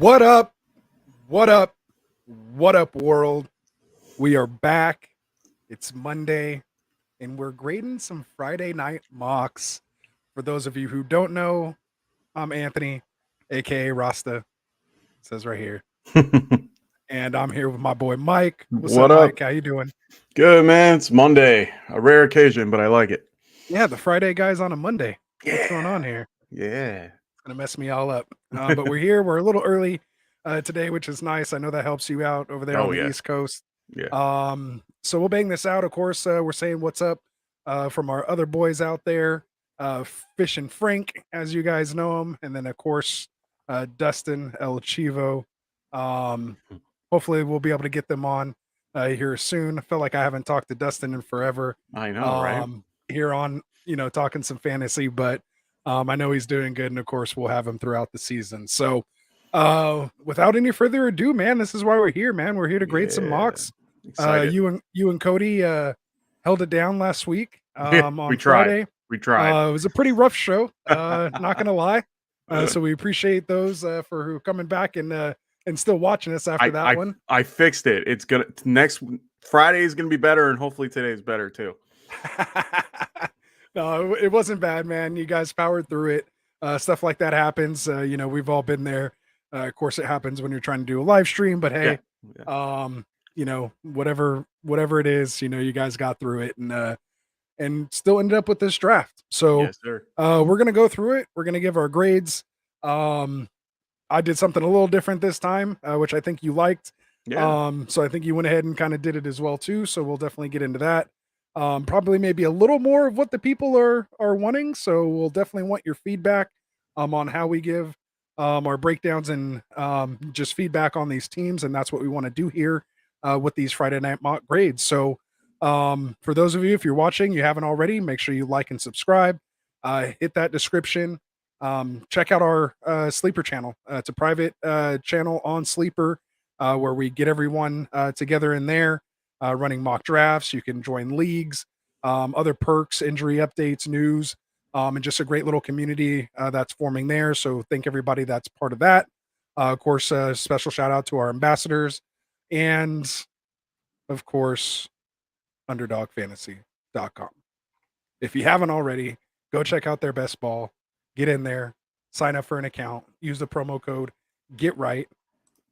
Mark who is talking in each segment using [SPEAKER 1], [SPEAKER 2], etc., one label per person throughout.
[SPEAKER 1] What up? What up? What up, world? We are back. It's Monday, and we're grading some Friday night mocks. For those of you who don't know, I'm Anthony, aka Rasta. It says right here, and I'm here with my boy Mike. What's
[SPEAKER 2] What
[SPEAKER 1] up,
[SPEAKER 2] up?
[SPEAKER 1] Mike? How you doing?
[SPEAKER 2] Good, man. It's Monday. A rare occasion, but I like it.
[SPEAKER 1] Yeah, the Friday guys on a Monday. What's going on here?
[SPEAKER 2] Yeah.
[SPEAKER 1] It's gonna mess me all up. But we're here. We're a little early today, which is nice. I know that helps you out over there on the
[SPEAKER 2] yeah.
[SPEAKER 1] East Coast.
[SPEAKER 2] Yeah.
[SPEAKER 1] So we'll bang this out. Of course, we're saying what's up from our other boys out there, Fish and Frank, as you guys know him, and then of course Dustin El Chivo. Hopefully, we'll be able to get them on here soon. I feel like I haven't talked to Dustin in forever.
[SPEAKER 2] I know, right?
[SPEAKER 1] Here on talking some fantasy, but I know he's doing good, and of course, we'll have him throughout the season. So, without any further ado, man, this is why we're here, man. We're here to grade some mocks.
[SPEAKER 2] Excited.
[SPEAKER 1] You and Cody held it down last week on
[SPEAKER 2] we tried.
[SPEAKER 1] Friday.
[SPEAKER 2] We tried.
[SPEAKER 1] It was a pretty rough show, not gonna lie. So we appreciate those for coming back and still watching us after that one.
[SPEAKER 2] I fixed it. It's gonna next Friday is gonna be better, and hopefully today's better too.
[SPEAKER 1] No, it wasn't bad, man. You guys powered through it. Stuff like that happens. We've all been there. Of course, it happens when you're trying to do a live stream. But hey, whatever it is, you guys got through it and still ended up with this draft. So
[SPEAKER 2] yes, sir.
[SPEAKER 1] We're gonna go through it. We're gonna give our grades. I did something a little different this time, which I think you liked.
[SPEAKER 2] Yeah.
[SPEAKER 1] So I think you went ahead and kind of did it as well too. So we'll definitely get into that. Probably maybe a little more of what the people are wanting. So we'll definitely want your feedback on how we give our breakdowns and just feedback on these teams. And that's what we want to do here with these Friday night mock grades. So for those of you, if you're watching, you haven't already, make sure you like and subscribe. Hit that description. Check out our Sleeper channel. It's a private channel on Sleeper where we get everyone together in there. Running mock drafts. You can join leagues, other perks, injury updates, news, and just a great little community that's forming there. So thank everybody that's part of that. Of course, special shout out to our ambassadors and, of course, UnderdogFantasy.com. If you haven't already, go check out their best ball. Get in there, sign up for an account, use the promo code Get Right,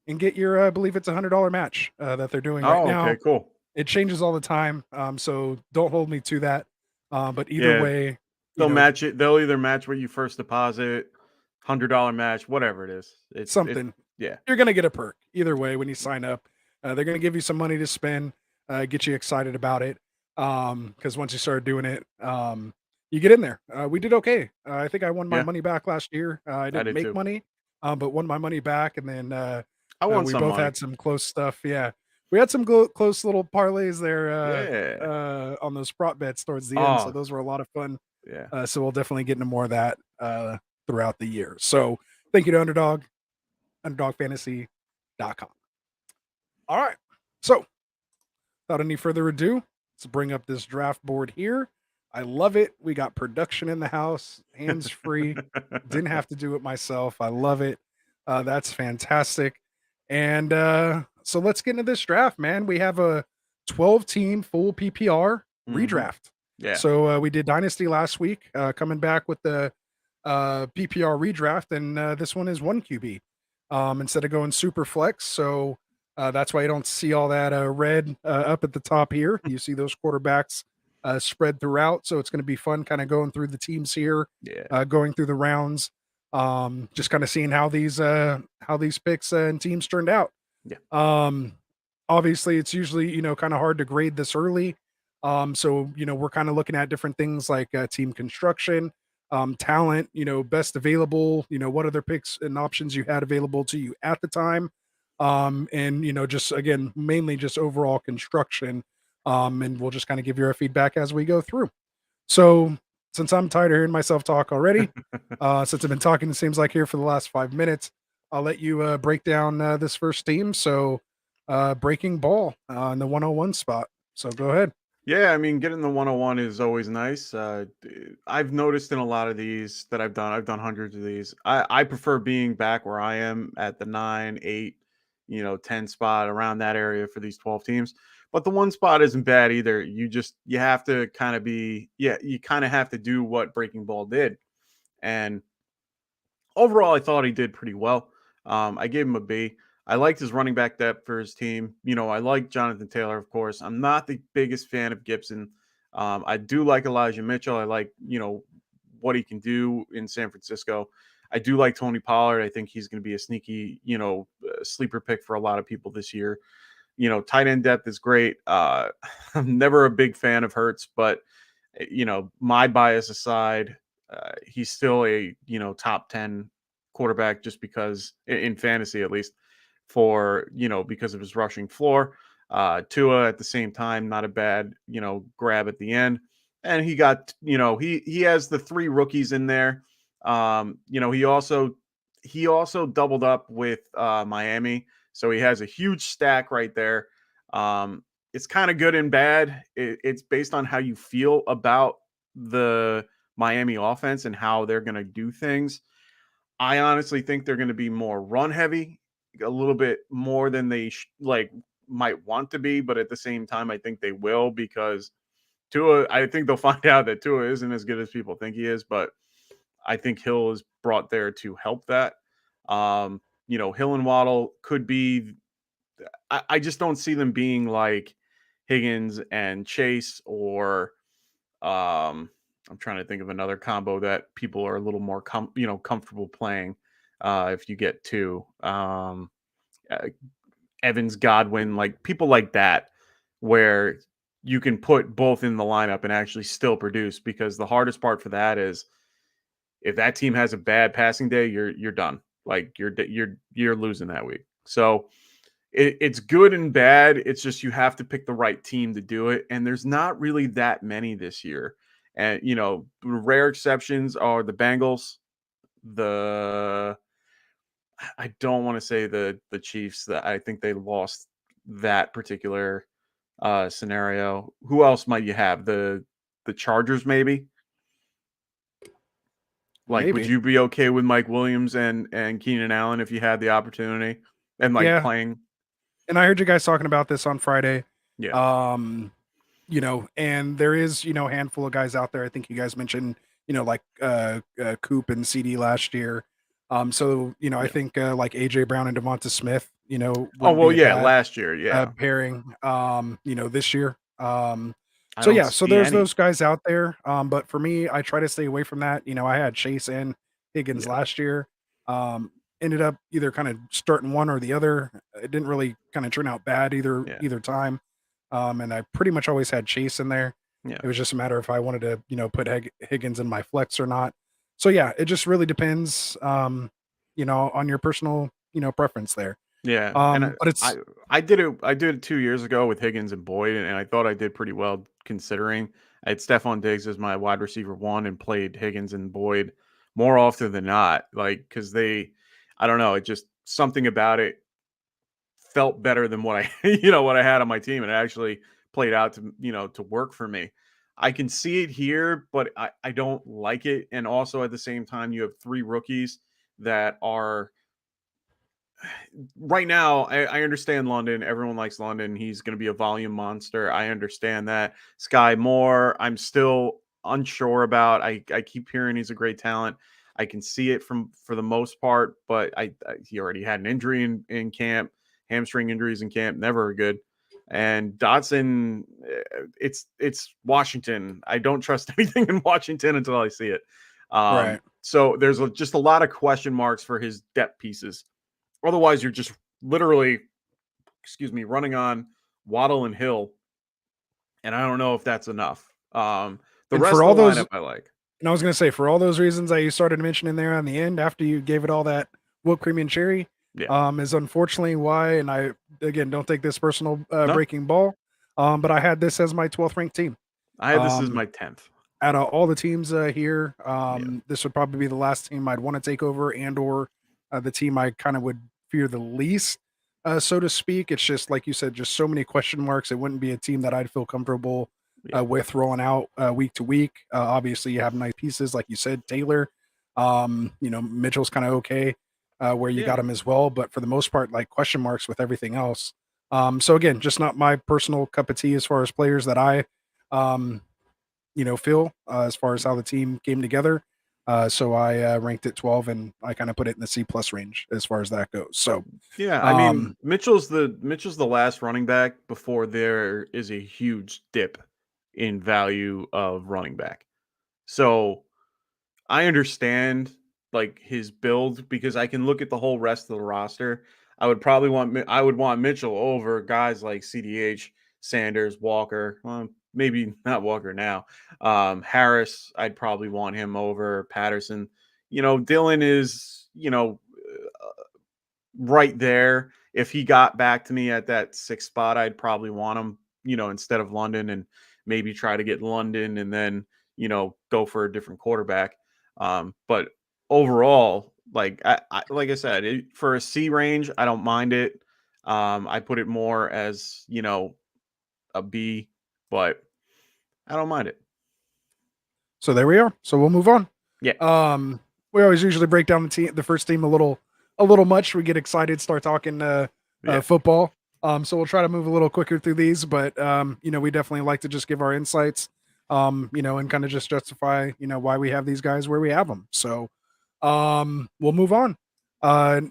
[SPEAKER 1] and get your, I believe it's $100 match that they're doing right now.
[SPEAKER 2] Okay, cool.
[SPEAKER 1] It changes all the time, so don't hold me to that. But either way,
[SPEAKER 2] they'll match it. They'll either match where you first deposit, $100 match, whatever it is. It's
[SPEAKER 1] something. You're gonna get a perk either way when you sign up. They're gonna give you some money to spend, get you excited about it. Because once you start doing it, you get in there. We did okay. I think I won my money back last year. I didn't make money, but won my money back, and then
[SPEAKER 2] I won
[SPEAKER 1] we
[SPEAKER 2] some
[SPEAKER 1] both
[SPEAKER 2] money.
[SPEAKER 1] Had some close stuff. Yeah. We had some close little parlays there on those prop bets towards the end. So those were a lot of fun.
[SPEAKER 2] Yeah.
[SPEAKER 1] So we'll definitely get into more of that throughout the year. So thank you to Underdog, UnderdogFantasy.com. All right. So without any further ado, let's bring up this draft board here. I love it. We got production in the house, hands free. Didn't have to do it myself. I love it. That's fantastic. And so let's get into this draft, man. We have a 12-team full PPR redraft.
[SPEAKER 2] Yeah.
[SPEAKER 1] So we did Dynasty last week, coming back with the PPR redraft, and this one is 1 QB instead of going super flex. So that's why you don't see all that red up at the top here. You see those quarterbacks spread throughout. So it's going to be fun kind of going through the teams here, going through the rounds. Just kind of seeing how these picks and teams turned out.
[SPEAKER 2] Yeah.
[SPEAKER 1] Obviously it's usually, kind of hard to grade this early. So, we're kind of looking at different things like team construction, talent, best available, what other picks and options you had available to you at the time. And, just again, mainly just overall construction. And we'll just kind of give you our feedback as we go through. So since I'm tired of hearing myself talk already, since I've been talking, it seems like here for the last 5 minutes, I'll let you break down this first team. So breaking ball in the 101 spot. So go ahead.
[SPEAKER 2] Yeah, I mean, getting the 101 is always nice. I've noticed in a lot of these that I've done hundreds of these. I prefer being back where I am at the 9, 8, 10 spot around that area for these 12 teams. But the one spot isn't bad either. You have to kind of you kind of have to do what Breaking Ball did. And overall, I thought he did pretty well. I gave him a B. I liked his running back depth for his team. I like Jonathan Taylor, of course. I'm not the biggest fan of Gibson. I do like Elijah Mitchell. I like, what he can do in San Francisco. I do like Tony Pollard. I think he's going to be a sneaky, sleeper pick for a lot of people this year. Tight end depth is great. I'm never a big fan of Hurts, but my bias aside, he's still a top 10 quarterback just because in fantasy at least for because of his rushing floor. Tua at the same time, not a bad grab at the end, and he got he has the three rookies in there. He also doubled up with Miami, so he has a huge stack right there. It's kind of good and bad. It's based on how you feel about the Miami offense and how they're going to do things. I honestly think they're going to be more run heavy, a little bit more than they might want to be, but at the same time, I think they will because Tua. I think they'll find out that Tua isn't as good as people think he is, but I think Hill is brought there to help that. Hill and Waddle could be. I just don't see them being like Higgins and Chase or I'm trying to think of another combo that people are a little more comfortable playing if you get two uh, Evans, Godwin, like people like that, where you can put both in the lineup and actually still produce. Because the hardest part for that is if that team has a bad passing day, you're done. Like you're losing that week. So it's good and bad. It's just you have to pick the right team to do it. And there's not really that many this year. And, rare exceptions are the Bengals, the I don't want to say the Chiefs. That I think they lost that particular scenario. Who else might you have? The Chargers, maybe? Like, would
[SPEAKER 1] Maybe.
[SPEAKER 2] you be okay with Mike Williams and Keenan Allen if you had the opportunity and like
[SPEAKER 1] Yeah.
[SPEAKER 2] playing?
[SPEAKER 1] And I heard you guys talking about this on Friday.
[SPEAKER 2] Yeah.
[SPEAKER 1] Um, and there is, a handful of guys out there. I think you guys mentioned, like Coop and CD last year. So, I
[SPEAKER 2] Yeah.
[SPEAKER 1] think like AJ Brown and Devonta Smith,
[SPEAKER 2] Oh
[SPEAKER 1] wouldn't
[SPEAKER 2] well,
[SPEAKER 1] be a
[SPEAKER 2] yeah.
[SPEAKER 1] bad
[SPEAKER 2] Last year, yeah.
[SPEAKER 1] pairing, this year.
[SPEAKER 2] I
[SPEAKER 1] So
[SPEAKER 2] don't
[SPEAKER 1] yeah, so
[SPEAKER 2] see
[SPEAKER 1] there's
[SPEAKER 2] any.
[SPEAKER 1] those guys out there. But for me, I try to stay away from that. I had Chase and Higgins
[SPEAKER 2] Yeah.
[SPEAKER 1] last year. Um, Ended up either kind of starting one or the other. It didn't really kind of turn out bad
[SPEAKER 2] Yeah.
[SPEAKER 1] either time. And I pretty much always had Chase in there.
[SPEAKER 2] Yeah.
[SPEAKER 1] It was just a matter if I wanted to, put Higgins in my flex or not. So yeah, it just really depends, on your personal, preference there.
[SPEAKER 2] Yeah, and
[SPEAKER 1] But
[SPEAKER 2] I
[SPEAKER 1] it's
[SPEAKER 2] I did it 2 years ago with Higgins and Boyd, and I thought I did pretty well considering. I had Stephon Diggs as my wide receiver 1 and played Higgins and Boyd more often than not, like, because I don't know, it just something about it felt better than what I what I had on my team, and it actually played out to work for me. I can see it here, but I don't like it, and also at the same time, you have 3 rookies that are right now, I understand London. Everyone likes London. He's going to be a volume monster. I understand that. Sky Moore, I'm still unsure about. I keep hearing he's a great talent. I can see it for the most part, but he already had an injury in camp, hamstring injuries in camp, never good. And Dotson, it's Washington. I don't trust anything in Washington until I see it.
[SPEAKER 1] right.
[SPEAKER 2] So there's just a lot of question marks for his depth pieces. Otherwise, you're just literally, running on Waddle and Hill, and I don't know if that's enough. The
[SPEAKER 1] And
[SPEAKER 2] rest
[SPEAKER 1] for
[SPEAKER 2] of
[SPEAKER 1] all
[SPEAKER 2] the
[SPEAKER 1] those
[SPEAKER 2] lineup I like.
[SPEAKER 1] And I was gonna say, for all those reasons that you started mentioning there on the end, after you gave it all that whipped cream and cherry,
[SPEAKER 2] Yeah.
[SPEAKER 1] is unfortunately why. And I again don't take this personal
[SPEAKER 2] No,
[SPEAKER 1] breaking ball, but I had this as my 12th ranked team.
[SPEAKER 2] I had this as
[SPEAKER 1] Um,
[SPEAKER 2] my 10th.
[SPEAKER 1] Out of all the teams here,
[SPEAKER 2] Yeah.
[SPEAKER 1] this would probably be the last team I'd want to take over, and or the team I kind of would fear the least, so to speak. It's just like you said, just so many question marks. It wouldn't be a team that I'd feel comfortable, with rolling out week to week. Obviously, you have nice pieces like you said, Taylor. Mitchell's kind of okay where you got him as well, but for the most part, like question marks with everything else. So again, just not my personal cup of tea as far as players that I, feel as far as how the team came together. So I ranked it 12, and I kind of put it in the C plus range as far as that goes. So
[SPEAKER 2] Yeah, I mean
[SPEAKER 1] um,
[SPEAKER 2] Mitchell's the last running back before there is a huge dip in value of running back. So I understand like his build because I can look at the whole rest of the roster. I would want Mitchell over guys like CDH, Sanders, Walker. Well, maybe not Walker now. Harris, I'd probably want him over Patterson. Dylan is right there. If he got back to me at that 6th spot, I'd probably want him, instead of London, and maybe try to get London and then, go for a different quarterback. But overall, like I said, for a C range, I don't mind it. I put it more as, a B, but I don't mind it.
[SPEAKER 1] So there we are. So we'll move on.
[SPEAKER 2] Yeah.
[SPEAKER 1] We always usually break down the first team a little much. We get excited, start talking football. So we'll try to move a little quicker through these, but we definitely like to just give our insights, and kind of just justify, why we have these guys where we have them. So we'll move on.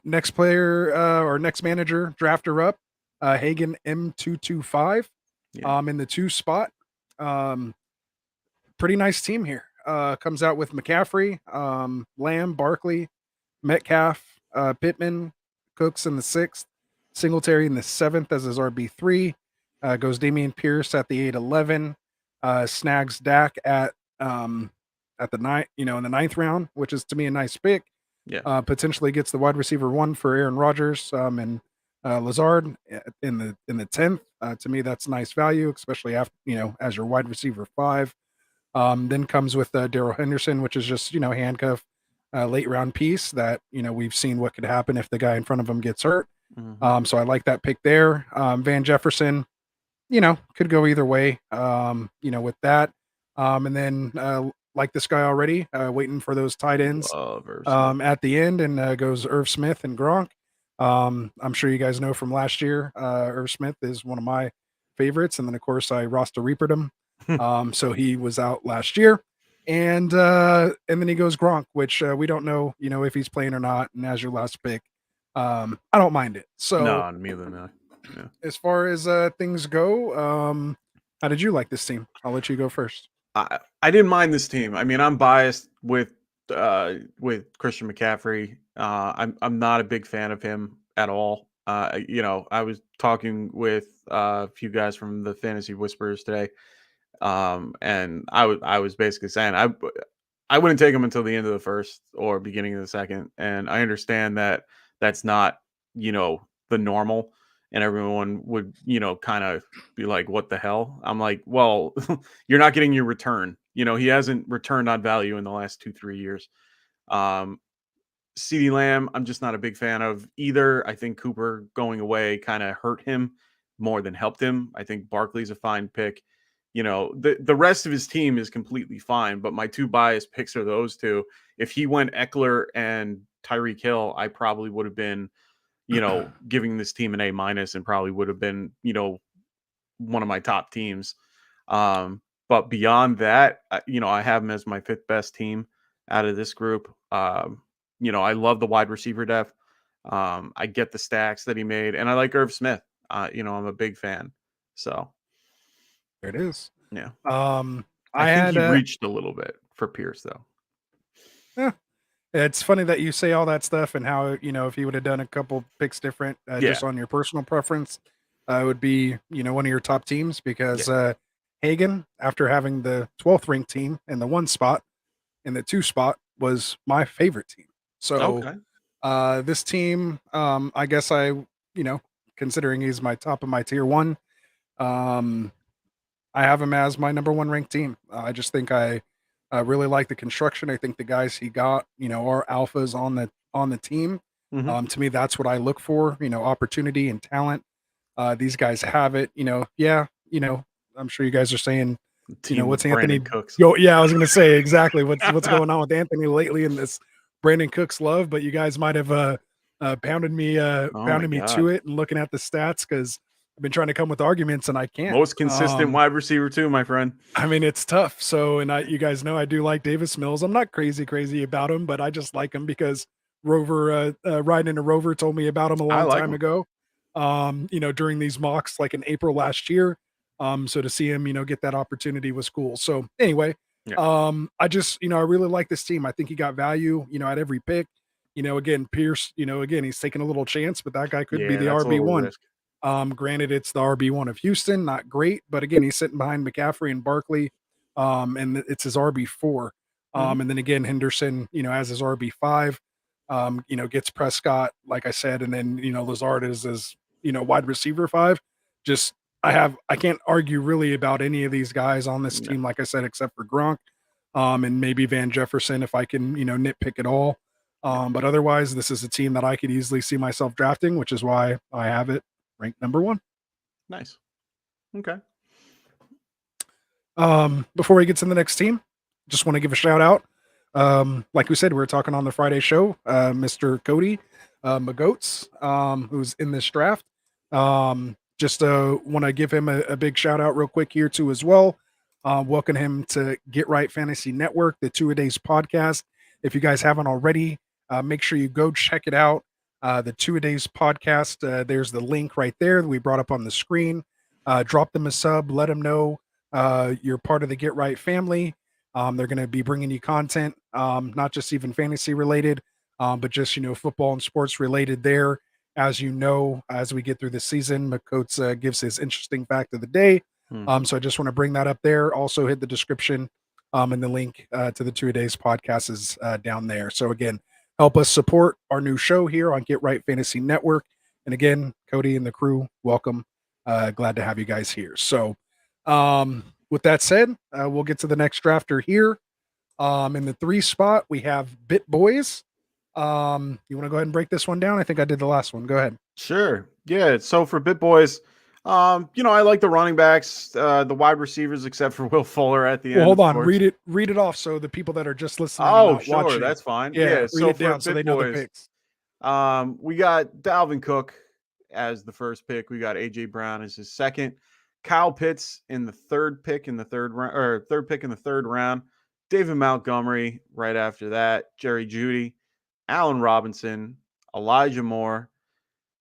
[SPEAKER 1] Next player or next manager drafter up, Hagen M225, in the 2 spot. Pretty nice team here. Comes out with McCaffrey, Lamb, Barkley, Metcalf, Pittman, Cooks in the 6th, Singletary in the 7th as his RB3. Goes Damian Pierce at the 8-11. Snags Dak at the 9th, in the 9th round, which is to me a nice pick.
[SPEAKER 2] Yeah.
[SPEAKER 1] Potentially gets the wide receiver 1 for Aaron Rodgers, and Lazard in the 10th. To me, that's nice value, especially after as your wide receiver 5. Then comes with Daryl Henderson, which is just handcuff late round piece that we've seen what could happen if the guy in front of him gets hurt.
[SPEAKER 2] Mm-hmm.
[SPEAKER 1] So I like that pick there. Van Jefferson, could go either way. With that, and then like this guy already, waiting for those tight ends at the end, and goes Irv Smith and Gronk. I'm sure you guys know from last year, Irv Smith is one of my favorites, and then of course I roster reapered him. So he was out last year, and then he goes Gronk, which we don't know, if he's playing or not. And as your last pick, I don't mind it. So
[SPEAKER 2] no, me either. No. Yeah.
[SPEAKER 1] As far as things go, how did you like this team? I'll let you go first.
[SPEAKER 2] I didn't mind this team. I mean, I'm biased with Christian McCaffrey. I'm not a big fan of him at all. I was talking with a few guys from the Fantasy Whisperers today. And I was basically saying I wouldn't take him until the end of the 1st or beginning of the 2nd. And I understand that that's not, the normal, and everyone would, kind of be like, what the hell? I'm like, well, you're not getting your return. He hasn't returned on value in the last 2-3 years. CeeDee Lamb, I'm just not a big fan of either. I think Cooper going away kind of hurt him more than helped him. I think Barkley's a fine pick. The rest of his team is completely fine, but my 2 biased picks are those 2. If he went Eckler and Tyreek Hill, I probably would have been, giving this team an A- and probably would have been, one of my top teams. But beyond that, I have him as my 5th best team out of this group. I love the wide receiver depth. I get the stacks that he made, and I like Irv Smith. I'm a big fan. So
[SPEAKER 1] there it is.
[SPEAKER 2] Yeah.
[SPEAKER 1] I
[SPEAKER 2] think
[SPEAKER 1] had
[SPEAKER 2] he reached a little bit for Pierce, though.
[SPEAKER 1] Yeah. It's funny that you say all that stuff, and how, if you would have done a couple picks different, just on your personal preference, it would be, one of your top teams, because Hagen, after having the 12th ranked team in the 1 spot, in the 2 spot was my favorite team. So this team, I guess considering he's my top of my tier 1, I have him as my number 1 ranked team. I just think I really like the construction. I think the guys he got, are alphas on the team.
[SPEAKER 2] Mm-hmm.
[SPEAKER 1] To me, that's what I look for. Opportunity and talent. These guys have it. I'm sure you guys are saying
[SPEAKER 2] Team
[SPEAKER 1] what's
[SPEAKER 2] with
[SPEAKER 1] Anthony?
[SPEAKER 2] Brandon Cooks.
[SPEAKER 1] Yeah, I was going to say exactly what's going on with Anthony lately in this Brandon Cooks love, but you guys might have pounded me
[SPEAKER 2] Oh my
[SPEAKER 1] me
[SPEAKER 2] God.
[SPEAKER 1] to it and looking at the stats because I've been trying to come with arguments and I can't.
[SPEAKER 2] Most consistent wide receiver too, my friend.
[SPEAKER 1] I mean, it's tough. So, and you guys know I do like Davis Mills. I'm not crazy about him, but I just like him because Rover, riding in a Rover told me about him a
[SPEAKER 2] I
[SPEAKER 1] long
[SPEAKER 2] like
[SPEAKER 1] time
[SPEAKER 2] him.
[SPEAKER 1] ago. During these mocks, like in April last year. So to see him, get that opportunity was cool. So anyway,
[SPEAKER 2] Yeah.
[SPEAKER 1] I just, I really like this team. I think he got value, at every pick. Again, Pierce, again, he's taking a little chance, but that guy could be
[SPEAKER 2] Yeah,
[SPEAKER 1] the
[SPEAKER 2] that's a little
[SPEAKER 1] RB1.
[SPEAKER 2] risk.
[SPEAKER 1] Granted, it's the RB1 of Houston, not great, but again, he's sitting behind McCaffrey and Barkley, and it's his RB4.
[SPEAKER 2] Mhm.
[SPEAKER 1] And then again, Henderson, as his RB5, gets Prescott, like I said, and then Lazard is as wide receiver 5. Just I can't argue really about any of these guys on this
[SPEAKER 2] No.
[SPEAKER 1] team, like I said, except for Gronk, and maybe Van Jefferson if I can nitpick at all. But otherwise, this is a team that I could easily see myself drafting, which is why I have it ranked number 1.
[SPEAKER 2] Nice. Okay.
[SPEAKER 1] Before we get to the next team, just want to give a shout out. Like we said, we were talking on the Friday show, Mr. Cody Magoats, who's in this draft. Just want to give him a big shout out real quick here too as well. Welcome him to Get Right Fantasy Network, the 2-A-Days podcast. If you guys haven't already, make sure you go check it out. The 2-A-Days podcast. There's the link right there that we brought up on the screen. Drop them a sub. Let them know you're part of the Get Right family. They're going to be bringing you content, not just even fantasy related, but just football and sports related. There, as as we get through the season, McCoates gives his interesting fact of the day.
[SPEAKER 2] Mhm.
[SPEAKER 1] So I just want to bring that up there. Also, hit the description, and the link to the 2-A-Days podcast is down there. So again, help us support our new show here on Get Right Fantasy Network. And again, Cody and the crew, welcome. Glad to have you guys here. So. With that said, we'll get to the next drafter here. In the 3 spot, we have Bit Boys. You want to go ahead and break this one down? I think I did the last one. Go ahead.
[SPEAKER 2] Sure. Yeah. So for Bit Boys, I like the running backs, the wide receivers, except for Will Fuller at the
[SPEAKER 1] Well,
[SPEAKER 2] end,
[SPEAKER 1] hold
[SPEAKER 2] of
[SPEAKER 1] on.
[SPEAKER 2] course.
[SPEAKER 1] Read it off so the people that are just listening and
[SPEAKER 2] Oh,
[SPEAKER 1] not
[SPEAKER 2] sure.
[SPEAKER 1] watching,
[SPEAKER 2] That's fine.
[SPEAKER 1] yeah,
[SPEAKER 2] Yeah.
[SPEAKER 1] read
[SPEAKER 2] So
[SPEAKER 1] it
[SPEAKER 2] for
[SPEAKER 1] down so they
[SPEAKER 2] Bit
[SPEAKER 1] know the
[SPEAKER 2] Boys,
[SPEAKER 1] picks.
[SPEAKER 2] we got Dalvin Cook as the first pick. We got AJ Brown as his second. Kyle Pitts in the third pick in the third round, or third pick in the third round. David Montgomery right after that. Jerry Jeudy, Allen Robinson, Elijah Moore,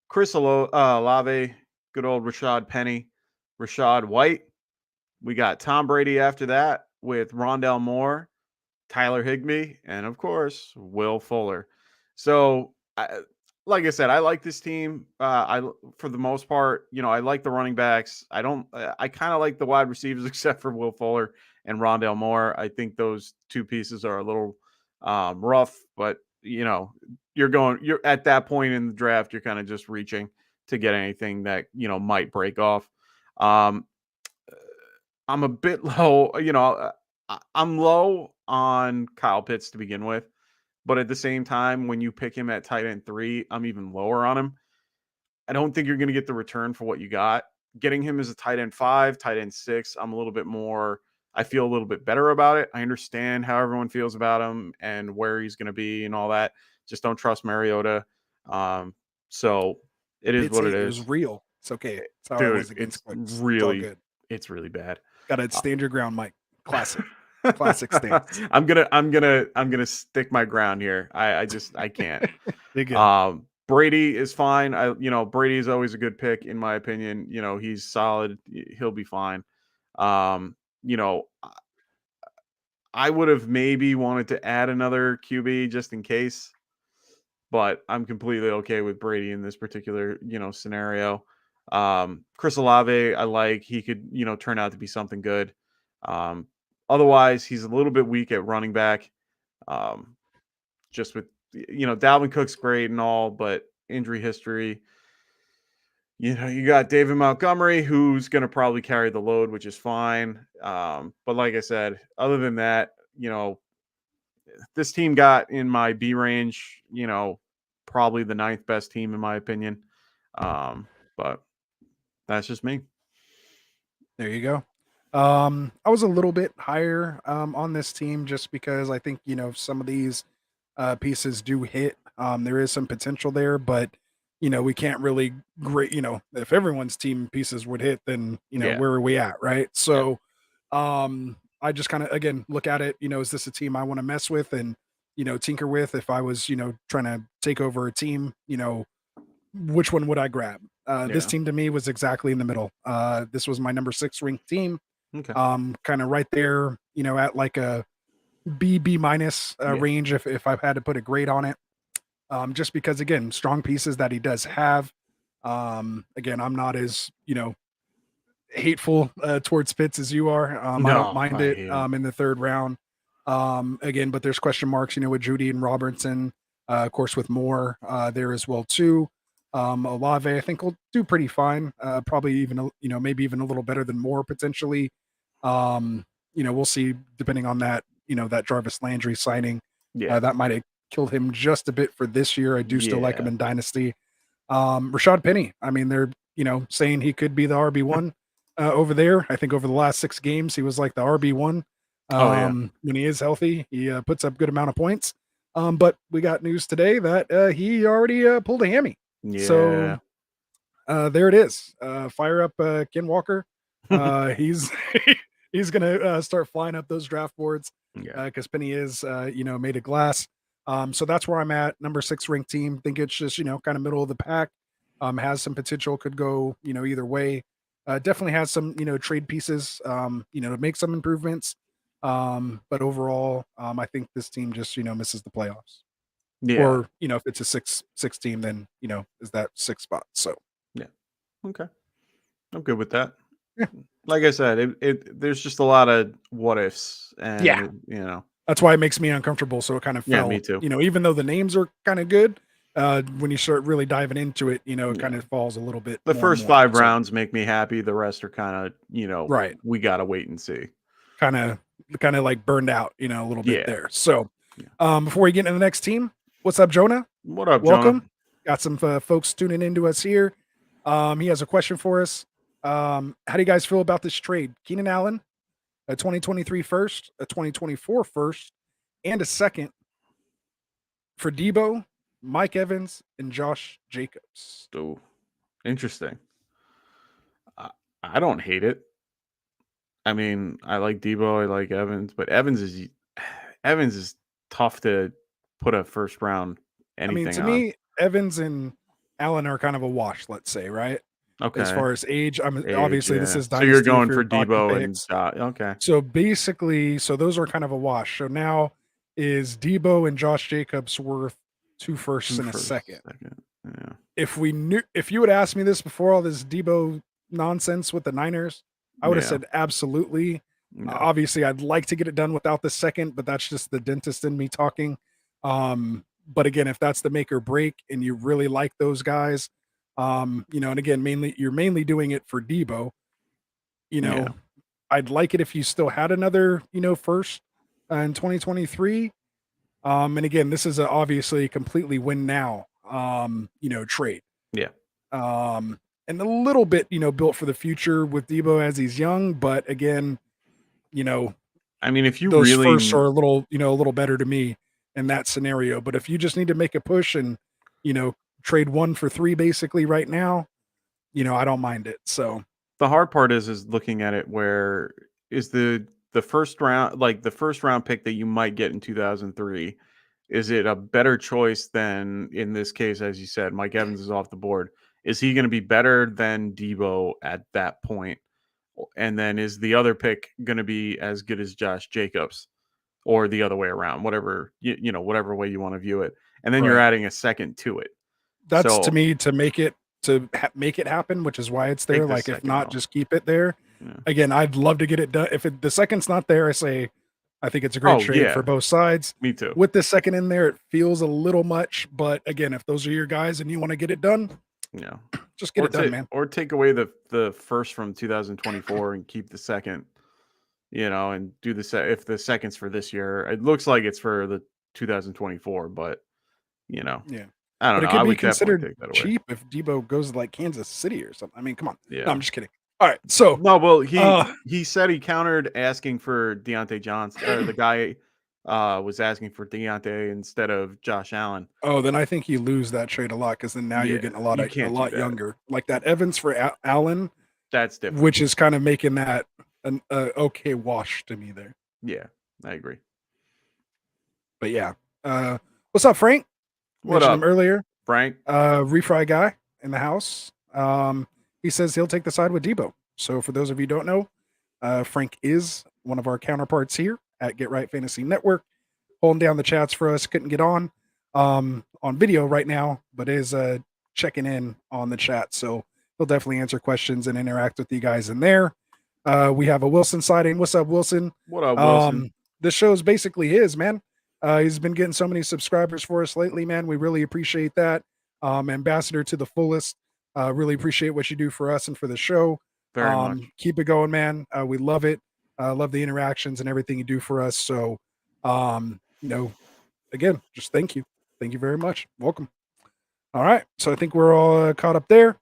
[SPEAKER 2] Chris Allave, good old Rashad Penny, Rashad White. We got Tom Brady after that with Rondell Moore, Tyler Higbee, and of course, Will Fuller. So, like I said, I like this team. For the most part, I like the running backs. I don't. I kind of like the wide receivers, except for Will Fuller and Rondell Moore. I think those two pieces are a little rough, but you're at that point in the draft. You're kind of just reaching to get anything that might break off. Um, I'm a bit low. I'm low on Kyle Pitts to begin with, but at the same time, when you pick him at tight end 3, I'm even lower on him. I don't think you're going to get the return for what you got. Getting him as a tight end 5, tight end 6, I'm a little bit more. I feel a little bit better about it. I understand how everyone feels about him and where he's going to be and all that. Just don't trust Mariota. So it is
[SPEAKER 1] Pitts
[SPEAKER 2] what it
[SPEAKER 1] hate was
[SPEAKER 2] is,
[SPEAKER 1] real. It's okay. That's how I
[SPEAKER 2] dude.
[SPEAKER 1] was
[SPEAKER 2] It's
[SPEAKER 1] against clicks. It's all
[SPEAKER 2] really,
[SPEAKER 1] good.
[SPEAKER 2] it's really bad.
[SPEAKER 1] Got to
[SPEAKER 2] Uh,
[SPEAKER 1] stand your ground, Mike. Classic. Classic stance.
[SPEAKER 2] I'm gonna stick my ground here. I can't.
[SPEAKER 1] You're good.
[SPEAKER 2] Brady is fine. Brady is always a good pick in my opinion. He's solid. He'll be fine. Um, you know, I would have maybe wanted to add another QB just in case, but I'm completely okay with Brady in this particular, scenario. Chris Olave, I like. He could, turn out to be something good. Um, Otherwise, he's a little bit weak at running back. Um, just with, Dalvin Cook's great and all, but injury history. You got David Montgomery, who's going to probably carry the load, which is fine. But like I said, other than that, this team got in my B range, probably the 9th best team in my opinion. But that's just me.
[SPEAKER 1] There you go. I was a little bit higher on this team just because I think some of these pieces do hit. There is some potential there, but we can't really great. If everyone's team pieces would hit, then
[SPEAKER 2] Yeah.
[SPEAKER 1] where are we at, right?
[SPEAKER 2] Yeah.
[SPEAKER 1] So, I just kind of again look at it. Is this a team I want to mess with and tinker with? If I was trying to take over a team, which one would I grab? This
[SPEAKER 2] Yeah.
[SPEAKER 1] team to me was exactly in the middle. This was my number 6 ranked team.
[SPEAKER 2] Okay.
[SPEAKER 1] Kind of right there, at like a B minus
[SPEAKER 2] Yeah.
[SPEAKER 1] range if I've had to put a grade on it. Just because again, strong pieces that he does have. Again, I'm not as hateful towards Fitz as you are. I don't
[SPEAKER 2] No,
[SPEAKER 1] mind
[SPEAKER 2] I
[SPEAKER 1] it
[SPEAKER 2] hate him.
[SPEAKER 1] in the third round. Again, but there's question marks, with Judy and Robertson, of course, with Moore there as well too. Allave, I think will do pretty fine. Probably even maybe even a little better than Moore potentially. We'll see depending on that that Jarvis Landry signing.
[SPEAKER 2] Yeah.
[SPEAKER 1] That might have killed him just a bit for this year. I do still like him
[SPEAKER 2] Yeah.
[SPEAKER 1] in Dynasty. Rashad Penny, I mean, they're saying he could be the RB1 over there. I think over the last 6 games, he was like the RB1.
[SPEAKER 2] Oh yeah.
[SPEAKER 1] When he is healthy, he puts up good amount of points. But we got news today that he already pulled a hammy.
[SPEAKER 2] Yeah.
[SPEAKER 1] So there it is. Fire up Ken Walker. He's he's gonna start flying up those draft boards
[SPEAKER 2] Yeah.
[SPEAKER 1] because Penny is made of glass. So that's where I'm at. Number 6 ranked team. Think it's just kind of middle of the pack. Has some potential. Could go either way. Definitely has some trade pieces. To make some improvements. But overall, I think this team just misses the playoffs.
[SPEAKER 2] Yeah.
[SPEAKER 1] Or if it's a six team, then is that 6 spot. So
[SPEAKER 2] Yeah. Okay. I'm good with that.
[SPEAKER 1] yeah.
[SPEAKER 2] Like I said, there's just a lot of what ifs, and
[SPEAKER 1] Yeah.
[SPEAKER 2] you know.
[SPEAKER 1] That's why it makes me uncomfortable. So it kind of
[SPEAKER 2] Yeah, me
[SPEAKER 1] fell,
[SPEAKER 2] too.
[SPEAKER 1] even though the names are kind of good, when you start really diving into it, it
[SPEAKER 2] Yeah.
[SPEAKER 1] kind of falls a little bit
[SPEAKER 2] The
[SPEAKER 1] more and
[SPEAKER 2] first
[SPEAKER 1] more.
[SPEAKER 2] 5
[SPEAKER 1] So,
[SPEAKER 2] rounds make me happy. The rest are kind of,
[SPEAKER 1] right.
[SPEAKER 2] we gotta wait and see.
[SPEAKER 1] Kind of like burned out, a little bit
[SPEAKER 2] Yeah.
[SPEAKER 1] there. So,
[SPEAKER 2] Yeah.
[SPEAKER 1] before we get into the next team, what's up, Jonah?
[SPEAKER 2] What up, Jonah?
[SPEAKER 1] Welcome. Got some folks tuning into us here. He has a question for us. How do you guys feel about this trade? Keenan Allen, a 2023 first, a 2024 first, and a second for Debo, Mike Evans, and Josh Jacobs.
[SPEAKER 2] Oh, interesting. I don't hate it. I mean, I like Debo, I like Evans, but Evans is tough to put a first round
[SPEAKER 1] I mean,
[SPEAKER 2] anything
[SPEAKER 1] to
[SPEAKER 2] on.
[SPEAKER 1] me, Evans and Allen are kind of a wash, let's say, right? As
[SPEAKER 2] Okay.
[SPEAKER 1] far as age, I'm
[SPEAKER 2] Age,
[SPEAKER 1] obviously this
[SPEAKER 2] yeah.
[SPEAKER 1] is
[SPEAKER 2] So you're
[SPEAKER 1] dynasty if
[SPEAKER 2] going
[SPEAKER 1] you're
[SPEAKER 2] for
[SPEAKER 1] talking
[SPEAKER 2] Debo and
[SPEAKER 1] picks.
[SPEAKER 2] okay.
[SPEAKER 1] So basically, those are kind of a wash. So now is Debo and Josh Jacobs worth 2 firsts
[SPEAKER 2] Two
[SPEAKER 1] and a
[SPEAKER 2] first,
[SPEAKER 1] second?
[SPEAKER 2] second. Yeah.
[SPEAKER 1] If you would ask me this before all this Debo nonsense with the Niners, I would have
[SPEAKER 2] Yeah.
[SPEAKER 1] said absolutely.
[SPEAKER 2] Yeah.
[SPEAKER 1] Obviously, I'd like to get it done without the second, but that's just the dentist in me talking. But again, if that's the make or break and you really like those guys, and again, you're mainly doing it for Debo, you
[SPEAKER 2] Yeah.
[SPEAKER 1] know, I'd like it if you still had another, first in 2023. And again, this is obviously a completely win now, trade.
[SPEAKER 2] Yeah.
[SPEAKER 1] And a little bit, built for the future with Debo as he's young, but again, you know,
[SPEAKER 2] I mean, if you
[SPEAKER 1] those firsts
[SPEAKER 2] really
[SPEAKER 1] are a little better to me in that scenario. But if you just need to make a push and, trade 1 for 3 basically right now, I don't mind it. So
[SPEAKER 2] the hard part is looking at it where is the first round, like the first round pick that you might get in 2003, is it a better choice than, in this case, as you said, Mike Evans is off the board? Is he going to be better than Debo at that point? And then is the other pick going to be as good as Josh Jacobs, or the other way around? Whatever whatever way you want to view it. And then you're
[SPEAKER 1] right.
[SPEAKER 2] adding a second to it.
[SPEAKER 1] That's to
[SPEAKER 2] So
[SPEAKER 1] me to make it happen, which is why it's there.
[SPEAKER 2] take the
[SPEAKER 1] Like if
[SPEAKER 2] second
[SPEAKER 1] not,
[SPEAKER 2] off.
[SPEAKER 1] just keep it there.
[SPEAKER 2] Yeah.
[SPEAKER 1] Again, I'd love to get it done. If the second's not there, I say I think it's a great
[SPEAKER 2] Oh
[SPEAKER 1] trade for
[SPEAKER 2] yeah,
[SPEAKER 1] both sides.
[SPEAKER 2] me too.
[SPEAKER 1] With the second in there, it feels a little much, but again, if those are your guys and you want to get it done,
[SPEAKER 2] Yeah.
[SPEAKER 1] just get it done, man.
[SPEAKER 2] Or take away the first from 2024 and keep the second, and do if the second's for this year. It looks like it's for the 2024, but
[SPEAKER 1] Yeah.
[SPEAKER 2] I don't
[SPEAKER 1] But
[SPEAKER 2] know.
[SPEAKER 1] it
[SPEAKER 2] I
[SPEAKER 1] could be
[SPEAKER 2] would definitely
[SPEAKER 1] considered
[SPEAKER 2] take that away.
[SPEAKER 1] cheap if Debo goes to like Kansas City or something. I mean, come on. No,
[SPEAKER 2] Yeah.
[SPEAKER 1] I'm just kidding. All right. So
[SPEAKER 2] No, well,
[SPEAKER 1] uh
[SPEAKER 2] he said he countered asking for Deontay Johnson, or the guy was asking for Deontay instead of Josh Allen.
[SPEAKER 1] oh, then I think you lose that trade a lot because then now you're
[SPEAKER 2] Yeah,
[SPEAKER 1] getting
[SPEAKER 2] you
[SPEAKER 1] a
[SPEAKER 2] can't do
[SPEAKER 1] lot
[SPEAKER 2] that.
[SPEAKER 1] younger. Like that Evans for Allen,
[SPEAKER 2] That's different.
[SPEAKER 1] which is kind of making that an okay wash to me there.
[SPEAKER 2] Yeah, I agree.
[SPEAKER 1] But yeah. What's up, Frank?
[SPEAKER 2] What
[SPEAKER 1] Mentioned him
[SPEAKER 2] up,
[SPEAKER 1] earlier.
[SPEAKER 2] Frank?
[SPEAKER 1] Refry guy in the house. He says he'll take the side with Debo. So for those of you who don't know, Frank is one of our counterparts here at Get Right Fantasy Network, holding down the chats for us. Couldn't get on video right now, but is checking in on the chat. So he'll definitely answer questions and interact with you guys in there. We have a Wilson sighting. What's up, Wilson?
[SPEAKER 2] What up, Wilson?
[SPEAKER 1] This show is basically his, man. He's been getting so many subscribers for us lately, man. We really appreciate that. Ambassador to the fullest. Really appreciate what you do for us and for the show.
[SPEAKER 2] Very much.
[SPEAKER 1] Keep it going, man. We love it. Love the interactions and everything you do for us. So, again, just thank you. Thank you very much. Welcome. All right. So I think we're all caught up there.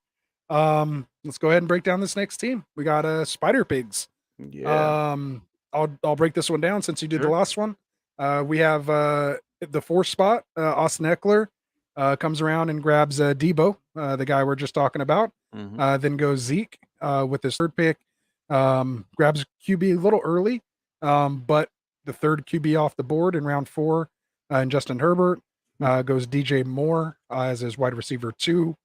[SPEAKER 1] Let's go ahead and break down this next team. We got Spider Pigs.
[SPEAKER 2] Yeah.
[SPEAKER 1] I'll break this one down since you did the
[SPEAKER 2] Sure.
[SPEAKER 1] last one. We have the 4th spot. Austin Eckler comes around and grabs Debo, the guy we're just talking about.
[SPEAKER 2] Mhm.
[SPEAKER 1] Then goes Zeke with his 3rd pick. Grabs QB a little early, but the 3rd QB off the board in round 4, and Justin Herbert. Goes DJ Moore as his wide receiver 2,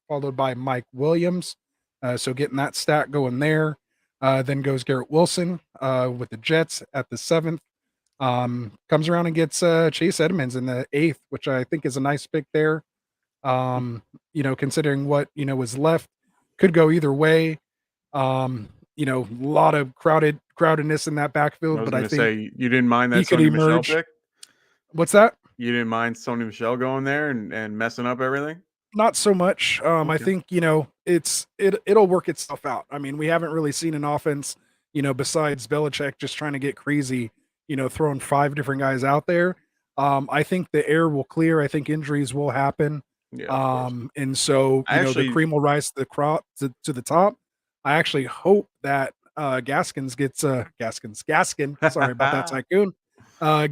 [SPEAKER 1] followed by Mike Williams. So getting that stat going there. Then goes Garrett Wilson with the Jets at the 7th. Comes around and gets Chase Edmonds in the 8th, which I think is a nice pick there. Considering what was left, could go either way. A lot of crowdedness in that
[SPEAKER 2] I
[SPEAKER 1] backfield,
[SPEAKER 2] was
[SPEAKER 1] but I
[SPEAKER 2] gonna
[SPEAKER 1] think
[SPEAKER 2] say you didn't mind
[SPEAKER 1] he
[SPEAKER 2] that
[SPEAKER 1] could
[SPEAKER 2] Sony Michelle
[SPEAKER 1] emerge.
[SPEAKER 2] pick.
[SPEAKER 1] What's that?
[SPEAKER 2] You didn't mind Sony Michelle going there and messing up everything.
[SPEAKER 1] Not so much. I
[SPEAKER 2] Okay.
[SPEAKER 1] think it'll work itself out. I mean, we haven't really seen an offense, besides Belichick just trying to get crazy, throwing 5 different guys out there. I think the air will clear. I think injuries will happen.
[SPEAKER 2] Yeah, of course.
[SPEAKER 1] And so
[SPEAKER 2] I
[SPEAKER 1] the
[SPEAKER 2] actually,
[SPEAKER 1] cream will rise to the crop to the top. I actually hope that Gaskins gets Gaskin. Sorry about that, Tycoon.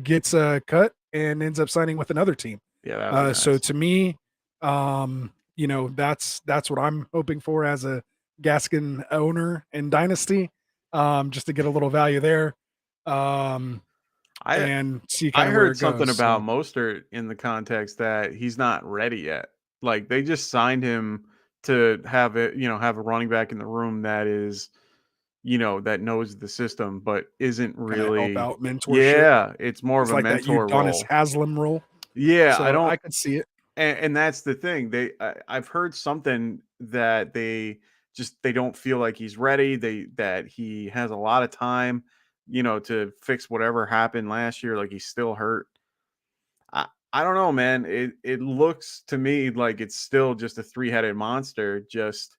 [SPEAKER 1] Gets cut and ends up signing with another team.
[SPEAKER 2] yeah, that would be
[SPEAKER 1] So
[SPEAKER 2] nice.
[SPEAKER 1] to me, that's what I'm hoping for as a Gaskin owner in Dynasty, just to get a little value there,
[SPEAKER 2] I
[SPEAKER 1] and see
[SPEAKER 2] I
[SPEAKER 1] kind of where
[SPEAKER 2] heard
[SPEAKER 1] it
[SPEAKER 2] something
[SPEAKER 1] goes.
[SPEAKER 2] about
[SPEAKER 1] So
[SPEAKER 2] Mostert in the context that he's not ready yet. Like they just signed him to have it, have a running back in the room that is, that knows the system, but isn't
[SPEAKER 1] kind of help
[SPEAKER 2] really.
[SPEAKER 1] out mentorship.
[SPEAKER 2] Yeah, it's more of
[SPEAKER 1] It's
[SPEAKER 2] a
[SPEAKER 1] like that
[SPEAKER 2] mentor
[SPEAKER 1] Udonis
[SPEAKER 2] role.
[SPEAKER 1] Haslam role.
[SPEAKER 2] Yeah, I
[SPEAKER 1] So
[SPEAKER 2] don't,
[SPEAKER 1] I could see it.
[SPEAKER 2] and that's the thing. I've heard something that they don't feel like he's ready. That he has a lot of time, to fix whatever happened last year. Like he's still hurt. I don't know, man. It looks to me like it's still just a three-headed monster. Just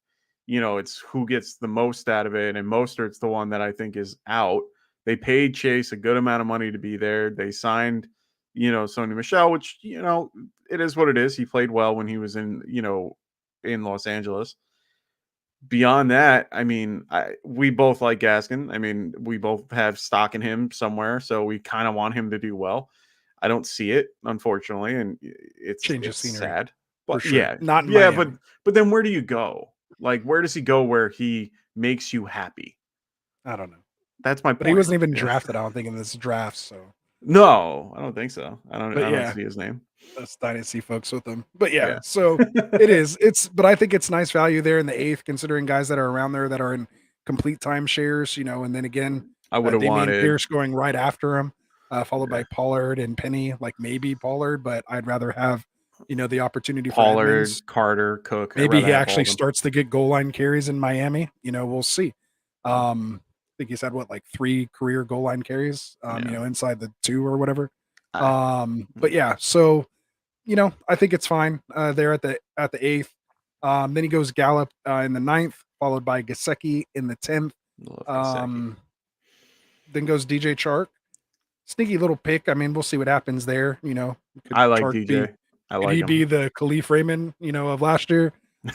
[SPEAKER 2] it's who gets the most out of it, and Mostert's the one that I think is out. They paid Chase a good amount of money to be there. They signed, Sony Michelle, which it is what it is. He played well when he was in Los Angeles. Beyond that, I mean, we both like Gaskin. I mean, we both have stock in him somewhere, so we kind of want him to do well. I don't see it, unfortunately, and
[SPEAKER 1] Change of
[SPEAKER 2] it's
[SPEAKER 1] scenery
[SPEAKER 2] sad.
[SPEAKER 1] for
[SPEAKER 2] But
[SPEAKER 1] sure.
[SPEAKER 2] yeah,
[SPEAKER 1] Not in
[SPEAKER 2] yeah, but
[SPEAKER 1] Miami.
[SPEAKER 2] but then where do you go? Like, where does he go where he makes you happy?
[SPEAKER 1] I don't know.
[SPEAKER 2] That's my
[SPEAKER 1] But he
[SPEAKER 2] point.
[SPEAKER 1] wasn't even
[SPEAKER 2] Yeah.
[SPEAKER 1] drafted. I don't think in this draft. So,
[SPEAKER 2] No, I don't think so.
[SPEAKER 1] but
[SPEAKER 2] I don't
[SPEAKER 1] yeah,
[SPEAKER 2] see his name.
[SPEAKER 1] us dynasty folks with them. But yeah,
[SPEAKER 2] Yeah.
[SPEAKER 1] so it is. But I think it's nice value there in the 8th, considering guys that are around there that are in complete timeshares, and then again,
[SPEAKER 2] I would have
[SPEAKER 1] Damian
[SPEAKER 2] wanted.
[SPEAKER 1] Pierce going right after him, followed
[SPEAKER 2] Yeah,
[SPEAKER 1] by Pollard and Penny, like maybe Pollard, but I'd rather have, the opportunity for
[SPEAKER 2] Pollard,
[SPEAKER 1] Edmonds.
[SPEAKER 2] Carter, Cook. I'd
[SPEAKER 1] Maybe
[SPEAKER 2] rather
[SPEAKER 1] he
[SPEAKER 2] have all
[SPEAKER 1] actually
[SPEAKER 2] of them.
[SPEAKER 1] starts to get goal line carries in Miami. We'll see. I think he's had like 3 career goal line carries,
[SPEAKER 2] Yeah.
[SPEAKER 1] inside the 2 or whatever.
[SPEAKER 2] I,
[SPEAKER 1] But yeah, so I think it's fine there at the 8th. Then he goes Gallup in the 9th, followed by Gaseki in the 10th.
[SPEAKER 2] love Gasecki.
[SPEAKER 1] Then goes DJ Chark. Sneaky little pick. I mean, we'll see what happens there. Could
[SPEAKER 2] I like
[SPEAKER 1] Chark be?
[SPEAKER 2] DJ. I
[SPEAKER 1] Could
[SPEAKER 2] like
[SPEAKER 1] he
[SPEAKER 2] him.
[SPEAKER 1] be the Khalif Raymond, of last year?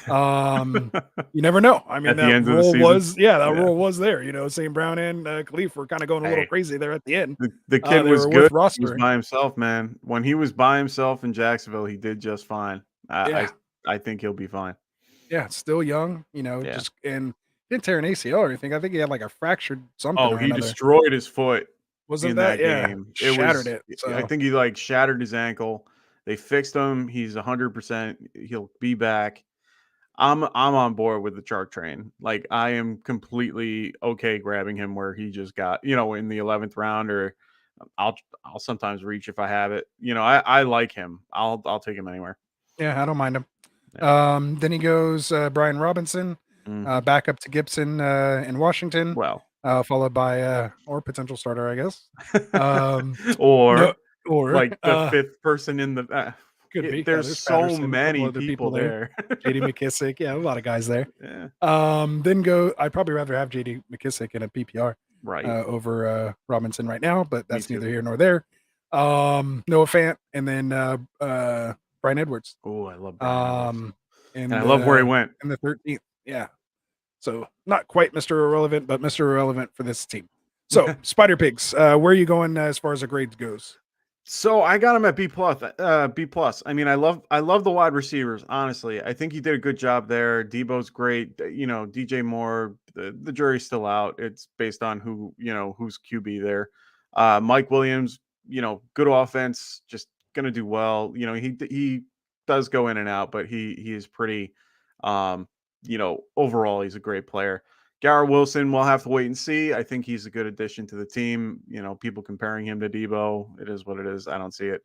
[SPEAKER 1] You never know. I mean,
[SPEAKER 2] At the
[SPEAKER 1] that
[SPEAKER 2] end of the
[SPEAKER 1] role
[SPEAKER 2] season?
[SPEAKER 1] was,
[SPEAKER 2] Yeah.
[SPEAKER 1] role was there. St. Brown and Khalif were kind of going a little
[SPEAKER 2] Hey,
[SPEAKER 1] crazy there at the end.
[SPEAKER 2] the kid
[SPEAKER 1] They
[SPEAKER 2] was
[SPEAKER 1] were worth
[SPEAKER 2] good. He was
[SPEAKER 1] rostering.
[SPEAKER 2] by himself, man. When he was by himself in Jacksonville, he did just fine.
[SPEAKER 1] Yeah,
[SPEAKER 2] I think he'll be fine.
[SPEAKER 1] yeah, still young.
[SPEAKER 2] Yeah.
[SPEAKER 1] Just and didn't tear an ACL or anything. I think he had like a fractured something
[SPEAKER 2] Oh,
[SPEAKER 1] or
[SPEAKER 2] he
[SPEAKER 1] another.
[SPEAKER 2] destroyed his foot
[SPEAKER 1] Wasn't
[SPEAKER 2] in
[SPEAKER 1] that?
[SPEAKER 2] that
[SPEAKER 1] Yeah,
[SPEAKER 2] game. It
[SPEAKER 1] shattered
[SPEAKER 2] was
[SPEAKER 1] it.
[SPEAKER 2] I
[SPEAKER 1] So
[SPEAKER 2] think he, like, shattered his ankle. They fixed him. He's 100%. He'll be back. I'm on board with the Shark Train. Like, I am completely okay grabbing him where he just got, in the 11th round, or I'll I'll sometimes reach if I have it. I like him. I'll take him anywhere.
[SPEAKER 1] yeah, I don't mind him.
[SPEAKER 2] Yeah.
[SPEAKER 1] Then he goes Brian Robinson,
[SPEAKER 2] Mhm.
[SPEAKER 1] back up to Gibson in Washington,
[SPEAKER 2] Well,
[SPEAKER 1] followed by or potential starter, I guess. Um, no,
[SPEAKER 2] or
[SPEAKER 1] or
[SPEAKER 2] like the fifth person in the
[SPEAKER 1] could be. Yeah,
[SPEAKER 2] there's
[SPEAKER 1] there's
[SPEAKER 2] so
[SPEAKER 1] Patterson, a couple
[SPEAKER 2] many
[SPEAKER 1] other people
[SPEAKER 2] people
[SPEAKER 1] there.
[SPEAKER 2] there.
[SPEAKER 1] JD McKissick, yeah, a lot of guys there.
[SPEAKER 2] Yeah.
[SPEAKER 1] Then go. I'd probably rather have JD McKissick in a PPR
[SPEAKER 2] Right.
[SPEAKER 1] over Robinson right now, but
[SPEAKER 2] Me
[SPEAKER 1] that's
[SPEAKER 2] too.
[SPEAKER 1] neither here nor there. Noah Fant, and then Brian Edwards.
[SPEAKER 2] Oh, I love Brian Edwards.
[SPEAKER 1] Um,
[SPEAKER 2] And
[SPEAKER 1] in
[SPEAKER 2] I love where he
[SPEAKER 1] the
[SPEAKER 2] went.
[SPEAKER 1] 13th. Yeah. So not quite Mr. Irrelevant, but Mr. Irrelevant for this team. So Spider Pigs, where are you going as far as the grades goes?
[SPEAKER 2] So I got him at B plus. B plus. I mean, I love the wide receivers. Honestly, I think he did a good job there. Debo's great. DJ Moore. The jury's still out. It's based on who's QB there. Mike Williams. Good offense. Just gonna do well. He does go in and out, but he is pretty. Overall, he's a great player. Garrett Wilson, we'll have to wait and see. I think he's a good addition to the team. People comparing him to Debo, it is what it is. I don't see it.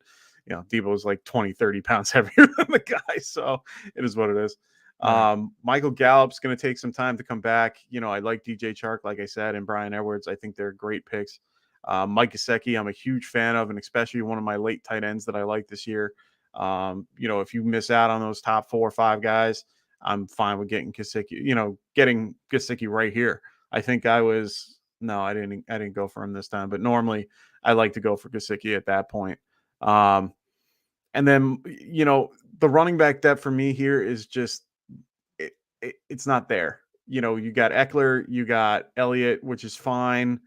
[SPEAKER 2] Debo's like 20, 30 pounds heavier than the guy. So it is what it is.
[SPEAKER 1] Right.
[SPEAKER 2] Michael Gallup's going to take some time to come back. I like DJ Chark, like I said, and Brian Edwards. I think they're great picks. Mike Gaseki, I'm a huge fan of, and especially one of my late tight ends that I like this year. If you miss out on those top 4 or 5 guys, I'm fine with getting Gaseki right here. I think I didn't go for him this time, but normally I like to go for Gaseki at that point. And then, the running back depth for me here is just, it's not there. You got Eckler, you got Elliott, which is fine.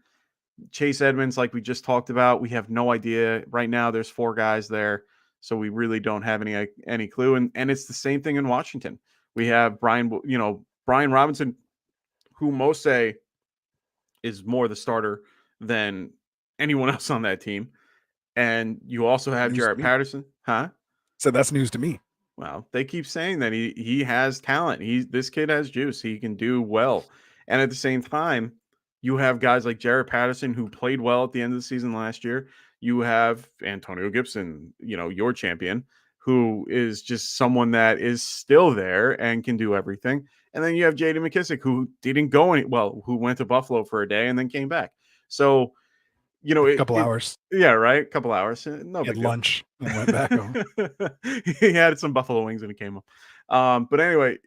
[SPEAKER 2] Chase Edmonds, like we just talked about, we have no idea right now. There's 4 guys there, so we really don't have any clue. And it's the same thing in Washington. We have Brian Robinson, who most say is more the starter than anyone else on that team. And you also have
[SPEAKER 1] News to
[SPEAKER 2] Jarrett
[SPEAKER 1] me.
[SPEAKER 2] Patterson, huh?
[SPEAKER 1] So that's news to me.
[SPEAKER 2] Well, they keep saying that he has talent. This kid has juice. He can do well. And at the same time, you have guys like Jarrett Patterson, who played well at the end of the season last year. You have Antonio Gibson, your champion, who is just someone that is still there and can do everything. And then you have J.D. McKissick, who didn't go who went to Buffalo for a day and then came back. So,
[SPEAKER 1] A couple hours.
[SPEAKER 2] yeah, right. Couple hours. No
[SPEAKER 1] He had
[SPEAKER 2] big deal.
[SPEAKER 1] lunch and went back home.
[SPEAKER 2] He had some buffalo wings and he came up. But anyway,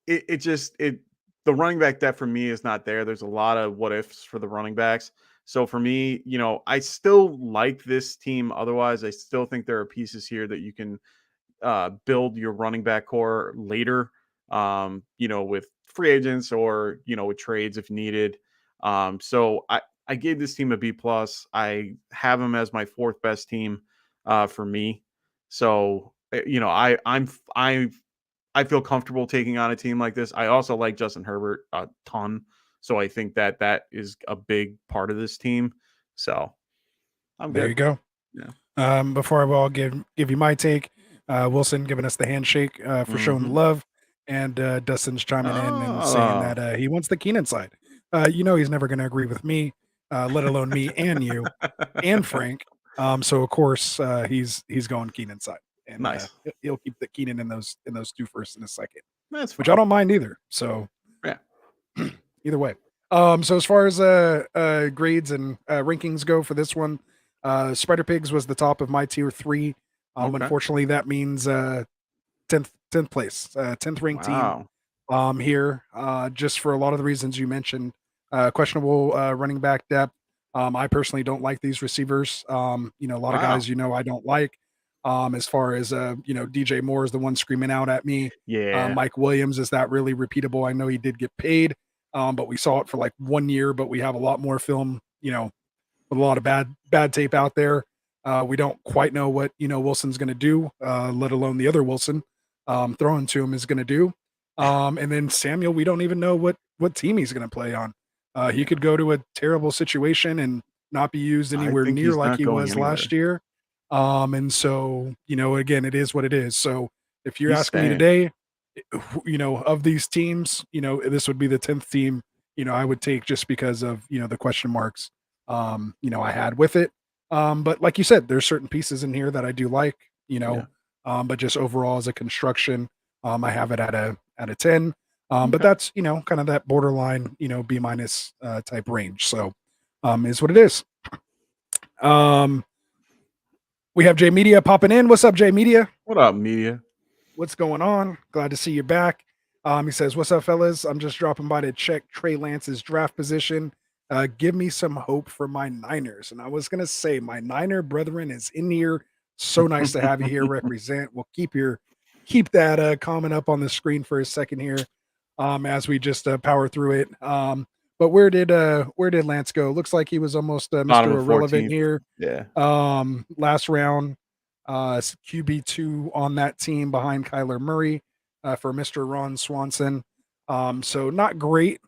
[SPEAKER 2] the running back depth for me is not there. There's a lot of what ifs for the running backs. So for me, I still like this team. Otherwise, I still think there are pieces here that you can build your running back core later. With free agents or with trades if needed. So I gave this team a B plus. I have them as my 4th best team for me. So I feel comfortable taking on a team like this. I also like Justin Herbert a ton. So I think that is a big part of this team. So I'm
[SPEAKER 1] There
[SPEAKER 2] good.
[SPEAKER 1] you go.
[SPEAKER 2] Yeah.
[SPEAKER 1] Before I will give you my take, Wilson giving us the handshake for showing the
[SPEAKER 2] Mhm.
[SPEAKER 1] love, and Dustin's chiming in and saying
[SPEAKER 2] Oh,
[SPEAKER 1] that he wants the Keenan side. He's never going to agree with me, let alone me and you and Frank. So of course he's going Keenan side, and
[SPEAKER 2] nice.
[SPEAKER 1] he'll keep the Keenan in those 2 first and a second,
[SPEAKER 2] That's
[SPEAKER 1] which
[SPEAKER 2] fine.
[SPEAKER 1] I don't mind either. So
[SPEAKER 2] Yeah.
[SPEAKER 1] either way. So as far as grades and rankings go for this one, Spider Pigs was the top of my tier 3.
[SPEAKER 2] Okay.
[SPEAKER 1] Unfortunately, that means 10th place, 10th ranked team
[SPEAKER 2] Wow.
[SPEAKER 1] here, just for a lot of the reasons you mentioned. Questionable running back depth. I personally don't like these receivers. A lot of
[SPEAKER 2] Wow.
[SPEAKER 1] guys, I don't like. As far as DJ Moore is the one screaming out at me.
[SPEAKER 2] Yeah.
[SPEAKER 1] Mike Williams, is that really repeatable? I know he did get paid, but we saw it for like 1 year, but we have a lot more film, with a lot of bad tape out there. We don't quite know what Wilson's going to do, let alone the other Wilson throwing to him is going to do. And then Samuel, we don't even know what team he's going to play on. He could go to a terrible situation and not be used anywhere near like he was last year. And so, again, it is what it is. So if you're asking me today, of these teams, this would be the 10th team, I would take just because of, the question marks, I had with it. But like you said, there's certain pieces in here that I do like, but just overall as a construction, I have it at a 10. But that's, kind of that borderline, B minus type range. So is what it is. We have Jay Media popping in. What's up, Jay Media?
[SPEAKER 2] What up, Media?
[SPEAKER 1] What's going on? Glad to see you back. He says, what's up, fellas? I'm just dropping by to check Trey Lance's draft position. Give me some hope for my Niners. And I was going to say, my Niner brethren is in here. So nice to have you here represent. We'll keep that comment up on the screen for a second here as we just power through it. But where did Lance go? Looks like he was almost Mr. Irrelevant 14th. Here.
[SPEAKER 2] Yeah.
[SPEAKER 1] Last round, QB2 on that team behind Kyler Murray for Mr. Ron Swanson. So not great,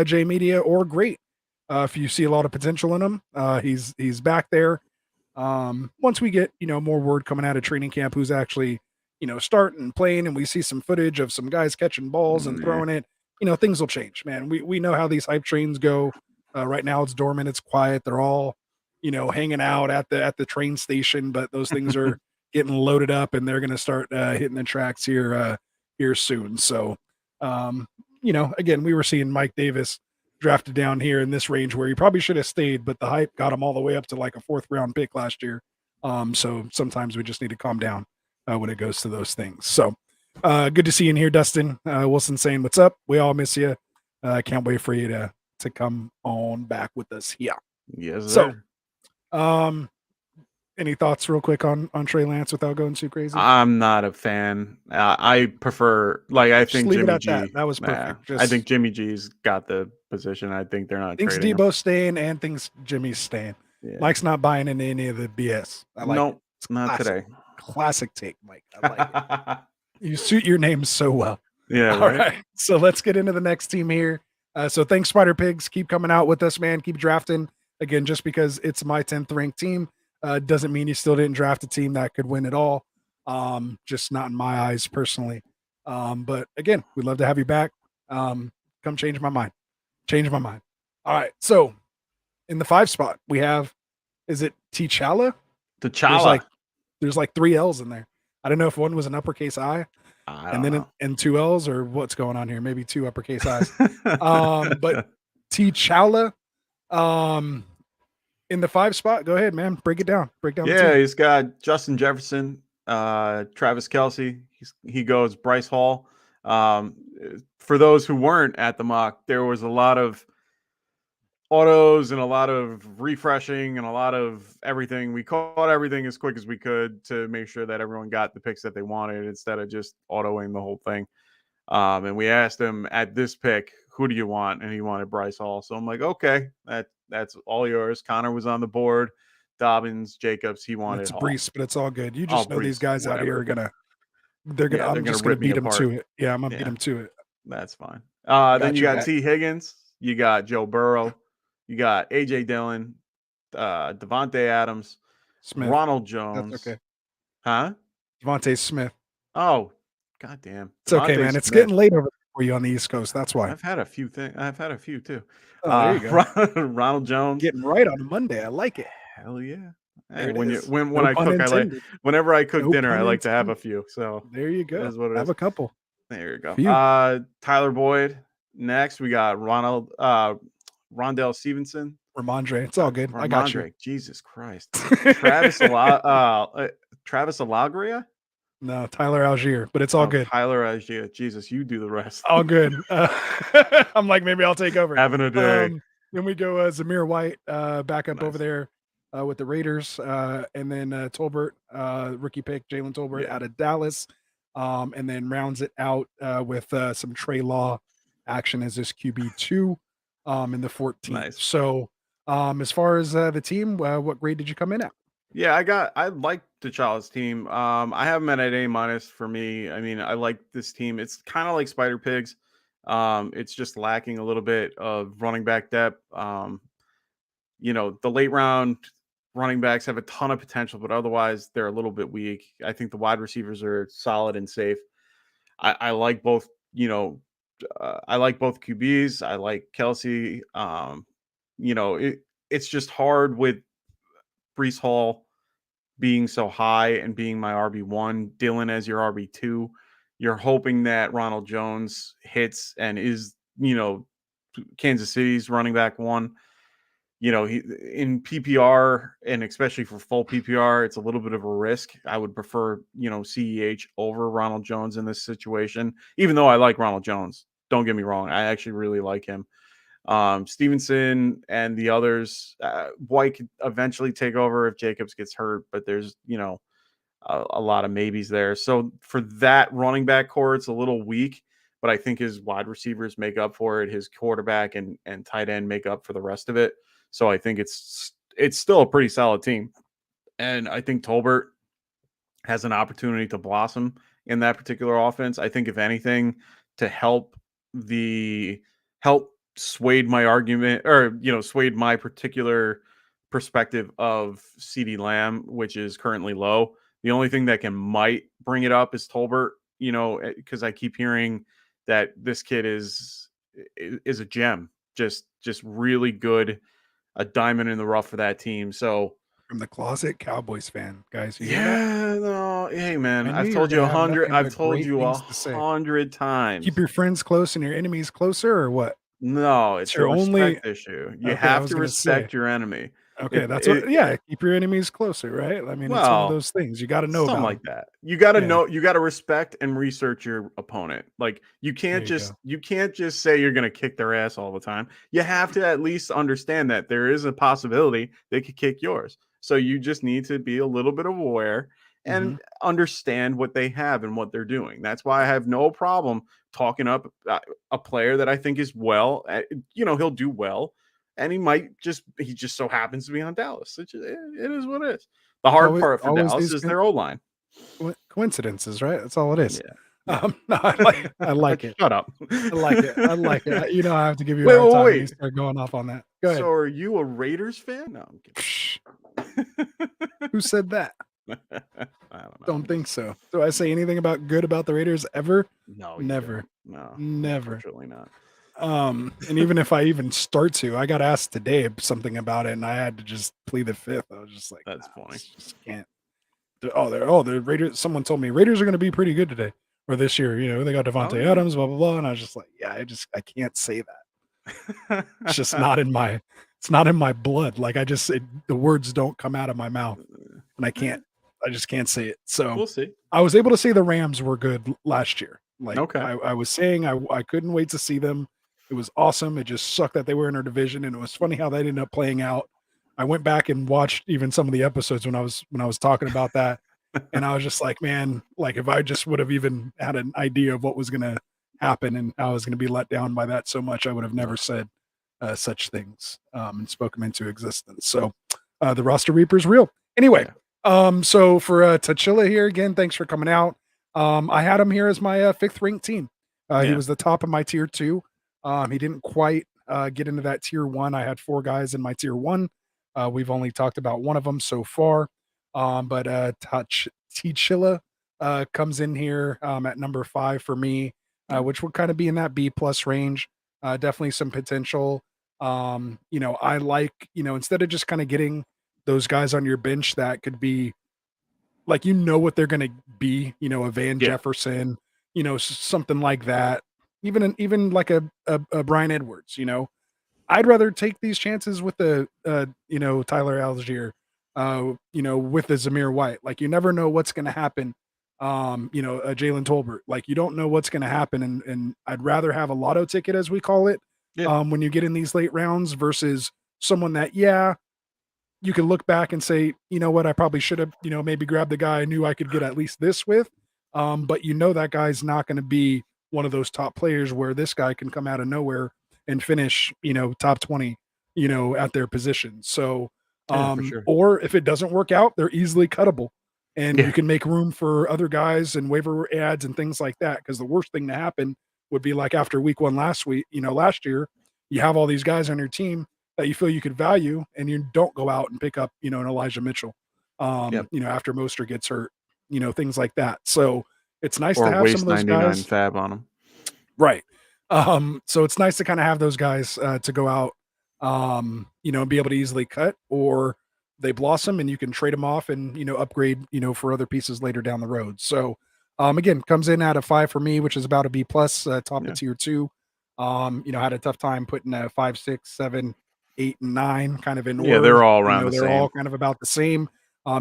[SPEAKER 1] J Media, or great. If you see a lot of potential in him, he's back there. Once we get more word coming out of training camp, who's actually starting playing, and we see some footage of some guys catching balls and throwing it. Things will change, man. We know how these hype trains go. Right now it's dormant, it's quiet. They're all, hanging out at the train station, but those things are getting loaded up and they're going to start hitting the tracks here soon. So, again, we were seeing Mike Davis drafted down here in this range where he probably should have stayed, but the hype got him all the way up to like a 4th round pick last year. So sometimes we just need to calm down when it goes to those things. So, good to see you in here, Dustin. Wilson saying, what's up? We all miss you. Can't wait for you to come on back with us here.
[SPEAKER 2] Yes,
[SPEAKER 1] sir. So, any thoughts real quick on Trey Lance without going too crazy?
[SPEAKER 2] I'm not a fan. I prefer, I think Jimmy G.
[SPEAKER 1] That was perfect.
[SPEAKER 2] I think Jimmy G's got the position. I think they're not
[SPEAKER 1] thinks
[SPEAKER 2] trading
[SPEAKER 1] Debo's staying and thinks Jimmy's staying. Yeah. Mike's not buying into any of the BS. I like
[SPEAKER 2] nope, not today.
[SPEAKER 1] Classic take, Mike. I like it. You suit your name so well.
[SPEAKER 2] Yeah.
[SPEAKER 1] All right. So let's get into the next team here. So thanks, Spider Pigs. Keep coming out with us, man. Keep drafting. Again, just because it's my 10th ranked team doesn't mean you still didn't draft a team that could win it all. Just not in my eyes personally. But again, we'd love to have you back. Come change my mind. All right. So in the 5 spot, we have, is it T'Challa?
[SPEAKER 2] T'Challa.
[SPEAKER 1] There's like 3 L's in there. I don't know if one was an uppercase I and then and 2 L's or what's going on here. Maybe 2 uppercase I's. But T'Challa, in the 5 spot, go ahead, man. Break it down.
[SPEAKER 2] Yeah, he's got Justin Jefferson, Travis Kelce. He goes Bryce Hall. For those who weren't at the mock, there was a lot of autos and a lot of refreshing and a lot of everything. We caught everything as quick as we could to make sure that everyone got the picks that they wanted instead of just autoing the whole thing. And we asked him at this pick, who do you want? And he wanted Bryce Hall. So I'm like, okay, that's all yours. Connor was on the board. Dobbins, Jacobs, he wanted
[SPEAKER 1] it's
[SPEAKER 2] Hall.
[SPEAKER 1] Brees, but it's all good. You just know Brees, these guys out here are gonna I'm just gonna beat them to it. Yeah, I'm gonna beat them to it.
[SPEAKER 2] That's fine. Then you got T. Higgins, you got Joe Burrow, you got AJ Dillon, Devontae Adams,
[SPEAKER 1] Smith.
[SPEAKER 2] Ronald Jones.
[SPEAKER 1] That's okay.
[SPEAKER 2] Huh?
[SPEAKER 1] Devontae Smith.
[SPEAKER 2] Oh, goddamn.
[SPEAKER 1] It's okay, man. It's getting late over there for you on the East Coast. That's why.
[SPEAKER 2] I've had a few too.
[SPEAKER 1] Oh, there you go.
[SPEAKER 2] Ronald Jones.
[SPEAKER 1] Getting right on a Monday. I like it.
[SPEAKER 2] Hell yeah.
[SPEAKER 1] Hey,
[SPEAKER 2] when I cook, whenever I cook dinner, I like to have a few. So
[SPEAKER 1] there you go.
[SPEAKER 2] That's what it
[SPEAKER 1] have
[SPEAKER 2] is.
[SPEAKER 1] A couple.
[SPEAKER 2] There you go. Tyler Boyd. Next, we got Rondell Stevenson.
[SPEAKER 1] Ramondre. It's all good. I got you.
[SPEAKER 2] Jesus Christ. Travis Alagria?
[SPEAKER 1] No, Tyler Algier, but it's all good.
[SPEAKER 2] Tyler Algier. Jesus, you do the rest.
[SPEAKER 1] All good. I'm like, maybe I'll take over.
[SPEAKER 2] Having a day.
[SPEAKER 1] Then we go Zamir White back up over there. with the Raiders, and then Tolbert, rookie pick Jalen Tolbert
[SPEAKER 2] Yeah.
[SPEAKER 1] out of Dallas, and then rounds it out with some Trey Law action as this QB2 in the 14th.
[SPEAKER 2] Nice.
[SPEAKER 1] So as far as the team, what grade did you come in at?
[SPEAKER 2] Yeah, I like T'Challa's team. I have him at an A- for me. I mean, I like this team. It's kind of like Spider Pigs. It's just lacking a little bit of running back depth. The late round running backs have a ton of potential, but otherwise they're a little bit weak. I think the wide receivers are solid and safe. I like both, I like both QBs. I like Kelsey. It's just hard with Brees Hall being so high and being my RB1, Dylan as your RB2. You're hoping that Ronald Jones hits and is, Kansas City's running back one. He in PPR and especially for full PPR, it's a little bit of a risk. I would prefer, CEH over Ronald Jones in this situation, even though I like Ronald Jones. Don't get me wrong. I actually really like him. Stevenson and the others, White could eventually take over if Jacobs gets hurt, but there's, a lot of maybes there. So for that running back core, it's a little weak, but I think his wide receivers make up for it. His quarterback and tight end make up for the rest of it. So I think it's still a pretty solid team. And I think Tolbert has an opportunity to blossom in that particular offense. I think if anything, to help swayed my argument or swayed my particular perspective of CD Lamb, which is currently low. The only thing that might bring it up is Tolbert, because I keep hearing that this kid is a gem, just really good, a diamond in the rough for that team. So
[SPEAKER 1] From the closet Cowboys fan, guys. You hear that?
[SPEAKER 2] yeah, no, hey man,
[SPEAKER 1] I knew
[SPEAKER 2] I've
[SPEAKER 1] you were
[SPEAKER 2] told you
[SPEAKER 1] gonna have nothing
[SPEAKER 2] I've
[SPEAKER 1] but
[SPEAKER 2] told
[SPEAKER 1] great
[SPEAKER 2] you
[SPEAKER 1] things to say.
[SPEAKER 2] 100 times.
[SPEAKER 1] Keep your friends close and your enemies closer, or what?
[SPEAKER 2] No,
[SPEAKER 1] It's
[SPEAKER 2] it's a
[SPEAKER 1] your only.
[SPEAKER 2] respect issue. You
[SPEAKER 1] Okay, I
[SPEAKER 2] have
[SPEAKER 1] was
[SPEAKER 2] to
[SPEAKER 1] gonna say.
[SPEAKER 2] respect your enemy.
[SPEAKER 1] Okay,
[SPEAKER 2] It,
[SPEAKER 1] that's what.
[SPEAKER 2] it,
[SPEAKER 1] Yeah, keep your enemies closer, right? I mean, it's one of
[SPEAKER 2] well,
[SPEAKER 1] those things you got to know
[SPEAKER 2] something
[SPEAKER 1] about
[SPEAKER 2] like
[SPEAKER 1] them.
[SPEAKER 2] that. You got to
[SPEAKER 1] Yeah,
[SPEAKER 2] know, you got to respect and research your opponent. Like
[SPEAKER 1] there you go.
[SPEAKER 2] you can't just say you're going to kick their ass all the time. You have to at least understand that there is a possibility they could kick yours. So you just need to be a little bit aware
[SPEAKER 1] hmm
[SPEAKER 2] and understand what they have and what they're doing. That's why I have no problem talking up a player that I think is he'll do well, and he just so happens to be on Dallas. It is what it is. The hard
[SPEAKER 1] Always,
[SPEAKER 2] part for
[SPEAKER 1] always
[SPEAKER 2] Dallas
[SPEAKER 1] these
[SPEAKER 2] is their O-line.
[SPEAKER 1] coincidences, right? That's all it is.
[SPEAKER 2] Yeah, yeah.
[SPEAKER 1] No, I like it.
[SPEAKER 2] Shut up.
[SPEAKER 1] I like it. I like it. I have to give you a
[SPEAKER 2] Wait,
[SPEAKER 1] hard
[SPEAKER 2] wait,
[SPEAKER 1] time when you
[SPEAKER 2] wait.
[SPEAKER 1] start going off on that. Go
[SPEAKER 2] So
[SPEAKER 1] ahead.
[SPEAKER 2] are you a Raiders fan? No, I'm
[SPEAKER 1] Psh,
[SPEAKER 2] kidding.
[SPEAKER 1] who said that?
[SPEAKER 2] I don't know.
[SPEAKER 1] Don't think so. Do I say anything good about the Raiders ever?
[SPEAKER 2] No, you
[SPEAKER 1] Never.
[SPEAKER 2] don't. No,
[SPEAKER 1] Never.
[SPEAKER 2] unfortunately not.
[SPEAKER 1] And even if I even start to, I got asked today something about it, and I had to just plead the fifth. I was just like,
[SPEAKER 2] That's
[SPEAKER 1] nah,
[SPEAKER 2] funny.
[SPEAKER 1] just can't. The Raiders. Someone told me Raiders are going to be pretty good today or this year. They got Devontae
[SPEAKER 2] yeah.
[SPEAKER 1] Adams, blah blah blah, and I was just like, yeah, I can't say that. It's just not in my. It's not in my blood. Like the words don't come out of my mouth, and I can't. I just can't say it. So
[SPEAKER 2] We'll see.
[SPEAKER 1] I was able to say the Rams were good last year. Like
[SPEAKER 2] Okay.
[SPEAKER 1] I was saying, I couldn't wait to see them. It was awesome. It just sucked that they were in our division, and it was funny how that ended up playing out. I went back and watched even some of the episodes when I was talking about that, and I was just like, man, like if I just would have even had an idea of what was going to happen and I was going to be let down by that so much, I would have never said such things and spoke them into existence. So the roster reaper's real. Anyway, so for T'Challa here again, thanks for coming out. I had him here as my fifth ranked team. He was the top of my tier 2. He didn't quite get into that tier 1. I had 4 guys in my tier 1. We've only talked about one of them so far. But T'Challa comes in here at number 5 for me, which would kind of be in that B plus range. Definitely some potential. I like, instead of just kind of getting those guys on your bench that could be like, what they're going to be, a Van Jefferson, something like that. Even like a Brian Edwards, I'd rather take these chances with the Tyler Algier, with the Zamir White. Like you never know what's going to happen. Jalen Tolbert, like you don't know what's going to happen, and I'd rather have a lotto ticket, as we call it, when you get in these late rounds versus someone that you can look back and say, you know what, I probably should have, maybe grabbed the guy I knew I could get at least this with. But that guy's not going to be one of those top players where this guy can come out of nowhere and finish, top 20, at their position. So,
[SPEAKER 2] Yeah, for sure.
[SPEAKER 1] or if it doesn't work out, they're easily cuttable and you
[SPEAKER 2] Yeah.
[SPEAKER 1] can make room for other guys and waiver ads and things like that. Cause the worst thing to happen would be like after week one last year, you have all these guys on your team that you feel you could value and you don't go out and pick up, an Elijah Mitchell,
[SPEAKER 2] Yep.
[SPEAKER 1] after Mostert gets hurt, things like that. So it's nice to
[SPEAKER 2] Or
[SPEAKER 1] have some
[SPEAKER 2] waste
[SPEAKER 1] of those
[SPEAKER 2] 99
[SPEAKER 1] guys.
[SPEAKER 2] fab on them.
[SPEAKER 1] Right. So it's nice to kind of have those guys to go out, and be able to easily cut, or they blossom and you can trade them off and, upgrade, for other pieces later down the road. So, again, comes in at a 5 for me, which is about a B plus, top
[SPEAKER 2] Yeah.
[SPEAKER 1] of tier 2. Had a tough time putting a 5, 6, 7, 8, and 9 kind of in order.
[SPEAKER 2] Yeah, they're all around the
[SPEAKER 1] They're
[SPEAKER 2] same.
[SPEAKER 1] all kind of about the same.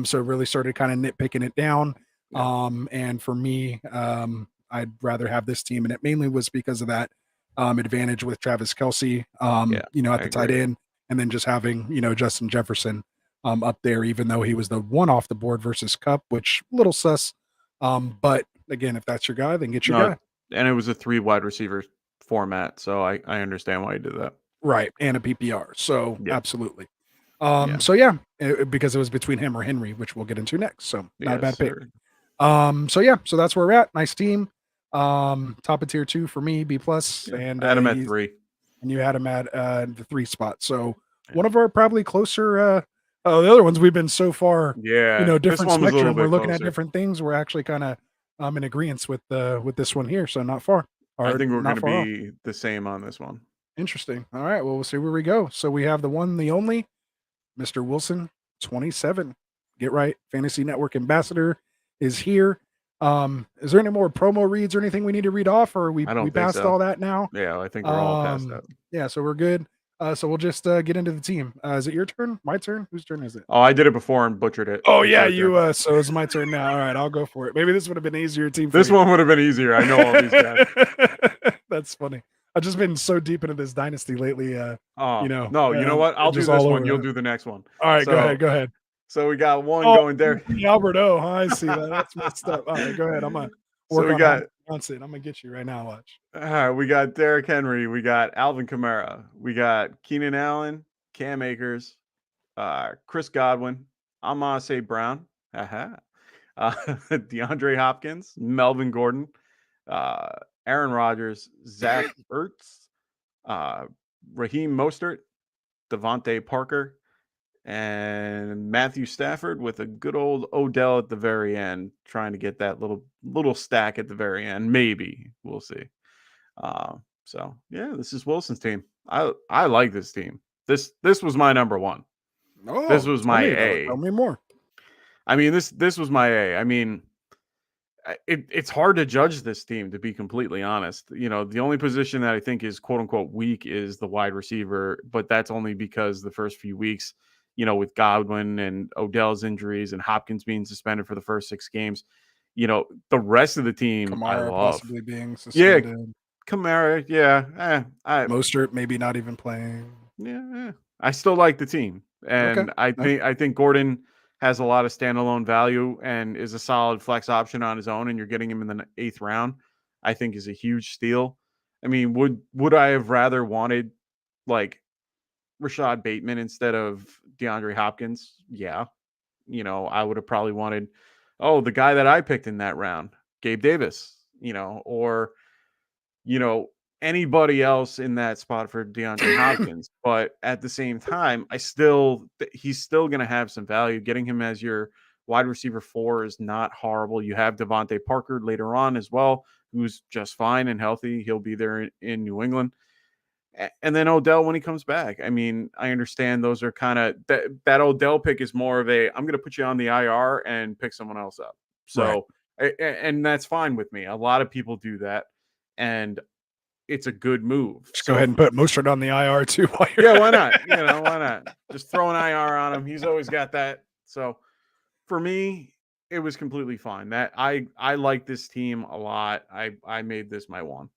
[SPEAKER 1] So really started kind of nitpicking it down.
[SPEAKER 2] Yeah.
[SPEAKER 1] And for me, I'd rather have this team, and it mainly was because of that advantage with Travis Kelce, at the tight end, and then just having Justin Jefferson up there, even though he was the one off the board versus Cup, which a little sus. But again, if that's your guy, then get your guy.
[SPEAKER 2] And it was a 3 wide receiver format, so I understand why you did that.
[SPEAKER 1] Right, and a PPR, so absolutely.
[SPEAKER 2] Yeah.
[SPEAKER 1] So because it was between him or Henry, which we'll get into next. So not a bad pick. So that's where we're at. Nice team. Top of tier 2 for me, B plus, and
[SPEAKER 2] I had him at 3.
[SPEAKER 1] And you had him at the 3 spot. So one of our probably closer. The other ones we've been so far. Different spectrum. We're looking at different things. We're actually kind of in agreement with this one here. So not far.
[SPEAKER 2] I think we're going to be the same on this one.
[SPEAKER 1] Interesting. All right. Well, we'll see where we go. So we have the one, the only, Mr. Wilson, 27. Get right. Fantasy Network Ambassador is here. Is there any more promo reads or anything we need to read off, or we passed all that now?
[SPEAKER 2] Yeah, I think we're all past that.
[SPEAKER 1] Yeah, so we're good. So we'll just get into the team. Is it your turn? My turn? Whose turn is it?
[SPEAKER 2] Oh, I did it before and butchered it.
[SPEAKER 1] Oh yeah, you. So it's my turn now. All right, I'll go for it. Maybe this would have been an easier team.
[SPEAKER 2] This one would have been easier. I know all these guys.
[SPEAKER 1] That's funny. I've just been so deep into this dynasty lately.
[SPEAKER 2] You know what? I'll do this one. You'll do the next one.
[SPEAKER 1] All right, go ahead.
[SPEAKER 2] So we got one going there.
[SPEAKER 1] Alberto, I see that. That's messed up. All right, go ahead. I'm gonna work on it. I'm gonna get you right now. Watch.
[SPEAKER 2] All right, we got Derrick Henry. We got Alvin Kamara. We got Keenan Allen, Cam Akers, Chris Godwin, Amon St. Brown, DeAndre Hopkins, Melvin Gordon, Aaron Rodgers, Zach Ertz, Raheem Mostert, Devontae Parker, and Matthew Stafford with a good old Odell at the very end, trying to get that little stack at the very end. Maybe we'll see. So yeah, this is Wilson's team. I like this team. This was my number one. This was my A.
[SPEAKER 1] Tell me more.
[SPEAKER 2] I mean, this was my A. I mean, it's hard to judge this team, to be completely honest. The only position that I think is quote unquote weak is the wide receiver, but that's only because the first few weeks, with Godwin and Odell's injuries and Hopkins being suspended for the first 6 games, the rest of the team
[SPEAKER 1] Kamara
[SPEAKER 2] I love.
[SPEAKER 1] Possibly being suspended.
[SPEAKER 2] Yeah, Kamara, yeah.
[SPEAKER 1] Mostert maybe not even playing.
[SPEAKER 2] Yeah. I still like the team, and okay. I think Gordon has a lot of standalone value and is a solid flex option on his own, and you're getting him in the 8th round, I think is a huge steal. I mean, would I have rather wanted like Rashad Bateman instead of DeAndre Hopkins? Yeah. I would have probably wanted, the guy that I picked in that round, Gabe Davis, or, anybody else in that spot for DeAndre Hopkins. But at the same time, he's still going to have some value. Getting him as your wide receiver 4 is not horrible. You have Devontae Parker later on as well, who's just fine and healthy. He'll be there in New England. And then Odell when he comes back. I mean, I understand those are kind of that Odell pick is more of I'm going to put you on the IR and pick someone else up. So, and that's fine with me. A lot of people do that, and it's a good move.
[SPEAKER 1] Just go ahead and put Mostert on the IR too.
[SPEAKER 2] Why not? Why not? Just throw an IR on him. He's always got that. So for me, it was completely fine. That I like this team a lot. I made this my one.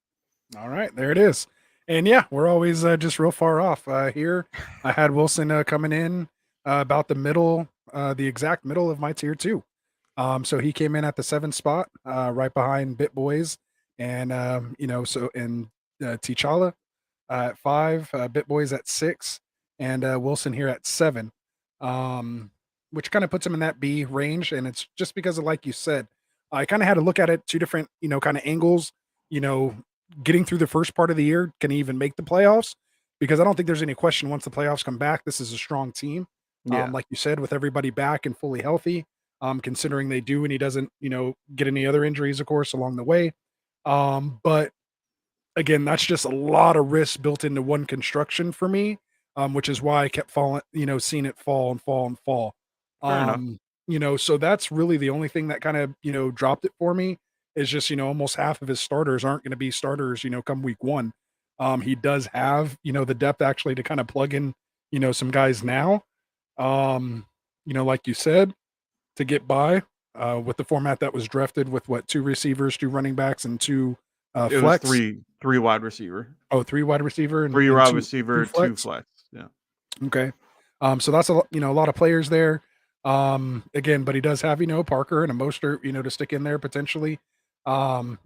[SPEAKER 1] All right, there it is. And yeah, we're always just real far off here. I had Wilson coming in about the exact middle of my tier 2. So he came in at the 7th spot, right behind Bit Boys and T'Challa at 5, Bit Boys at 6, and Wilson here at 7. Which kind of puts him in that B range, and it's just because of, like you said, I kind of had to look at it 2 different, kind of angles. You know, getting through the first part of the year, can he even make the playoffs? Because I don't think there's any question once the playoffs come back, this is a strong team.
[SPEAKER 2] Yeah,
[SPEAKER 1] Like you said, with everybody back and fully healthy, considering they do, and he doesn't, get any other injuries, of course, along the way. But again, that's just a lot of risk built into one construction for me, which is why I kept falling, seeing it fall and fall and fall.
[SPEAKER 2] fair enough.
[SPEAKER 1] So that's really the only thing that kind of, dropped it for me is just, almost half of his starters aren't going to be starters, come week 1. He does have, the depth actually to kind of plug in, some guys now. Like you said, to get by with the format that was drafted with 2 receivers, 2 running backs, and 2
[SPEAKER 2] It was
[SPEAKER 1] flex.
[SPEAKER 2] three wide receiver,
[SPEAKER 1] Oh, 3 wide receiver and
[SPEAKER 2] 3 wide
[SPEAKER 1] 2
[SPEAKER 2] receiver, 2 flex. Yeah,
[SPEAKER 1] Okay. So that's a lot of players there. Again, but he does have, Parker and a Mostert, to stick in there potentially. And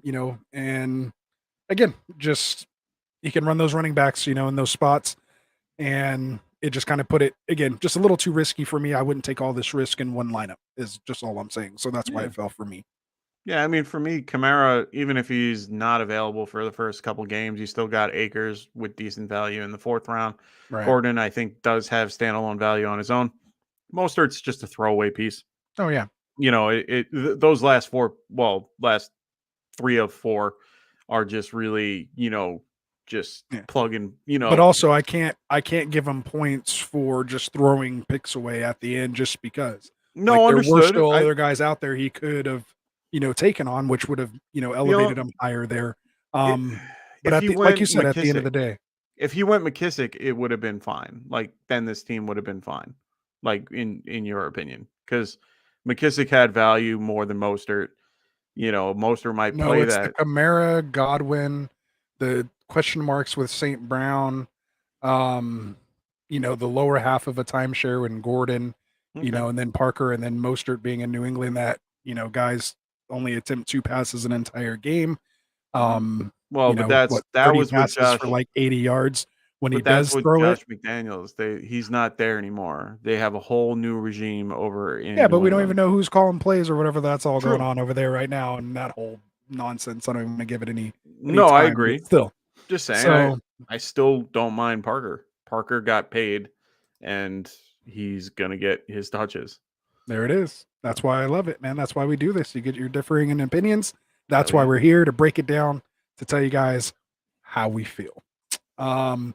[SPEAKER 1] again, just he can run those running backs, in those spots. And it just kind of put it again, just a little too risky for me. I wouldn't take all this risk in one lineup, is just all I'm saying. So that's why
[SPEAKER 2] yeah,
[SPEAKER 1] it fell for me.
[SPEAKER 2] yeah. I mean, for me, Kamara, even if he's not available for the first couple games, you still got Akers with decent value in the 4th round.
[SPEAKER 1] Right.
[SPEAKER 2] Gordon, I think, does have standalone value on his own. Mostert's just a throwaway piece.
[SPEAKER 1] Oh yeah.
[SPEAKER 2] Those last 3 of 4 are just really, just
[SPEAKER 1] Yeah.
[SPEAKER 2] plugging,
[SPEAKER 1] But also I can't give him points for just throwing picks away at the end just because. Like
[SPEAKER 2] No,
[SPEAKER 1] there were
[SPEAKER 2] understood.
[SPEAKER 1] still other guys out there he could have, taken on, which would have, elevated him higher there.
[SPEAKER 2] It,
[SPEAKER 1] But
[SPEAKER 2] if he
[SPEAKER 1] like you
[SPEAKER 2] went
[SPEAKER 1] said, at the end of
[SPEAKER 2] McKissick,
[SPEAKER 1] the day,
[SPEAKER 2] if he went McKissick, it would have been fine. Like then this team would have been fine. Like in your opinion, because McKissick had value more than Mostert. Mostert might
[SPEAKER 1] no,
[SPEAKER 2] play
[SPEAKER 1] it's the
[SPEAKER 2] that.
[SPEAKER 1] Kamara, Godwin, the question marks with St. Brown, um, the lower half of a timeshare and Gordon,
[SPEAKER 2] Okay.
[SPEAKER 1] and then Parker and then Mostert being in New England that, guys only attempt 2 passes an entire game.
[SPEAKER 2] Well, but that
[SPEAKER 1] 30
[SPEAKER 2] was with
[SPEAKER 1] passes for
[SPEAKER 2] Josh.
[SPEAKER 1] like 80 yards when he
[SPEAKER 2] But that's
[SPEAKER 1] does
[SPEAKER 2] with
[SPEAKER 1] throw it.
[SPEAKER 2] Josh McDaniels. He's not there anymore. They have a whole new regime over
[SPEAKER 1] Yeah,
[SPEAKER 2] in
[SPEAKER 1] but
[SPEAKER 2] New
[SPEAKER 1] we don't even
[SPEAKER 2] England.
[SPEAKER 1] know who's calling plays or whatever that's all going
[SPEAKER 2] True.
[SPEAKER 1] on over there right now, and that whole nonsense. I don't even want to give it any
[SPEAKER 2] No, I
[SPEAKER 1] time, but
[SPEAKER 2] agree.
[SPEAKER 1] still.
[SPEAKER 2] Just saying,
[SPEAKER 1] So
[SPEAKER 2] I still don't mind Parker. Parker got paid, and he's gonna get his touches.
[SPEAKER 1] there it is. That's why I love it, man. That's why we do this. You get your differing in opinions. That's
[SPEAKER 2] Hell
[SPEAKER 1] why
[SPEAKER 2] yeah.
[SPEAKER 1] we're here to break it down to tell you guys how we feel. Um,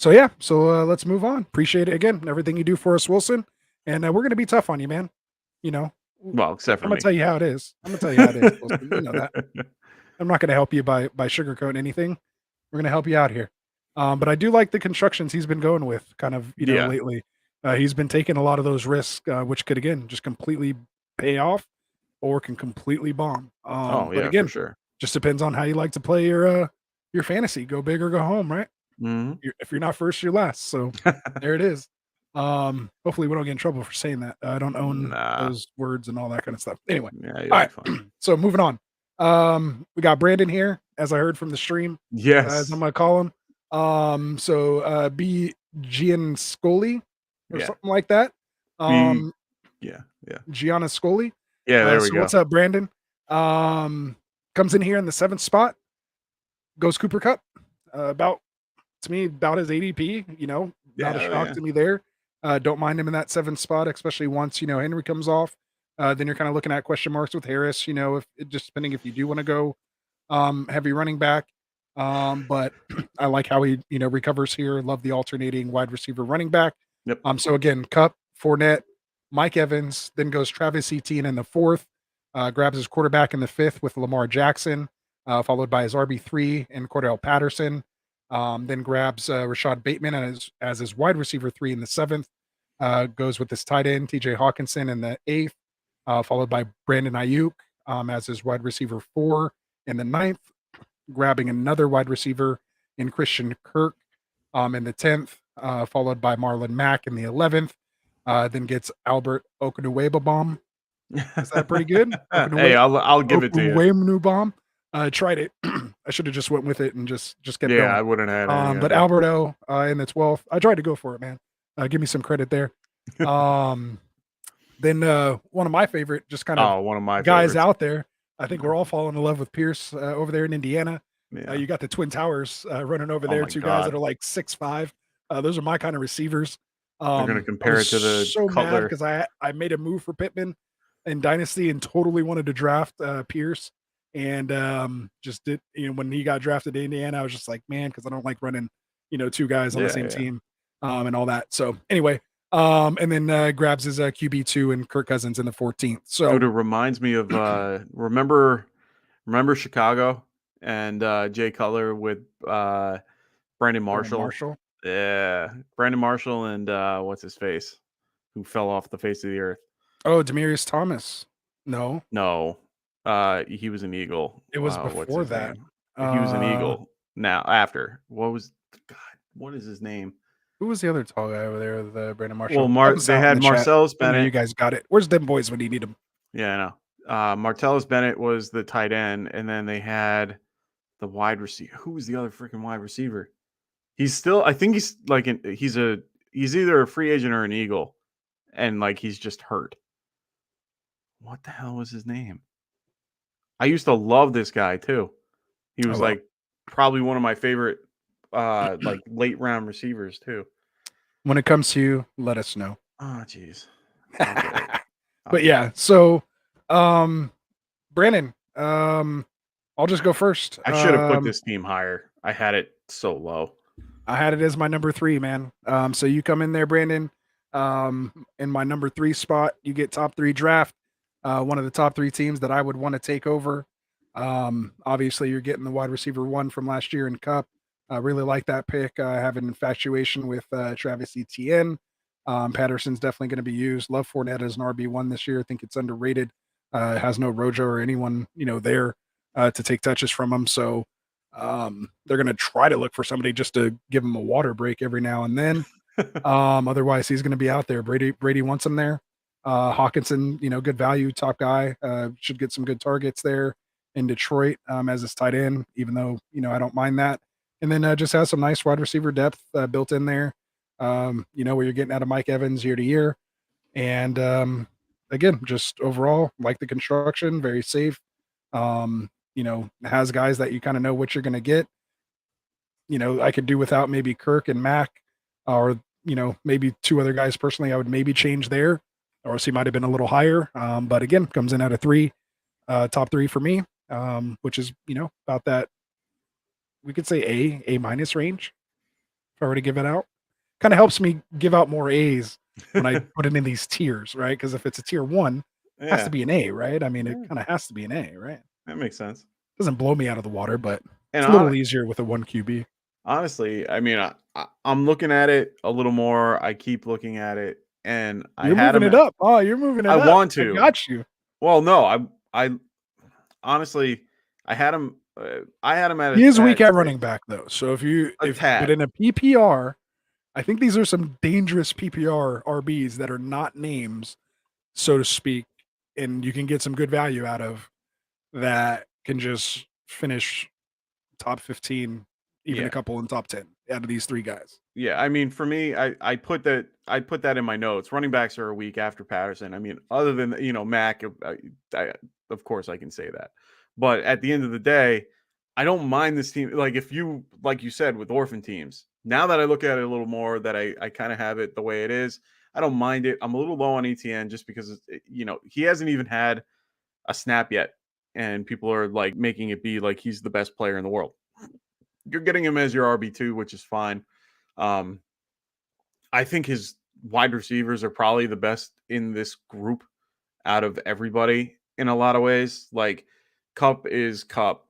[SPEAKER 1] let's move on. Appreciate it again, everything you do for us, Wilson. And we're gonna be tough on you, man. You know,
[SPEAKER 2] Well, except for
[SPEAKER 1] I'm gonna
[SPEAKER 2] me.
[SPEAKER 1] tell you how it is. I'm gonna tell you how it is, Wilson. You know that. I'm not gonna help you by sugarcoating anything. We're gonna help you out here. But I do like the constructions he's been going with, kind of,
[SPEAKER 2] Yeah.
[SPEAKER 1] lately. He's been taking a lot of those risks, which could again just completely pay off or can completely bomb.
[SPEAKER 2] Oh
[SPEAKER 1] But
[SPEAKER 2] yeah, for
[SPEAKER 1] again,
[SPEAKER 2] sure.
[SPEAKER 1] just depends on how you like to play your fantasy. Go big or go home, right?
[SPEAKER 2] Mhm.
[SPEAKER 1] If you're not first, you're last. So there it is. Hopefully we don't get in trouble for saying that. I don't own
[SPEAKER 2] Nah.
[SPEAKER 1] those words and all that kind of stuff. Anyway,
[SPEAKER 2] Yeah,
[SPEAKER 1] all
[SPEAKER 2] you'll be
[SPEAKER 1] right.
[SPEAKER 2] fine.
[SPEAKER 1] So moving on. We got Brandon here, as I heard from the stream, as I'm
[SPEAKER 2] Yes.
[SPEAKER 1] gonna call him. B Gianscoli or
[SPEAKER 2] Yeah.
[SPEAKER 1] something like that.
[SPEAKER 2] Be
[SPEAKER 1] Um,
[SPEAKER 2] yeah, yeah.
[SPEAKER 1] Gianniscoli.
[SPEAKER 2] Yeah, there we
[SPEAKER 1] So
[SPEAKER 2] go.
[SPEAKER 1] what's up, Brandon? Comes in here in the 7th spot. Goes Cooper Cup. About to me, about his ADP. Not a
[SPEAKER 2] Yeah,
[SPEAKER 1] shock
[SPEAKER 2] yeah.
[SPEAKER 1] to me there. Don't mind him in that 7th spot, especially once Henry comes off. Then you're kind of looking at question marks with Harris. If it just depending if you do want to go heavy running back. But I like how he recovers here. Love the alternating wide receiver running back.
[SPEAKER 2] Yep.
[SPEAKER 1] So again, Cup, Fournette, Mike Evans, then goes Travis Etienne in the 4th. Grabs his quarterback in the 5th with Lamar Jackson, followed by his RB3 and Cordell Patterson. Then grabs Rashad Bateman as his wide receiver 3 in the 7th. Goes with his tight end TJ Hawkinson in the 8th, followed by Brandon Ayuk as his wide receiver 4 in the 9th. Grabbing another wide receiver in Christian Kirk in the 10th, followed by Marlon Mack in the 11th. Then gets Albert Okwuegbunam. Is that pretty good?
[SPEAKER 2] Hey, I'll give it to you.
[SPEAKER 1] Okwuegbunam. I tried it. I should have just went with it and just kept
[SPEAKER 2] Yeah,
[SPEAKER 1] going.
[SPEAKER 2] I wouldn't have had any
[SPEAKER 1] But
[SPEAKER 2] idea.
[SPEAKER 1] Alberto in the 12th. I tried to go for it, man. Give me some credit there. Then one of my favorite, just kind of
[SPEAKER 2] one of my
[SPEAKER 1] guys
[SPEAKER 2] favorites.
[SPEAKER 1] out there. I think we're all falling in love with Pierce over there in Indiana.
[SPEAKER 2] Yeah.
[SPEAKER 1] You got the Twin Towers running over
[SPEAKER 2] Oh
[SPEAKER 1] there.
[SPEAKER 2] my
[SPEAKER 1] Two guys that
[SPEAKER 2] God.
[SPEAKER 1] are like 6'5". Those are my kind of receivers.
[SPEAKER 2] They're gonna
[SPEAKER 1] I
[SPEAKER 2] compare
[SPEAKER 1] was
[SPEAKER 2] it to the
[SPEAKER 1] so mad
[SPEAKER 2] Cutler.
[SPEAKER 1] because I made a move for Pittman in Dynasty and totally wanted to draft Pierce. And just did, when he got drafted to Indiana, I was just like, man, because I don't like running, two guys on the same team and all that. So anyway, and then grabs his QB2 and Kirk Cousins in the 14th. So
[SPEAKER 2] Dude, it reminds me of remember Chicago and Jay Cutler with Brandon Marshall. Yeah, Brandon Marshall and what's his face, who fell off the face of the earth.
[SPEAKER 1] Oh, Demaryius Thomas. No,
[SPEAKER 2] he was an Eagle.
[SPEAKER 1] it was
[SPEAKER 2] What's
[SPEAKER 1] before
[SPEAKER 2] his
[SPEAKER 1] that.
[SPEAKER 2] name? He was an Eagle. Now after what is his name?
[SPEAKER 1] Who was the other tall guy over there with Brandon Marshall?
[SPEAKER 2] Well, they had Marcellus
[SPEAKER 1] I know
[SPEAKER 2] Bennett.
[SPEAKER 1] you guys got it. Where's them boys when you need them?
[SPEAKER 2] Yeah, I know. Martellus Bennett was the tight end, and then they had the wide receiver. Who was the other freaking wide receiver? He's still, I think he's like, he's either a free agent or an Eagle, and like he's just hurt. What the hell was his name? I used to love this guy too. He was like probably one of my favorite like late round receivers too.
[SPEAKER 1] When it comes to you, let us know.
[SPEAKER 2] Oh, jeez.
[SPEAKER 1] But yeah, so Brandon, I'll just go first.
[SPEAKER 2] I should have put this team higher. I had it so low.
[SPEAKER 1] I had it as my number 3, man. So you come in there, Brandon. In my number 3 spot, you get top 3 draft. One of the top 3 teams that I would want to take over. Obviously, you're getting the wide receiver 1 from last year in Cup. I really like that pick. I have an infatuation with Travis Etienne. Patterson's definitely going to be used. Love Fournette as an RB1 this year. I think it's underrated. Has no Rojo or anyone there to take touches from him. So they're going to try to look for somebody just to give him a water break every now and then. Otherwise, he's going to be out there. Brady wants him there. Hawkinson, good value, top guy. Should get some good targets there in Detroit as his tight end, even though, I don't mind that. And then just has some nice wide receiver depth built in there, where you're getting out of Mike Evans year to year. And again, just overall, like the construction, very safe. Has guys that you kind of know what you're going to get. I could do without maybe Kirk and Mac or, maybe 2 other guys personally I would maybe change there, or he might have been a little higher. But again, comes in at a 3, top 3 for me, which is, about that. We could say A minus range if I were to give it out. Kind of helps me give out more A's when I put it in these tiers, right? Because if it's a tier 1, it has to be an A, right? I mean, it kind of has to be an A, right?
[SPEAKER 2] That makes sense.
[SPEAKER 1] Doesn't blow me out of the water, but it's a little easier with a 1 QB.
[SPEAKER 2] Honestly, I mean, I'm looking at it a little more. I keep looking at it, and
[SPEAKER 1] You're moving it up. Oh, you're moving it up.
[SPEAKER 2] I want to.
[SPEAKER 1] I got you.
[SPEAKER 2] Well, no, I honestly, I had him. I had him at.
[SPEAKER 1] He is weak at running back though. So but in a PPR, I think these are some dangerous PPR RBs that are not names, so to speak, and you can get some good value out of that can just finish top 15, even a couple in top 10 out of these 3 guys.
[SPEAKER 2] Yeah, I mean, for me, I put that in my notes. Running backs are a week after Patterson. I mean, other than Mac, of course I can say that. But at the end of the day, I don't mind this team. Like you said, with orphan teams, now that I look at it a little more, that I kind of have it the way it is, I don't mind it. I'm a little low on ETN just because, he hasn't even had a snap yet. And people are like making it be like he's the best player in the world. You're getting him as your RB2, which is fine. I think his wide receivers are probably the best in this group out of everybody in a lot of ways. Like Cup is Cup,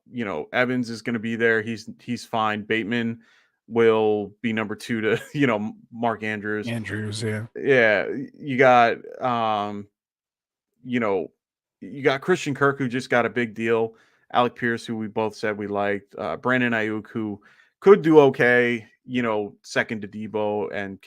[SPEAKER 2] Evans is going to be there. He's fine. Bateman will be number 2 to, Mark Andrews.
[SPEAKER 1] Yeah.
[SPEAKER 2] Yeah. You got, you got Christian Kirk, who just got a big deal. Alec Pierce, who we both said we liked. Brandon Ayuk, who could do okay, second to Debo and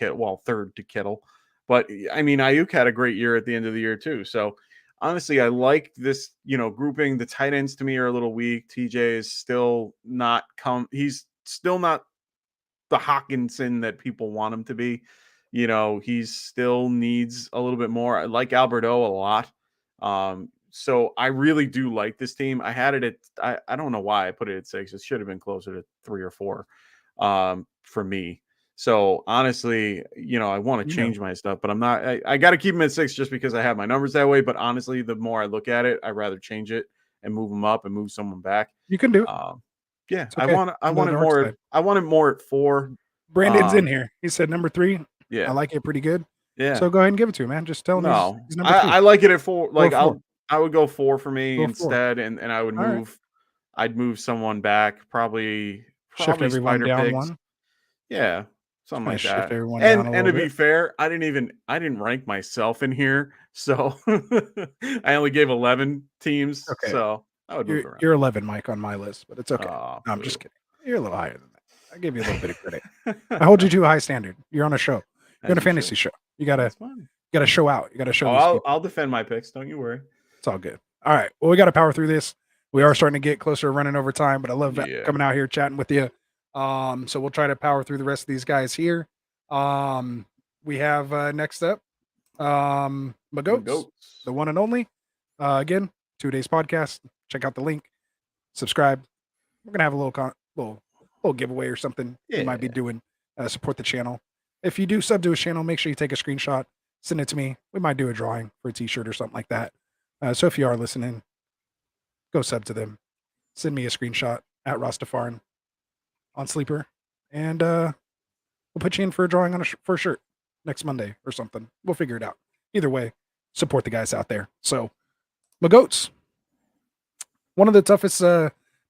[SPEAKER 2] third to Kittle. But I mean, Ayuk had a great year at the end of the year too. So honestly, I like this, grouping. The tight ends to me are a little weak. TJ is still not he's still not the Hawkinson that people want him to be. He still needs a little bit more. I like Alberto a lot. So I really do like this team. I had it at I don't know why I put it at 6. It should have been closer to 3 or 4 for me. So honestly, I want to change my stuff, but I'm not. I got to keep them at 6 just because I have my numbers that way. But honestly, the more I look at it, I'd rather change it and move them up and move someone back.
[SPEAKER 1] You can do it.
[SPEAKER 2] Yeah,
[SPEAKER 1] It's okay.
[SPEAKER 2] I want it more.
[SPEAKER 1] Side.
[SPEAKER 2] I want it more at 4.
[SPEAKER 1] Brandon's in here. He said number 3.
[SPEAKER 2] Yeah,
[SPEAKER 1] I like it pretty good.
[SPEAKER 2] Yeah.
[SPEAKER 1] So go ahead and give it to him, man. Just tell him he's number 3.
[SPEAKER 2] I like it at 4. Like
[SPEAKER 1] 4.
[SPEAKER 2] I would go 4 for me instead,
[SPEAKER 1] 4.
[SPEAKER 2] and I would
[SPEAKER 1] All
[SPEAKER 2] move. Right. I'd move someone back. Probably
[SPEAKER 1] shift everyone down picks. 1.
[SPEAKER 2] Yeah, something like that.
[SPEAKER 1] And
[SPEAKER 2] to be fair, I didn't rank myself in here, so I only gave 11 teams. Okay. So I would move around.
[SPEAKER 1] You're 11, Mike, on my list, but it's okay. No, I'm just kidding. You're a little higher than that. I give you a little bit of credit. I hold you to a high standard. You're on a show. You're on a fantasy show. You gotta show out. You gotta show.
[SPEAKER 2] I'll defend my picks. Don't you worry.
[SPEAKER 1] It's all good. All right. Well, we got to power through this. We are starting to get closer to running over time, but I love coming out here chatting with you. So we'll try to power through the rest of these guys here. We have next up, Magoats, the one and only. Again, 2 days podcast. Check out the link. Subscribe. We're gonna have a little giveaway or something we might be doing. Support the channel. If you do sub to his channel, make sure you take a screenshot, send it to me. We might do a drawing for a t-shirt or something like that. So if you are listening, go sub to them. Send me a screenshot at Rastafarin on Sleeper, and we'll put you in for a drawing for a shirt next Monday or something. We'll figure it out. Either way, support the guys out there. So, Magoats, one of the toughest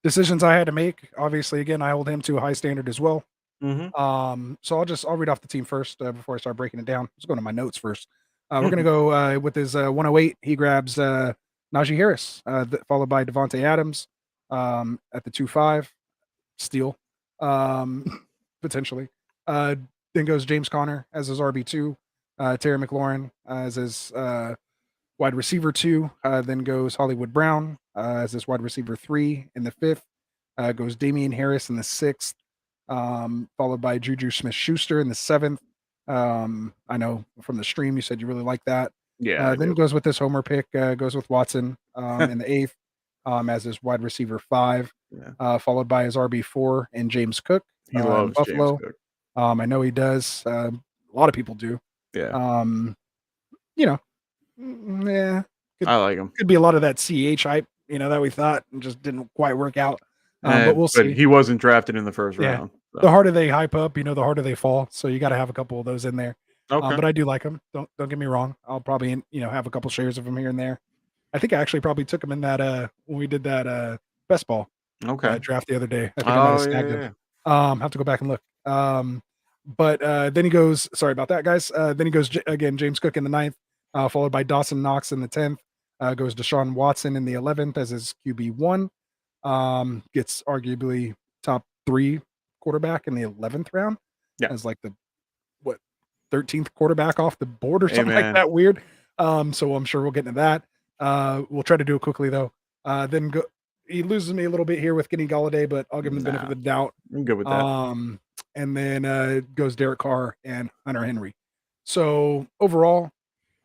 [SPEAKER 1] decisions I had to make. Obviously, again, I hold him to a high standard as well.
[SPEAKER 2] Mm-hmm.
[SPEAKER 1] So I'll read off the team first before I start breaking it down. Let's go to my notes first. We're gonna go with his 108. He grabs Najee Harris, followed by Devontae Adams at the 2-5. Steal, potentially. Then goes James Conner as his RB2. Terry McLaurin as his wide receiver 2. Then goes Hollywood Brown as his wide receiver 3 in the 5th. Goes Damian Harris in the 6th. Followed by Juju Smith-Schuster in the 7th. I know from the stream you said you really like that.
[SPEAKER 2] Yeah.
[SPEAKER 1] Then goes with this homer pick. Goes with Watson in the 8th as his wide receiver 5. Yeah. Followed by his RB4 and James Cook.
[SPEAKER 2] He loves Buffalo. James Cook.
[SPEAKER 1] I know he does. A lot of people do.
[SPEAKER 2] Yeah.
[SPEAKER 1] Yeah.
[SPEAKER 2] I like him.
[SPEAKER 1] Could be a lot of that CH hype, that we thought and just didn't quite work out. But we'll see.
[SPEAKER 2] But he wasn't drafted in the first round. So.
[SPEAKER 1] The harder they hype up, the harder they fall. So you got to have a couple of those in there.
[SPEAKER 2] Okay.
[SPEAKER 1] But I do like him. Don't get me wrong. I'll probably have a couple shares of him here and there. I think I actually probably took him in that when we did that best ball draft the other day. I think I might have snagged him. Have to go back and look. But then he goes. Sorry about that, guys. Then he goes again. James Cook in the 9th, followed by Dawson Knox in the 10th. Goes Deshaun Watson in the 11th as his QB1. Gets arguably top 3 quarterback in the 11th round.
[SPEAKER 2] Yeah,
[SPEAKER 1] as like the 13th quarterback off the board or something like that. Weird. So I'm sure we'll get into that. We'll try to do it quickly though. Then he loses me a little bit here with Kenny Galladay, but I'll give him the benefit of the doubt.
[SPEAKER 2] I'm good with that.
[SPEAKER 1] And then goes Derek Carr and Hunter Henry. So overall,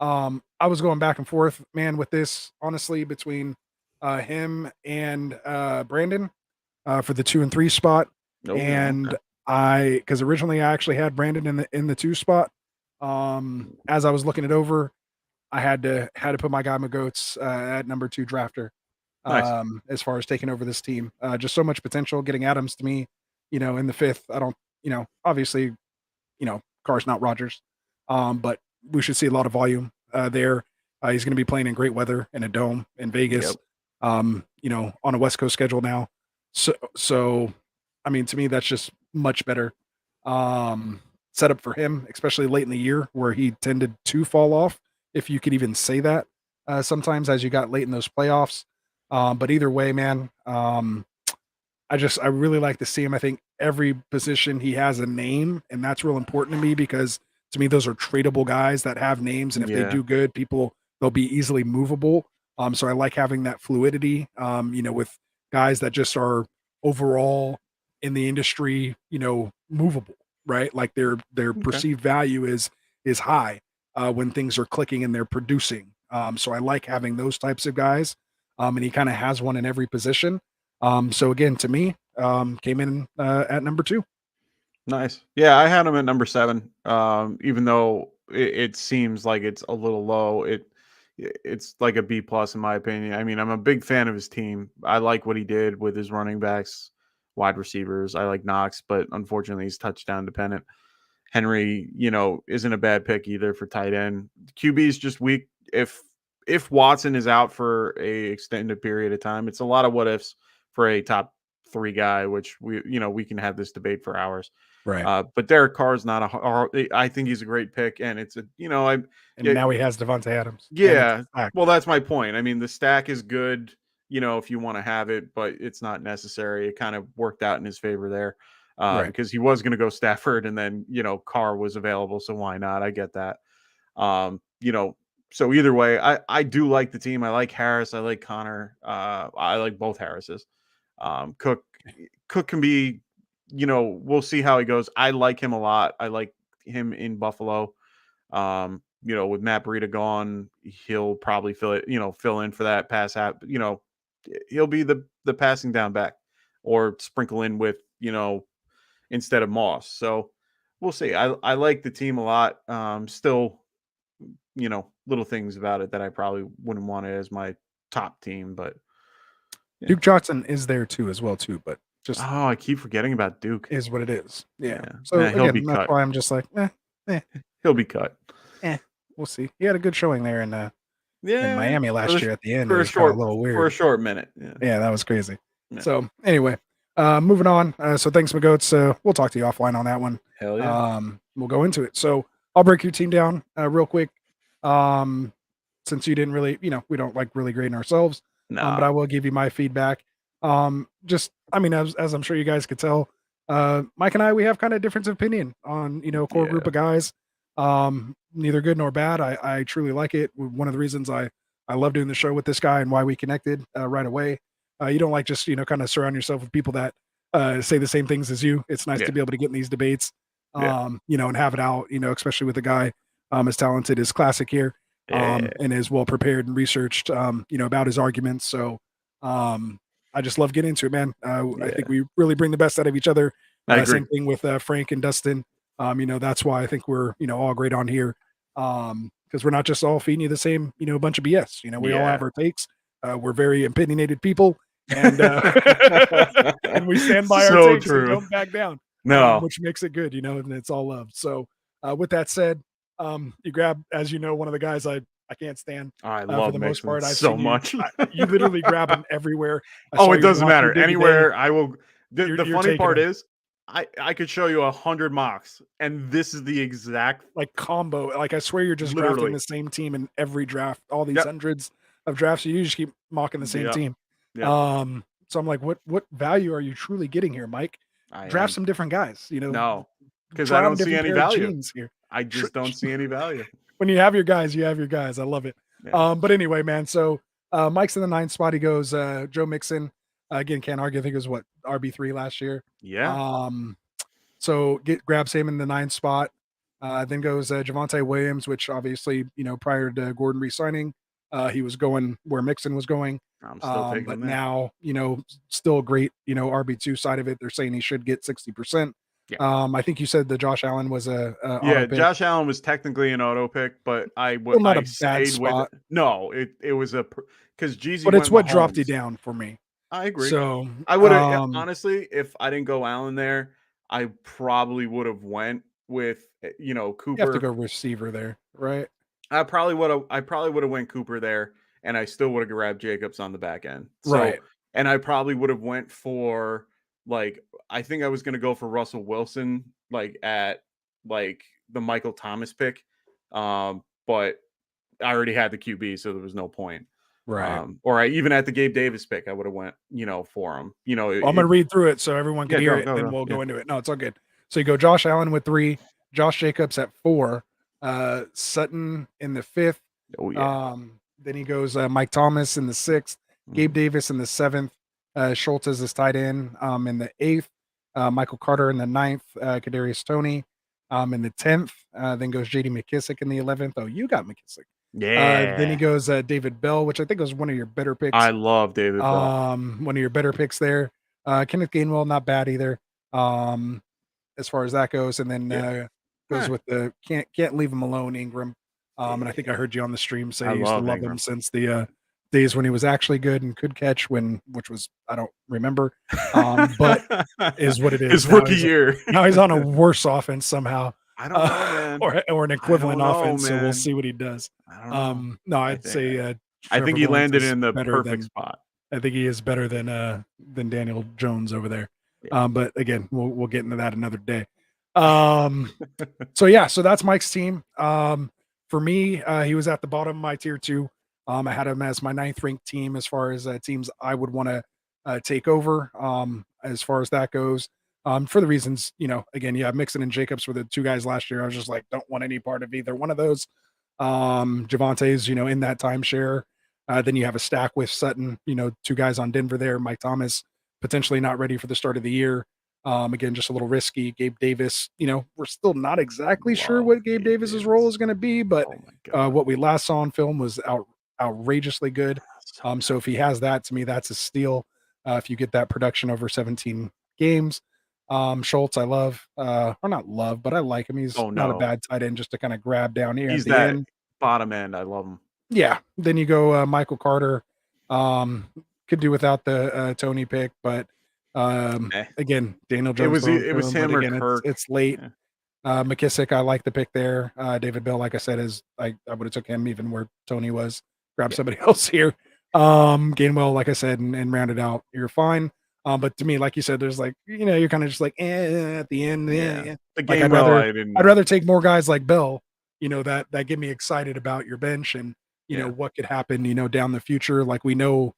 [SPEAKER 1] I was going back and forth, man, with this honestly between him and Brandon for the 2 and 3 spot. Because originally I actually had Brandon in the 2 spot. As I was looking it over, I had to put my guy Magoats at number 2 drafter.
[SPEAKER 2] Nice.
[SPEAKER 1] As far as taking over this team, just so much potential. Getting Adams to me, in the 5th. I don't, obviously, Carr's not Rodgers, but we should see a lot of volume there. He's going to be playing in great weather in a dome in Vegas. Yep. On a West Coast schedule now. So, I mean, to me, that's just much better setup for him, especially late in the year where he tended to fall off, if you could even say that sometimes as you got late in those playoffs. But either way, man, I really like to see him. I think every position he has a name, and that's real important to me because to me, those are tradable guys that have names, and if they do good, they'll be easily movable. So I like having that fluidity, with guys that just are overall in the industry, movable, right? Like their perceived value is high when things are clicking and they're producing. So I like having those types of guys. And he kind of has one in every position. So again, to me, came in at number 2.
[SPEAKER 2] Nice. Yeah, I had him at number 7. Even though it seems like it's a little low, it's like a B plus in my opinion. I mean, I'm a big fan of his team. I like what he did with his running backs, wide receivers. I like Knox, but unfortunately he's touchdown dependent. Henry, isn't a bad pick either for tight end. QB is just weak. If Watson is out for a extended period of time, it's a lot of what ifs for a top 3 guy, which we can have this debate for hours.
[SPEAKER 1] Right.
[SPEAKER 2] But Derek Carr is not I think he's a great pick, and it's
[SPEAKER 1] now he has Devontae Adams.
[SPEAKER 2] Yeah. Well, that's my point. I mean, the stack is good, if you want to have it, but it's not necessary. It kind of worked out in his favor there.
[SPEAKER 1] Right.
[SPEAKER 2] Because he was going to go Stafford, and then Carr was available, so why not? I get that. So either way, I do like the team. I like Harris. I like Connor. I like both Harrises. Cook can be, we'll see how he goes. I like him a lot. I like him in Buffalo. With Matt Breida gone, he'll probably fill in for that pass app. He'll be the passing down back, or sprinkle in with, instead of Moss. So we'll see. I like the team a lot. Still, little things about it that I probably wouldn't want it as my top team, but
[SPEAKER 1] Duke Johnson is there too as well too, but just
[SPEAKER 2] I keep forgetting about Duke.
[SPEAKER 1] Is what it is. Yeah.
[SPEAKER 2] So
[SPEAKER 1] he'll be cut. That's why I'm just like,
[SPEAKER 2] he'll be cut.
[SPEAKER 1] We'll see. He had a good showing there in Miami last year at the end.
[SPEAKER 2] For
[SPEAKER 1] a little weird.
[SPEAKER 2] For a short minute.
[SPEAKER 1] Yeah, that was crazy. Yeah. So anyway, moving on. So thanks, McGoats. We'll talk to you offline on that one.
[SPEAKER 2] Hell yeah.
[SPEAKER 1] We'll go into it. So I'll break your team down real quick. Since you didn't really, we don't like really grading ourselves. No. But I will give you my feedback. As I'm sure you guys could tell, Mike and I, we have kind of difference of opinion on, a core group of guys. Neither good nor bad. I truly like it. One of the reasons I love doing the show with this guy and why we connected right away. You don't like just, kind of surround yourself with people that say the same things as you. It's nice to be able to get in these debates, and have it out, especially with a guy as talented as Classic here, and as well prepared and researched, about his arguments. So I just love getting into it, man. I think we really bring the best out of each other. Same thing with Frank and Dustin. That's why I think we're, all great on here. Because we're not just all feeding you the same, bunch of BS. We all have our takes. We're very opinionated people, and and we stand by our takes and don't back down.
[SPEAKER 2] No,
[SPEAKER 1] which makes it good, and it's all love. So with that said, you grab, as one of the guys I can't stand.
[SPEAKER 2] I love
[SPEAKER 1] for the most part.
[SPEAKER 2] I've so much.
[SPEAKER 1] You literally grab them everywhere.
[SPEAKER 2] It doesn't matter. Anywhere I will. The funny part is, I could show you 100 mocks, and this is the exact
[SPEAKER 1] combo. I swear you're just drafting the same team in every draft. All these hundreds of drafts, you just keep mocking the same team.
[SPEAKER 2] Yep.
[SPEAKER 1] So I'm like, what value are you truly getting here, Mike? Draft some different guys.
[SPEAKER 2] No, because I don't see any value here. I just don't see any value.
[SPEAKER 1] When you have your guys, you have your guys. I love it. Yeah. But anyway, man. So Mike's in the 9th spot. He goes Joe Mixon. Again, can't argue. I think it was RB3 last year.
[SPEAKER 2] Yeah.
[SPEAKER 1] So grabs him in the 9th spot. Then goes Javontae Williams, which obviously, prior to Gordon re-signing, he was going where Mixon was going.
[SPEAKER 2] I'm still taking
[SPEAKER 1] but
[SPEAKER 2] that.
[SPEAKER 1] Now, still great, RB2 side of it. They're saying he should get 60%.
[SPEAKER 2] Yeah.
[SPEAKER 1] I think you said that Josh Allen was a
[SPEAKER 2] auto pick. Josh Allen was technically an auto pick, but I stayed with it. No, it was because Jeezy.
[SPEAKER 1] But it's what dropped you down for me.
[SPEAKER 2] I agree.
[SPEAKER 1] So
[SPEAKER 2] I would have honestly, if I didn't go Allen there, I probably would have went with Cooper.
[SPEAKER 1] You have to go receiver there, right?
[SPEAKER 2] I probably would have went Cooper there, and I still would have grabbed Jacobs on the back end. So,
[SPEAKER 1] right.
[SPEAKER 2] And I probably would have went for I think I was going to go for Russell Wilson at the Michael Thomas pick, but I already had the QB, so there was no point.
[SPEAKER 1] Right.
[SPEAKER 2] Or I even at the Gabe Davis pick, I would have went, for him.
[SPEAKER 1] I'm going to read through it so everyone can hear it, and then we'll go into it. No, it's all good. So you go Josh Allen with 3, Josh Jacobs at 4, Sutton in the 5th.
[SPEAKER 2] Oh yeah.
[SPEAKER 1] Then he goes Mike Thomas in the 6th, Gabe Davis in the 7th, Schultz as his tight end in the 8th, Michael Carter in the 9th, Kadarius Toney in the 10th. Then goes JD McKissick in the 11th. Oh, you got McKissick. Then he
[SPEAKER 2] Yeah.
[SPEAKER 1] goes David Bell, which I think was one of your better picks.
[SPEAKER 2] I love David Bell.
[SPEAKER 1] One of your better picks there. Kenneth Gainwell, not bad either. As far as that goes, and then goes with the can't leave him alone, Ingram. And I think I heard you on the stream say
[SPEAKER 2] I
[SPEAKER 1] you used to
[SPEAKER 2] love
[SPEAKER 1] love
[SPEAKER 2] Ingram.
[SPEAKER 1] him since the days when he was actually good and could catch, which was I don't remember, but is what it is.
[SPEAKER 2] His rookie year.
[SPEAKER 1] Now he's on a worse offense somehow.
[SPEAKER 2] I don't know, man.
[SPEAKER 1] or an equivalent
[SPEAKER 2] I don't know,
[SPEAKER 1] offense. So we'll
[SPEAKER 2] man.
[SPEAKER 1] see what he does.
[SPEAKER 2] I don't know.
[SPEAKER 1] No, I'd say
[SPEAKER 2] I think he
[SPEAKER 1] Trevor Lawrence
[SPEAKER 2] landed
[SPEAKER 1] is
[SPEAKER 2] in the
[SPEAKER 1] better
[SPEAKER 2] perfect
[SPEAKER 1] than-
[SPEAKER 2] spot.
[SPEAKER 1] I think he is better than Daniel Jones over there. But again, we'll get into that another day. So that's Mike's team. For me, he was at the bottom of my tier 2. I had him as my 9th ranked team as far as teams I would want to take over. As far as that goes, for the reasons, again, Mixon and Jacobs were the 2 guys last year. I was just like, don't want any part of either one of those. Javontae's, in that timeshare. Then you have a stack with Sutton, 2 guys on Denver there. Mike Thomas potentially not ready for the start of the year. Again, just a little risky. Gabe Davis, we're still not exactly sure what Gabe Davis's role is going to be, but what we last saw on film was outrageously good. So if he has that, to me, that's a steal. If you get that production over 17 games. Schultz, I love, or not love, but I like him. He's not a bad tight end just to kind of grab down here.
[SPEAKER 2] He's
[SPEAKER 1] at the end.
[SPEAKER 2] Bottom end. I love him.
[SPEAKER 1] Yeah. Then you go Michael Carter. Could do without the Toney pick, but again, Daniel Jones.
[SPEAKER 2] It was him or Kirk.
[SPEAKER 1] It's late. Yeah. McKissick, I like the pick there. David Bell, like I said, I would have took him even where Toney was. Grab somebody else here. Gainwell, like I said, and round it out. You're fine. But to me, like you said, there's like, you're kind of just like at the end. Yeah. Like I'd rather take more guys like Bell, that get me excited about your bench and what could happen, down the future. Like we know,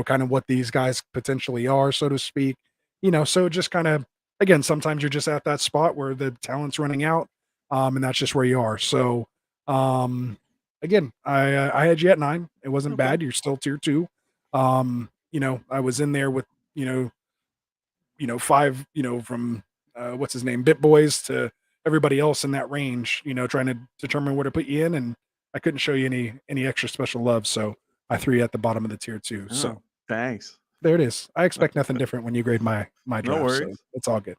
[SPEAKER 1] kind of what these guys potentially are, so to speak. So just kind of, again, sometimes you're just at that spot where the talent's running out, and that's just where you are. So again, I had you at 9. It wasn't bad. You're still tier 2. I was in there with 5, from what's his name, Bit Boys to everybody else in that range, trying to determine where to put you in, and I couldn't show you any extra special love, so I threw you at the bottom of the tier 2. So
[SPEAKER 2] thanks.
[SPEAKER 1] There it is. I expect nothing different when you grade my draft.
[SPEAKER 2] No worries.
[SPEAKER 1] So it's all good.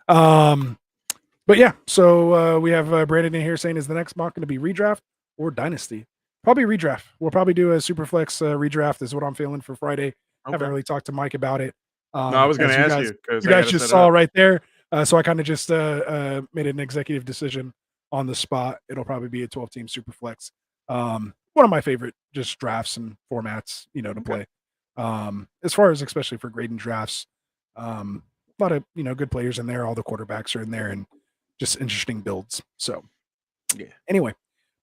[SPEAKER 1] But yeah, so we have Brandon in here saying, is the next mock going to be redraft or dynasty? Probably redraft. We'll probably do a Superflex redraft is what I'm feeling for Friday. Haven't really talked to Mike about it.
[SPEAKER 2] No, I was going to ask you because
[SPEAKER 1] you guys just saw right there. So I kind of just made an executive decision on the spot. It'll probably be a 12-team Superflex. One of my favorite just drafts and formats, to play. As far as especially for grading drafts, a lot of good players in there. All the quarterbacks are in there, and just interesting builds. So,
[SPEAKER 2] yeah.
[SPEAKER 1] Anyway,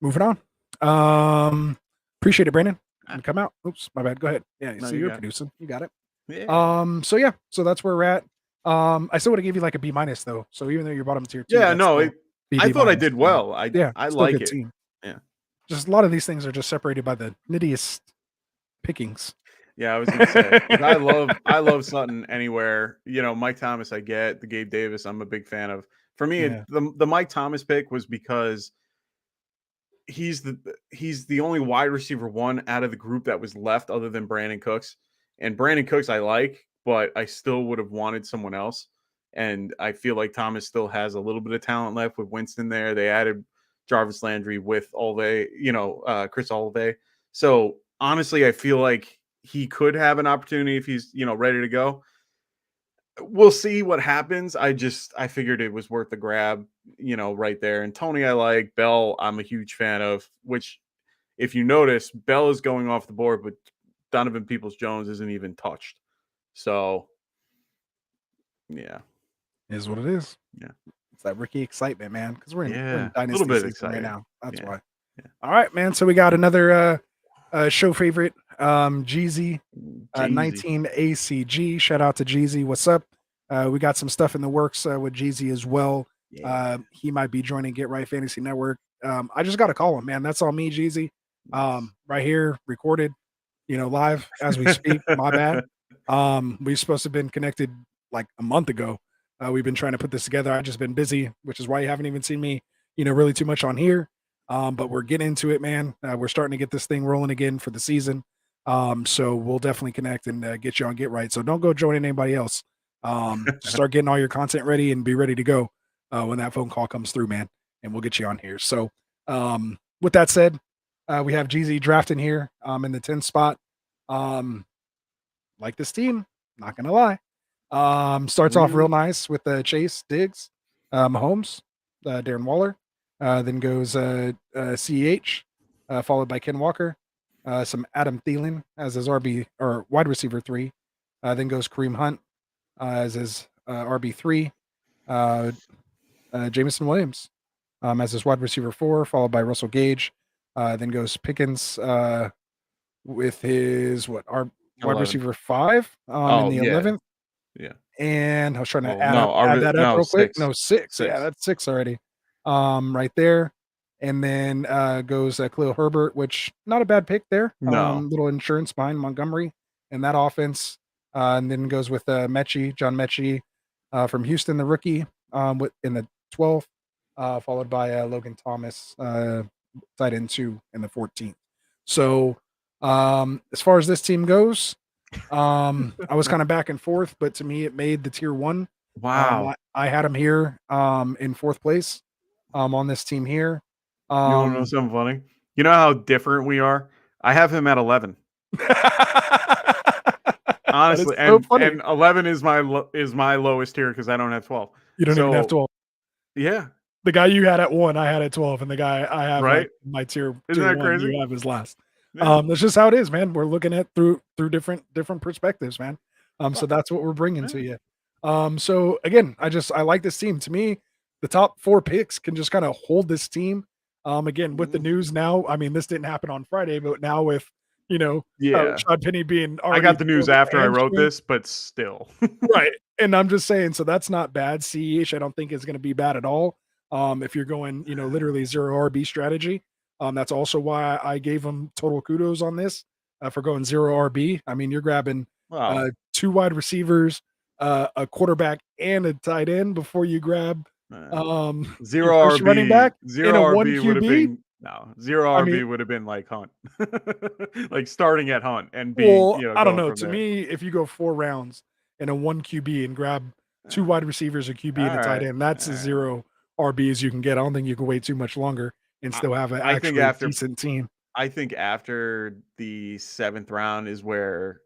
[SPEAKER 1] moving on. Appreciate it, Brandon. Come out. Oops, my bad. Go ahead. Yeah, so you're producing. You got it.
[SPEAKER 2] Yeah.
[SPEAKER 1] So that's where we're at. I still would have gave you like a B- though. So even though you're bottom tier 2,
[SPEAKER 2] I thought I did well. I like it.
[SPEAKER 1] Team.
[SPEAKER 2] Yeah.
[SPEAKER 1] Just a lot of these things are just separated by the nittiest pickings.
[SPEAKER 2] Yeah, I was gonna say I love Sutton anywhere. Mike Thomas I get. The Gabe Davis I'm a big fan of. For me, the Mike Thomas pick was because he's the only wide receiver 1 out of the group that was left other than Brandon Cooks. And Brandon Cooks I like, but I still would have wanted someone else. And I feel like Thomas still has a little bit of talent left with Winston there. They added Jarvis Landry with Allave, Chris Allave. So honestly, I feel like he could have an opportunity if he's, ready to go. We'll see what happens. I figured it was worth the grab, right there. And Toney, I like. Bell, I'm a huge fan of, which if you notice, Bell is going off the board, but Donovan Peoples-Jones isn't even touched. So, yeah.
[SPEAKER 1] Is what it is.
[SPEAKER 2] Yeah.
[SPEAKER 1] It's that rookie excitement, man, because we're in dynasty
[SPEAKER 2] a little bit
[SPEAKER 1] season right now. That's why.
[SPEAKER 2] Yeah.
[SPEAKER 1] All right, man. So we got another show favorite, Jeezy, 19 ACG. Shout out to Jeezy. What's up? We got some stuff in the works with Jeezy as well. He might be joining Get Right Fantasy Network. I just got to call him, man. That's all me, Jeezy. Right here, recorded, live as we speak. My bad. We're supposed to have been connected like a month ago. We've been trying to put this together. I've just been busy, which is why you haven't even seen me, really too much on here. But we're getting into it, man. We're starting to get this thing rolling again for the season. So we'll definitely connect and get you on Get Right. So don't go joining anybody else. Just start getting all your content ready and be ready to go when that phone call comes through, man. And we'll get you on here. So with that said, we have GZ drafting here in the 10th spot. Like this team, not gonna lie. Starts off real nice with Chase, Diggs, Mahomes, Darren Waller. Then goes CEH, followed by Ken Walker, some Adam Thielen as his RB or wide receiver 3. Then goes Kareem Hunt as his RB3. Jameson Williams as his wide receiver 4, followed by Russell Gage. Then goes Pickens with his wide
[SPEAKER 2] 11.
[SPEAKER 1] receiver 5 in the 11th.
[SPEAKER 2] Yeah.
[SPEAKER 1] And I was trying to add that up real quick. No, 6. Yeah, that's 6 already. Right there. And then goes Khalil Herbert, which not a bad pick there. Little insurance behind Montgomery in that offense. And then goes with John Mechie from Houston, the rookie, in the 12th, followed by Logan Thomas, tight end 2 in the 14th. So as far as this team goes, I was kind of back and forth, but to me, it made the tier 1.
[SPEAKER 2] Wow.
[SPEAKER 1] I had him here in 4th place on this team here.
[SPEAKER 2] You want to know something funny? You know how different we are? I have him at 11. Honestly,
[SPEAKER 1] so
[SPEAKER 2] and 11 is my lowest tier because I don't have 12.
[SPEAKER 1] You don't even have 12.
[SPEAKER 2] Yeah.
[SPEAKER 1] The guy you had at 1, I had at 12, and the guy I have
[SPEAKER 2] right?
[SPEAKER 1] my tier
[SPEAKER 2] Isn't that
[SPEAKER 1] 1,
[SPEAKER 2] crazy?
[SPEAKER 1] you have as last.
[SPEAKER 2] Yeah.
[SPEAKER 1] That's just how it is, man. We're looking at through different perspectives, man. So that's what we're bringing to you. So again, I like this team. To me, the top 4 picks can just kind of hold this team. Again, with the news now, I mean, this didn't happen on Friday, but now with Rashad Penny being
[SPEAKER 2] I got the news after I wrote this, but still.
[SPEAKER 1] Right. And I'm just saying, so that's not bad. CEH, I don't think is going to be bad at all. If you're going, literally 0 RB strategy. That's also why I gave him total kudos on this for going 0 RB. I mean, you're grabbing 2 wide receivers, a quarterback, and a tight end before you grab
[SPEAKER 2] 0 RB
[SPEAKER 1] running back
[SPEAKER 2] 0 RB would have been 0 RB would have been like Hunt, like starting at Hunt and being.
[SPEAKER 1] I don't know. To me, if you go 4 rounds and a 1 QB and grab 2 wide receivers, a QB, and a tight end, that's as 0 RB as you can get. I don't think you can wait too much longer and still have an actually decent team.
[SPEAKER 2] I think after the 7th round is where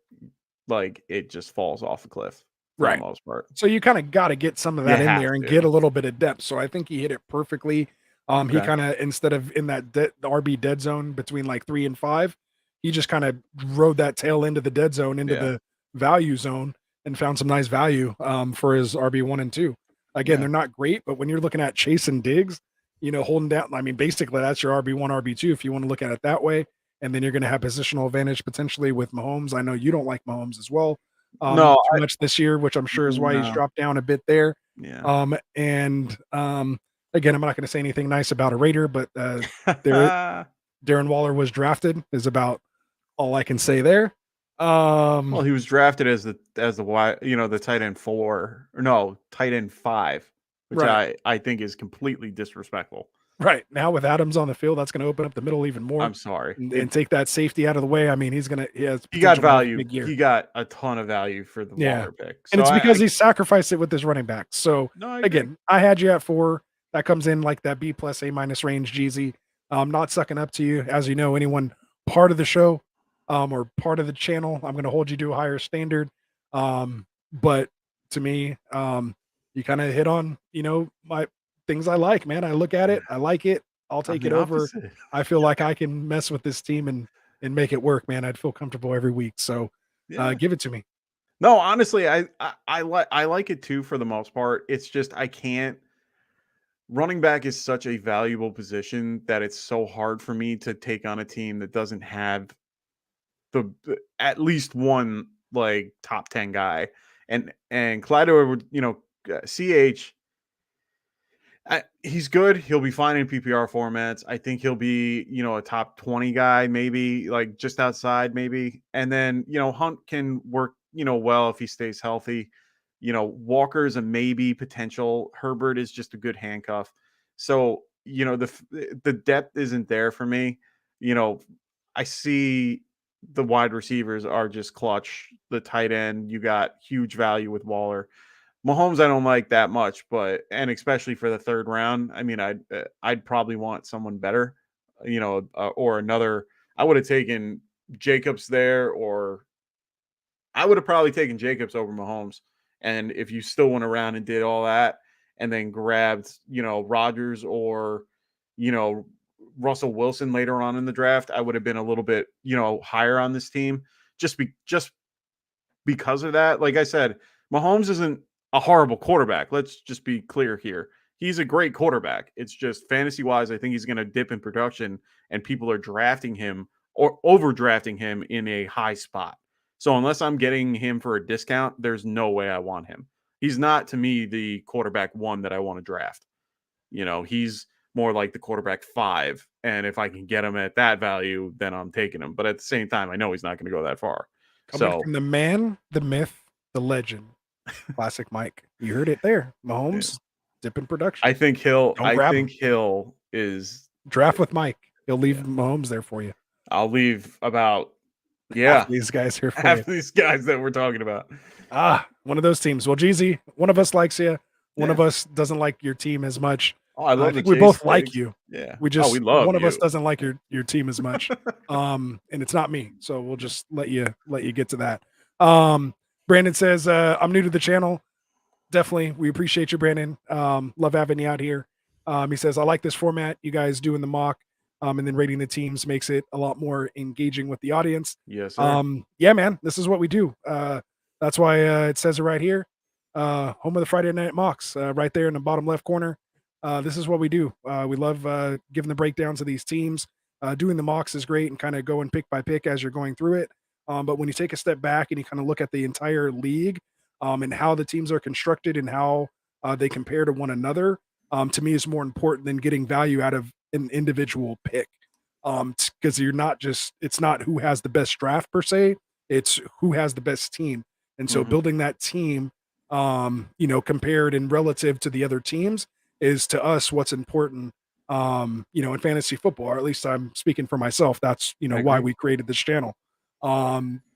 [SPEAKER 2] like it just falls off a cliff for the most part.
[SPEAKER 1] So you kind of got to get some of that in there and get a little bit of depth. So I think he hit it perfectly. He kind of, instead of in that the RB dead zone between like 3 and 5, he just kind of rode that tail into the dead zone, into the value zone, and found some nice value for his RB 1 and 2. Again, they're not great, but when you're looking at Chase and Diggs, holding down, I mean, basically that's your RB 1, RB 2, if you want to look at it that way. And then you're going to have positional advantage potentially with Mahomes. I know you don't like Mahomes as well. Too much this year, which I'm sure is why he's dropped down a bit there.
[SPEAKER 2] Yeah.
[SPEAKER 1] Again, I'm not going to say anything nice about a Raider, but Darren Waller was drafted is about all I can say there.
[SPEAKER 2] Well, he was drafted as the wide, the tight end 4, or no, tight end 5, which I think is completely disrespectful.
[SPEAKER 1] Right. Now with Adams on the field, that's going to open up the middle even more.
[SPEAKER 2] I'm sorry.
[SPEAKER 1] And take that safety out of the way. I mean, he
[SPEAKER 2] got value. He got a ton of value for the Waller pick.
[SPEAKER 1] So and it's because he sacrificed it with his running back. So again, I had you at 4. That comes in like that B+ A- range, Jeezy. Not sucking up to you. As you know, anyone part of the show or part of the channel, I'm going to hold you to a higher standard. But to me, you kind of hit on, my things I like, man. I look at it. I like it. I'll take it over. I feel like I can mess with this team and make it work, man. I'd feel comfortable every week. So give it to me.
[SPEAKER 2] No, honestly, I like it too for the most part. It's just I can't. Running back is such a valuable position that it's so hard for me to take on a team that doesn't have the at least one like top 10 guy. And Clyde, CH. He's good. He'll be fine in PPR formats. I think he'll be, a top 20 guy, maybe like just outside, maybe. And then, Hunt can work, well if he stays healthy. Walker's a maybe potential. Herbert is just a good handcuff. So, the depth isn't there for me. I see the wide receivers are just clutch. The tight end, you got huge value with Waller. Mahomes, I don't like that much, and especially for the third round, I mean, I'd probably want someone better, or another. I would have taken Jacobs there, or I would have probably taken Jacobs over Mahomes. And if you still went around and did all that, and then grabbed, Rodgers or, you know, Russell Wilson later on in the draft, I would have been a little bit, higher on this team. Just because of that, like I said, Mahomes isn't a horrible quarterback. Let's just be clear here. He's a great quarterback. It's just fantasy wise, I think he's going to dip in production, and people are drafting him or overdrafting him in a high spot. So unless I'm getting him for a discount, there's no way I want him. He's not, to me, the quarterback one that I want to draft. He's more like the quarterback 5. And if I can get him at that value, then I'm taking him. But at the same time, I know he's not going to go that far.
[SPEAKER 1] Coming from the man, the myth, the legend, Classic Mike. You heard it there. Mahomes, dip in production.
[SPEAKER 2] I think Hill is
[SPEAKER 1] draft with Mike. He'll leave Mahomes there for you.
[SPEAKER 2] I'll leave about
[SPEAKER 1] half these guys here for
[SPEAKER 2] half these guys that we're talking about.
[SPEAKER 1] One of those teams. Well, Jeezy, one of us likes you. One of us doesn't like your team as much.
[SPEAKER 2] Oh, I love
[SPEAKER 1] we both like you.
[SPEAKER 2] Yeah.
[SPEAKER 1] We just
[SPEAKER 2] we love
[SPEAKER 1] one
[SPEAKER 2] you.
[SPEAKER 1] of us doesn't like your team as much. And it's not me. So we'll just let you get to that. Brandon says, I'm new to the channel. Definitely. We appreciate you, Brandon. Love having you out here. He says, I like this format you guys do in the mock. And then rating the teams makes it a lot more engaging with the audience.
[SPEAKER 2] Yes, sir.
[SPEAKER 1] Yeah, man, this is what we do. That's why it says it right here. Home of the Friday Night Mocks, right there in the bottom left corner. This is what we do. We love giving the breakdowns of these teams. Doing the mocks is great and kind of going pick by pick as you're going through it. But when you take a step back and you kind of look at the entire league and how the teams are constructed and how they compare to one another, to me is more important than getting value out of an individual pick. Because it's not who has the best draft per se, it's who has the best team. And so building that team, compared and relative to the other teams is to us what's important, in fantasy football, or at least I'm speaking for myself. That's, why we created this channel,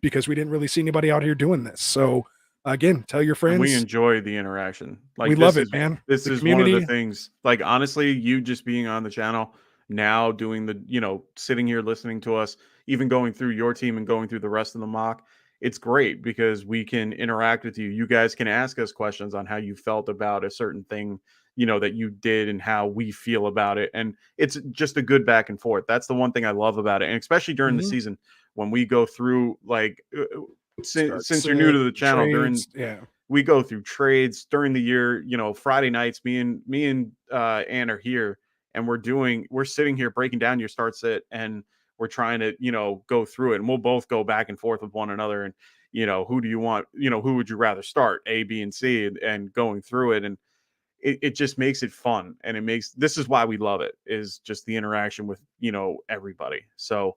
[SPEAKER 1] because we didn't really see anybody out here doing this. So again, tell your friends.
[SPEAKER 2] And we enjoy the interaction. Like,
[SPEAKER 1] we love it, man.
[SPEAKER 2] This is community. One of the things, like, honestly, you just being on the channel now, doing the, sitting here listening to us, even going through your team and going through the rest of the mock, it's great because we can interact with you. You guys can ask us questions on how you felt about a certain thing, that you did and how we feel about it. And it's just a good back and forth. That's the one thing I love about it. And especially during the season when we go through, like, since you're new to the channel,
[SPEAKER 1] trades,
[SPEAKER 2] we go through trades during the year. Friday nights, me and Ann are here, and we're sitting here breaking down your start sit, and we're trying to go through it, and we'll both go back and forth with one another. And who do you want? Who would you rather start, A, B, and C, and going through it, and it just makes it fun, and this is why we love it, is just the interaction with everybody. So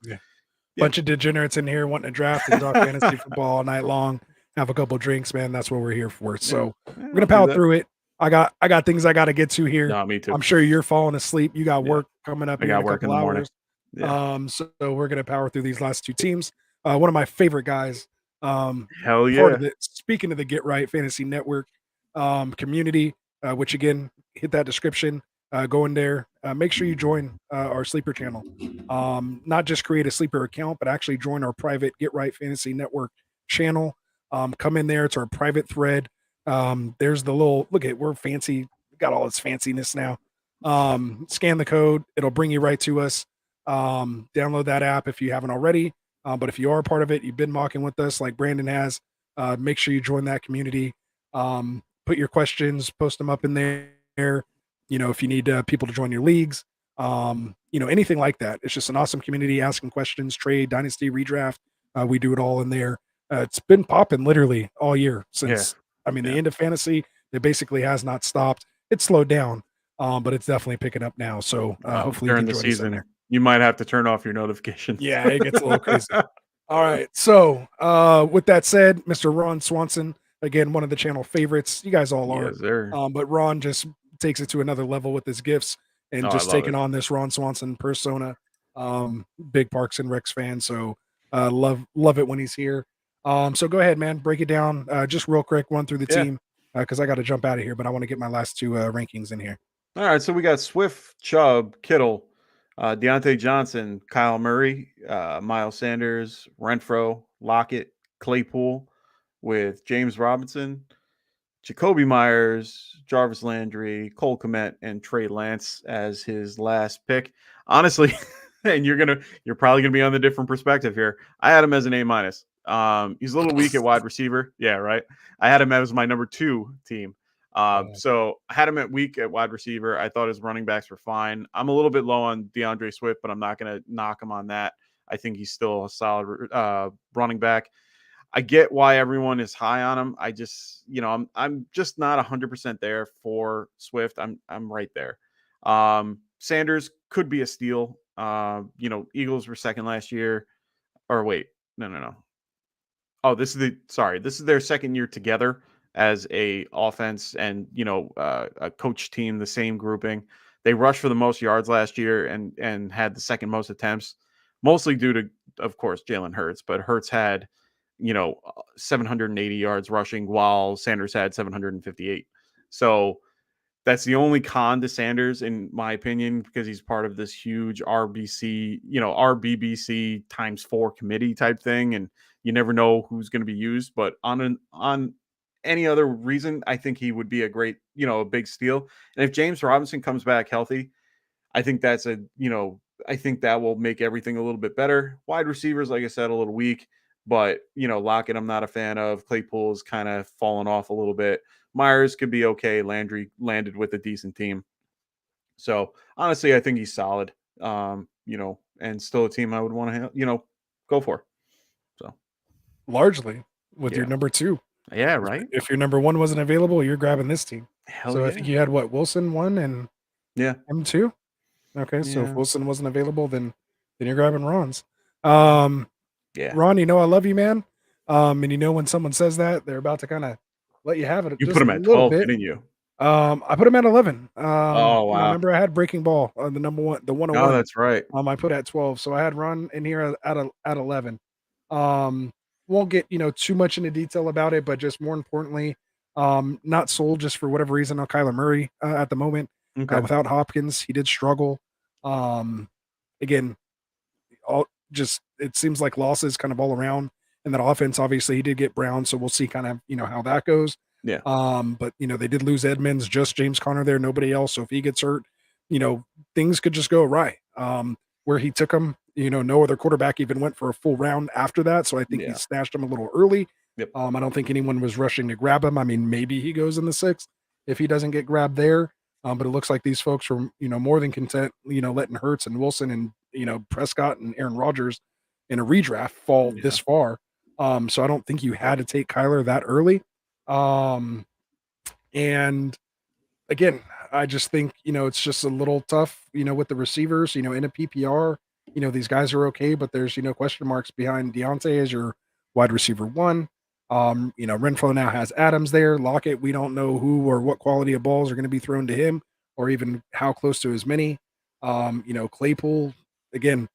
[SPEAKER 1] bunch of degenerates in here wanting to draft and talk fantasy football all night long, have a couple drinks, man. That's what we're here for. So we're gonna power through it. I got things I got to get to here.
[SPEAKER 2] No, me too.
[SPEAKER 1] I'm sure you're falling asleep. You got work coming up.
[SPEAKER 2] I got work in the morning.
[SPEAKER 1] So we're gonna power through these last two teams. One of my favorite guys.
[SPEAKER 2] Hell yeah.
[SPEAKER 1] Speaking of the Get Right Fantasy Network community, which again, hit that description. Go in there. Make sure you join our sleeper channel. Not just create a sleeper account, but actually join our private Get Right Fantasy Network channel. Come in there. It's our private thread. There's the little we're fancy. Got all its fanciness now. Scan the code. It'll bring you right to us. Download that app if you haven't already. But if you are a part of it, you've been mocking with us like Brandon has, make sure you join that community. Put your questions, post them up in there. If you need people to join your leagues, anything like that. It's just an awesome community, asking questions, trade, dynasty, redraft. We do it all in there. It's been popping literally all year since, the end of fantasy. It basically has not stopped. It's slowed down. but it's definitely picking up now. So hopefully you
[SPEAKER 2] During
[SPEAKER 1] can
[SPEAKER 2] the
[SPEAKER 1] join us in
[SPEAKER 2] season,
[SPEAKER 1] there.
[SPEAKER 2] you might have to turn off your notifications.
[SPEAKER 1] Yeah, it gets a little crazy. All right. So with that said, Mr. Ron Swanson, again, one of the channel favorites. You guys all are.
[SPEAKER 2] Yes, sir.
[SPEAKER 1] But Ron just takes it to another level with his gifts and
[SPEAKER 2] Oh, I
[SPEAKER 1] just
[SPEAKER 2] love
[SPEAKER 1] taking
[SPEAKER 2] it.
[SPEAKER 1] on this Ron Swanson persona. Big Parks and Recs fan. So love it when he's here. So go ahead, man. Break it down. Just real quick, run through the
[SPEAKER 2] Yeah.
[SPEAKER 1] team because I got to jump out of here, but I want to get my last two rankings in here.
[SPEAKER 2] All right, so we got Swift, Chubb, Kittle, Deontay Johnson, Kyle Murray, Miles Sanders, Renfro, Lockett, Claypool, with James Robinson, Jacoby Myers, Jarvis Landry, Cole Kmet, and Trey Lance as his last pick. Honestly, and you're probably gonna be on the different perspective here. I had him as an A-. He's a little weak at wide receiver. Yeah, right. I had him as my number 2 team. So I had him at weak at wide receiver. I thought his running backs were fine. I'm a little bit low on DeAndre Swift, but I'm not going to knock him on that. I think he's still a solid running back. I get why everyone is high on him. I just, I'm just not 100% there for Swift. I'm right there. Sanders could be a steal. Eagles were second last year. Or wait, no. Oh, this is their second year together as a offense and a coach team, the same grouping. They rushed for the most yards last year and had the second most attempts, mostly due to, of course, Jalen Hurts. But Hurts had 780 yards rushing while Sanders had 758. So that's the only con to Sanders, in my opinion, because he's part of this huge RBBC times 4 committee type thing, and you never know who's going to be used. But on any other reason, I think he would be a great, a big steal. And if James Robinson comes back healthy, I think I think that will make everything a little bit better. Wide receivers, like I said, a little weak, but Lockett, I'm not a fan of. Claypool's kind of fallen off a little bit. Myers could be okay. Landry landed with a decent team. So honestly, I think he's solid. And still a team I would want to, go for. So
[SPEAKER 1] Largely with your
[SPEAKER 2] yeah.
[SPEAKER 1] number 2.
[SPEAKER 2] Yeah, right.
[SPEAKER 1] If your number 1 wasn't available, you're grabbing this team.
[SPEAKER 2] Hell
[SPEAKER 1] So
[SPEAKER 2] yeah.
[SPEAKER 1] I think you had what, Wilson 1 and
[SPEAKER 2] Yeah.
[SPEAKER 1] M2? Okay, so if
[SPEAKER 2] Yeah.
[SPEAKER 1] Wilson wasn't available, then you're grabbing Ron's.
[SPEAKER 2] Yeah.
[SPEAKER 1] Ron, I love you, man. And when someone says that, they're about to kind of let you have it
[SPEAKER 2] You
[SPEAKER 1] just
[SPEAKER 2] put
[SPEAKER 1] a
[SPEAKER 2] him at
[SPEAKER 1] little
[SPEAKER 2] 12,
[SPEAKER 1] bit.
[SPEAKER 2] didn't you?
[SPEAKER 1] I put him at 11.
[SPEAKER 2] Oh, wow.
[SPEAKER 1] Remember I had Breaking Ball, the number 1, the 101.
[SPEAKER 2] Oh, that's right.
[SPEAKER 1] I put at 12, so I had Ron in here at 11. Won't get too much into detail about it, but just more importantly, not sold just for whatever reason on Kyler Murray at the moment.
[SPEAKER 2] Okay.
[SPEAKER 1] Without Hopkins, he did struggle. Again, it seems like losses kind of all around. And that offense, obviously, he did get Brown, so we'll see kind of how that goes.
[SPEAKER 2] Yeah.
[SPEAKER 1] But they did lose Edmonds, just James Conner there, nobody else. So if he gets hurt, things could just go awry. Where he took him, no other quarterback even went for a full round after that. So I think he snatched him a little early.
[SPEAKER 2] Yep.
[SPEAKER 1] I don't think anyone was rushing to grab him. I mean, maybe he goes in the 6th if he doesn't get grabbed there. But it looks like these folks were, more than content, letting Hurts and Wilson and, Prescott and Aaron Rodgers in a redraft fall this far. So I don't think you had to take Kyler that early. And again, I just think, it's just a little tough, with the receivers, in a PPR, these guys are okay, but there's, question marks behind Deontay as your wide receiver 1. Renfro now has Adams there. Lockett, we don't know who or what quality of balls are going to be thrown to him or even how close to as many. Claypool, again,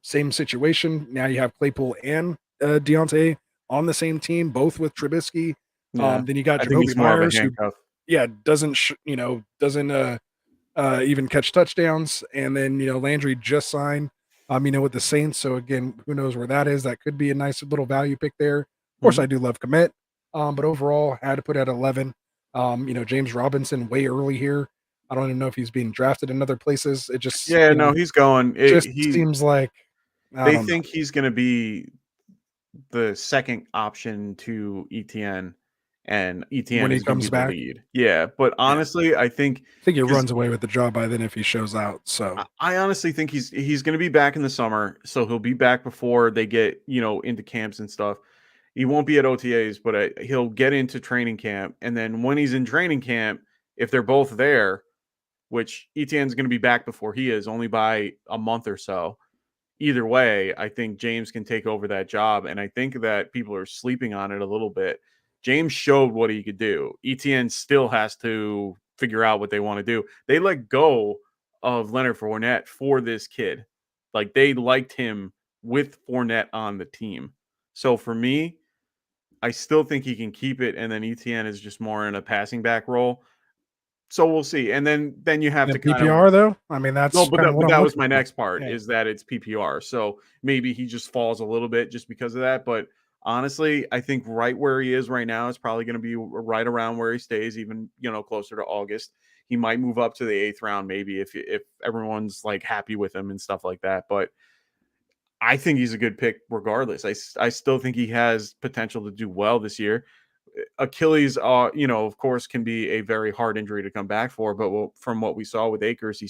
[SPEAKER 1] same situation. Now you have Claypool and Deontay on the same team, both with Trubisky. Then you got
[SPEAKER 2] I think
[SPEAKER 1] Jacoby
[SPEAKER 2] he's more
[SPEAKER 1] Myers,
[SPEAKER 2] of a
[SPEAKER 1] who
[SPEAKER 2] handcuff.
[SPEAKER 1] doesn't even catch touchdowns. And then, Landry just signed, with the Saints. So again, who knows where that is? That could be a nice little value pick there. Of course, I do love Kmet. But overall, I had to put at 11. James Robinson way early here. I don't even know if he's being drafted in other places. It just
[SPEAKER 2] He's going.
[SPEAKER 1] Seems like
[SPEAKER 2] They think he's going to be the second option to ETN, and ETN
[SPEAKER 1] when he
[SPEAKER 2] is going to
[SPEAKER 1] comes
[SPEAKER 2] be the
[SPEAKER 1] back.
[SPEAKER 2] lead. Yeah, but honestly, I think
[SPEAKER 1] he runs away with the job by then if he shows out. So
[SPEAKER 2] I honestly think he's going to be back in the summer, so he'll be back before they get into camps and stuff. He won't be at OTAs, but he'll get into training camp, and then when he's in training camp, if they're both there, which Etienne's going to be back before he is, only by a month or so. Either way, I think James can take over that job, and I think that people are sleeping on it a little bit. James showed what he could do. Etienne still has to figure out what they want to do. They let go of Leonard Fournette for this kid. Like, they liked him with Fournette on the team. So for me, I still think he can keep it, and then Etienne is just more in a passing back role. So we'll see. And then you have
[SPEAKER 1] In
[SPEAKER 2] to kind of
[SPEAKER 1] PPR though, I mean
[SPEAKER 2] no,
[SPEAKER 1] that's kind of what I'm
[SPEAKER 2] that was
[SPEAKER 1] looking
[SPEAKER 2] my
[SPEAKER 1] for.
[SPEAKER 2] next part
[SPEAKER 1] Yeah.
[SPEAKER 2] is that it's PPR. So maybe he just falls a little bit just because of that. But honestly, I think right where he is right now is probably going to be right around where he stays, even closer to August. He might move up to the 8th round, maybe if everyone's like happy with him and stuff like that. But I think he's a good pick regardless. I still think he has potential to do well this year. Achilles, of course, can be a very hard injury to come back for. But from what we saw with Akers,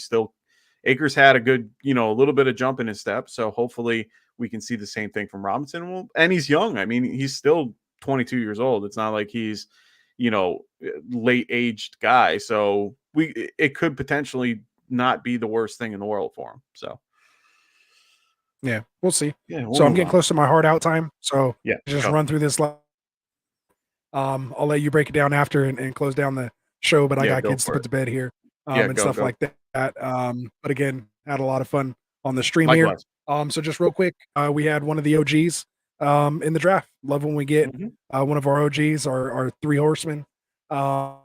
[SPEAKER 2] Akers had a good, a little bit of jump in his step. So hopefully we can see the same thing from Robinson. Well, and he's young. I mean, he's still 22 years old. It's not like he's, late aged guy. So it could potentially not be the worst thing in the world for him. So
[SPEAKER 1] Yeah, we'll see.
[SPEAKER 2] yeah,
[SPEAKER 1] So I'm getting close to my hard out time. So
[SPEAKER 2] Yeah,
[SPEAKER 1] just
[SPEAKER 2] go.
[SPEAKER 1] run through this. I'll let you break it down after and close down the show, but I got
[SPEAKER 2] go
[SPEAKER 1] kids to
[SPEAKER 2] for
[SPEAKER 1] put
[SPEAKER 2] it.
[SPEAKER 1] to bed here
[SPEAKER 2] Yeah,
[SPEAKER 1] and
[SPEAKER 2] go,
[SPEAKER 1] stuff
[SPEAKER 2] go.
[SPEAKER 1] like that. But again, had a lot of fun on the stream
[SPEAKER 2] Likewise.
[SPEAKER 1] here. So just real quick, we had one of the OGs in the draft. Love when we get
[SPEAKER 2] Mhm.
[SPEAKER 1] one of our OGs, our three horsemen from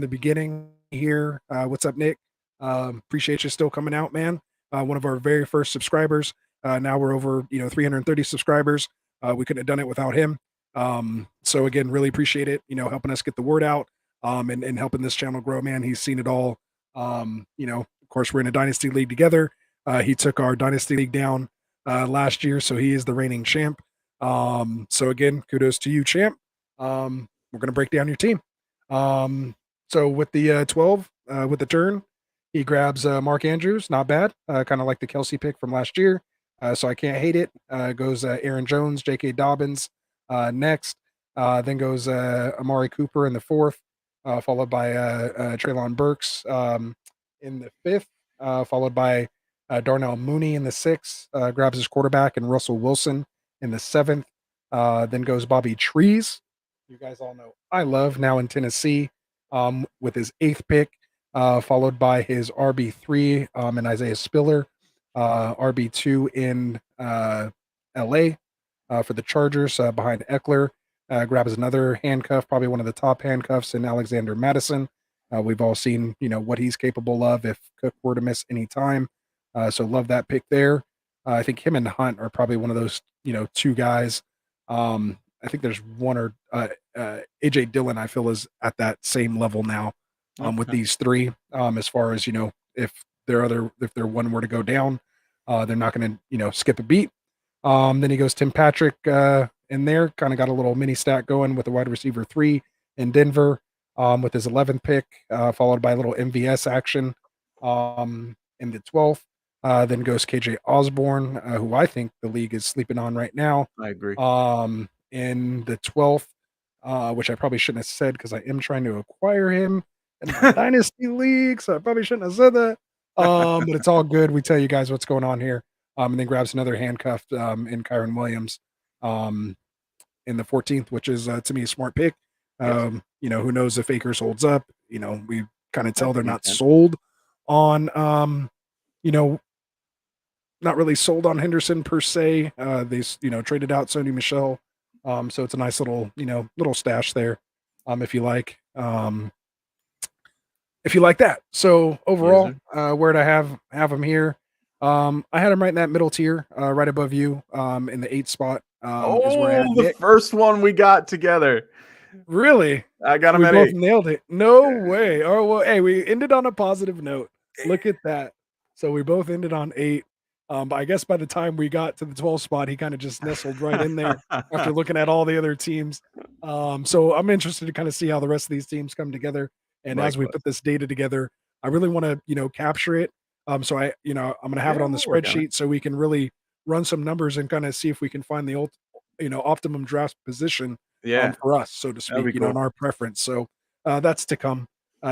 [SPEAKER 1] the beginning here. What's up, Nick? Appreciate you still coming out, man. One of our very first subscribers. Now we're over 330 subscribers. We couldn't have done it without him. So again, really appreciate it, helping us get the word out, and helping this channel grow, man. He's seen it all. Of course, we're in a dynasty league together. He took our dynasty league down last year, so he is the reigning champ. So again, kudos to you, champ. We're gonna break down your team. So with the 12, with the turn, he grabs Mark Andrews, not bad. Kind of like the Kelsey pick from last year. So I can't hate it. Goes Aaron Jones, J.K. Dobbins next. Then goes Amari Cooper in the 4th, followed by Treylon Burks in the 5th, followed by Darnell Mooney in the 6th. Grabs his quarterback and Russell Wilson in the 7th. Then goes Bobby Trees. You guys all know I love, now in Tennessee, with his 8th pick, followed by his RB3 and Isaiah Spiller, RB2 in LA for the Chargers behind Eckler. Grabs another handcuff, probably one of the top handcuffs in Alexander Madison. We've all seen, what he's capable of if Cook were to miss any time. So love that pick there. I think him and Hunt are probably one of those, two guys. I think there's one or AJ Dillon, I feel, is at that same level now with these three. As far as if their one were to go down, they're not going to skip a beat. Then he goes Tim Patrick in there, kind of got a little mini stack going with the wide receiver 3 in Denver with his 11th pick, followed by a little MVS action in the 12th. Then goes KJ Osborne, who I think the league is sleeping on right now.
[SPEAKER 2] I agree.
[SPEAKER 1] In the 12th, which I probably shouldn't have said because I am trying to acquire him in the Dynasty League, so I probably shouldn't have said that. But it's all good. We tell you guys what's going on here. And then grabs another handcuff in Kyron Williams in the 14th, which is to me a smart pick. Who knows if Akers holds up? We kind of tell they're not sold on not really sold on Henderson per se. They traded out Sony Michel. So it's a nice little stash there. If you like that. So overall, where to have him here. I had him right in that middle tier, right above you, in the 8th spot. Is where I had
[SPEAKER 2] the
[SPEAKER 1] Nick.
[SPEAKER 2] first one we got together.
[SPEAKER 1] Really?
[SPEAKER 2] I got him
[SPEAKER 1] we
[SPEAKER 2] at
[SPEAKER 1] both
[SPEAKER 2] 8.
[SPEAKER 1] Nailed it. No way. Oh well, hey, we ended on a positive note. Look at that. So we both ended on 8. But I guess by the time we got to the 12th spot, he kind of just nestled right in there after looking at all the other teams. So I'm interested to kind of see how the rest of these teams come together. And as we put this data together, I really want to, capture it. So I'm going to have it on the spreadsheet so we can really run some numbers and kind of see if we can find the optimum draft position for us, so to speak,
[SPEAKER 2] cool.
[SPEAKER 1] in our preference. So that's to come.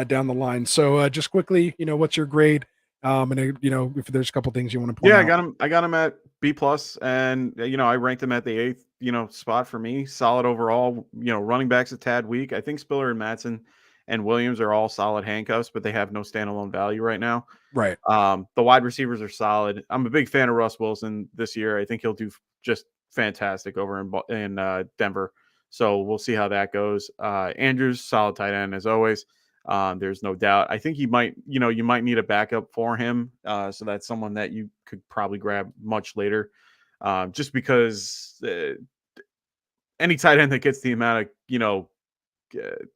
[SPEAKER 1] down the line. So just quickly, what's your grade? And if there's a couple things you want to point
[SPEAKER 2] Yeah,
[SPEAKER 1] out.
[SPEAKER 2] I got him at B plus, and I ranked him at the 8th, spot for me. Solid overall. Running backs a tad weak. I think Spiller and Matson and Williams are all solid handcuffs, but they have no standalone value right now.
[SPEAKER 1] Right.
[SPEAKER 2] The wide receivers are solid. I'm a big fan of Russ Wilson this year. I think he'll do just fantastic over in Denver. So we'll see how that goes. Andrews, solid tight end as always. There's no doubt. I think you might need a backup for him. So that's someone that you could probably grab much later. Just because any tight end that gets the amount of,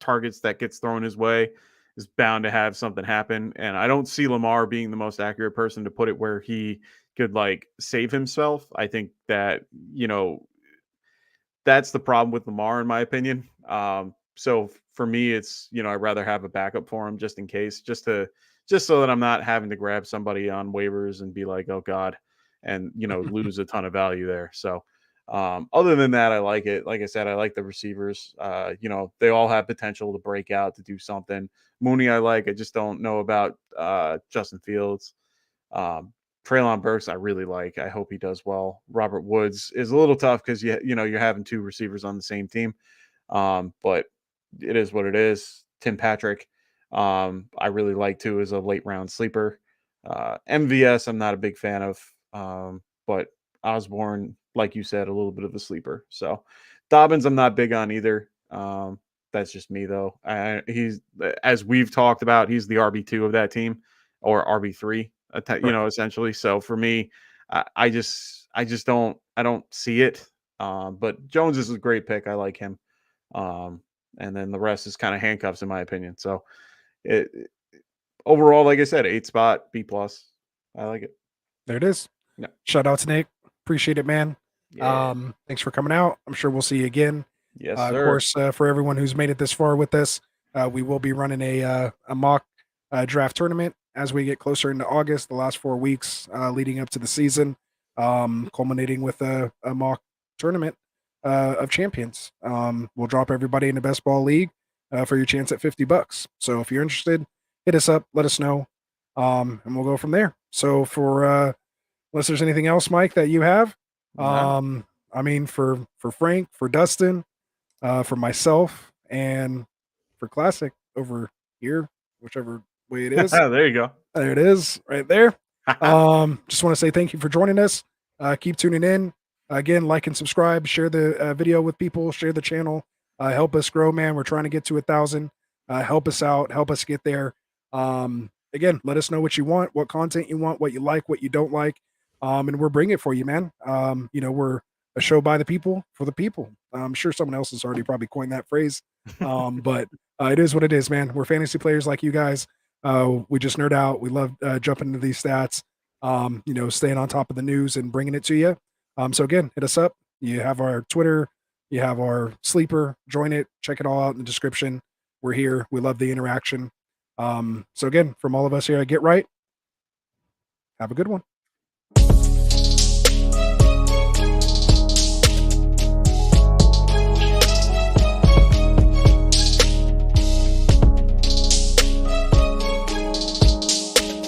[SPEAKER 2] targets that gets thrown his way is bound to have something happen. And I don't see Lamar being the most accurate person to put it where he could save himself. I think that, that's the problem with Lamar, in my opinion. So for me, it's, I'd rather have a backup for him just in case, just so that I'm not having to grab somebody on waivers and be like, oh God, and, lose a ton of value there. So, other than that, I like it. Like I said, I like the receivers. They all have potential to break out, to do something. Mooney, I just don't know about Justin Fields. Treylon Burks, I really like. I hope he does well. Robert Woods is a little tough because you're having two receivers on the same team. But it is what it is. Tim Patrick, I really like too as a late round sleeper. MVS, I'm not a big fan of, but Osborne, like you said, a little bit of a sleeper. So Dobbins, I'm not big on either. That's just me though. He's, as we've talked about, he's the RB2 of that team, or RB3, essentially. So for me, I just don't see it. But Jones is a great pick. I like him. And then the rest is kind of handcuffs in my opinion. So overall, like I said, 8 spot, B plus. I like it.
[SPEAKER 1] There it is.
[SPEAKER 2] Yeah.
[SPEAKER 1] Shout out to Nick. Appreciate it, man.
[SPEAKER 2] Yeah.
[SPEAKER 1] Thanks for coming out. I'm sure we'll see you again.
[SPEAKER 2] Yes,
[SPEAKER 1] Of
[SPEAKER 2] sir.
[SPEAKER 1] course, for everyone who's made it this far with us, we will be running a mock draft tournament as we get closer into August, the last 4 weeks leading up to the season, culminating with a mock tournament of champions. We'll drop everybody in the best ball league for your chance at $50. So if you're interested, hit us up, let us know, and we'll go from there. So unless there's anything else, Mike, that you have,
[SPEAKER 2] No.
[SPEAKER 1] I mean, for Frank, for Dustin, for myself, and for Classic over here, whichever way it is.
[SPEAKER 2] There you go.
[SPEAKER 1] There it is, right there. Just want to say thank you for joining us. Keep tuning in. Again, like and subscribe. Share the video with people. Share the channel. Help us grow, man. We're trying to get to 1,000. Help us out. Help us get there. Again, let us know what you want, what content you want, what you like, what you don't like, and we'll bring it for you, man. We're a show by the people for the people. I'm sure someone else has already probably coined that phrase, but it is what it is, man. We're fantasy players like you guys. We just nerd out. We love jumping into these stats, staying on top of the news and bringing it to you. So again, hit us up. You have our Twitter, you have our sleeper. Join it. Check it all out in the description. We're here. We love the interaction. So again, from all of us here at Get Right, have a good one.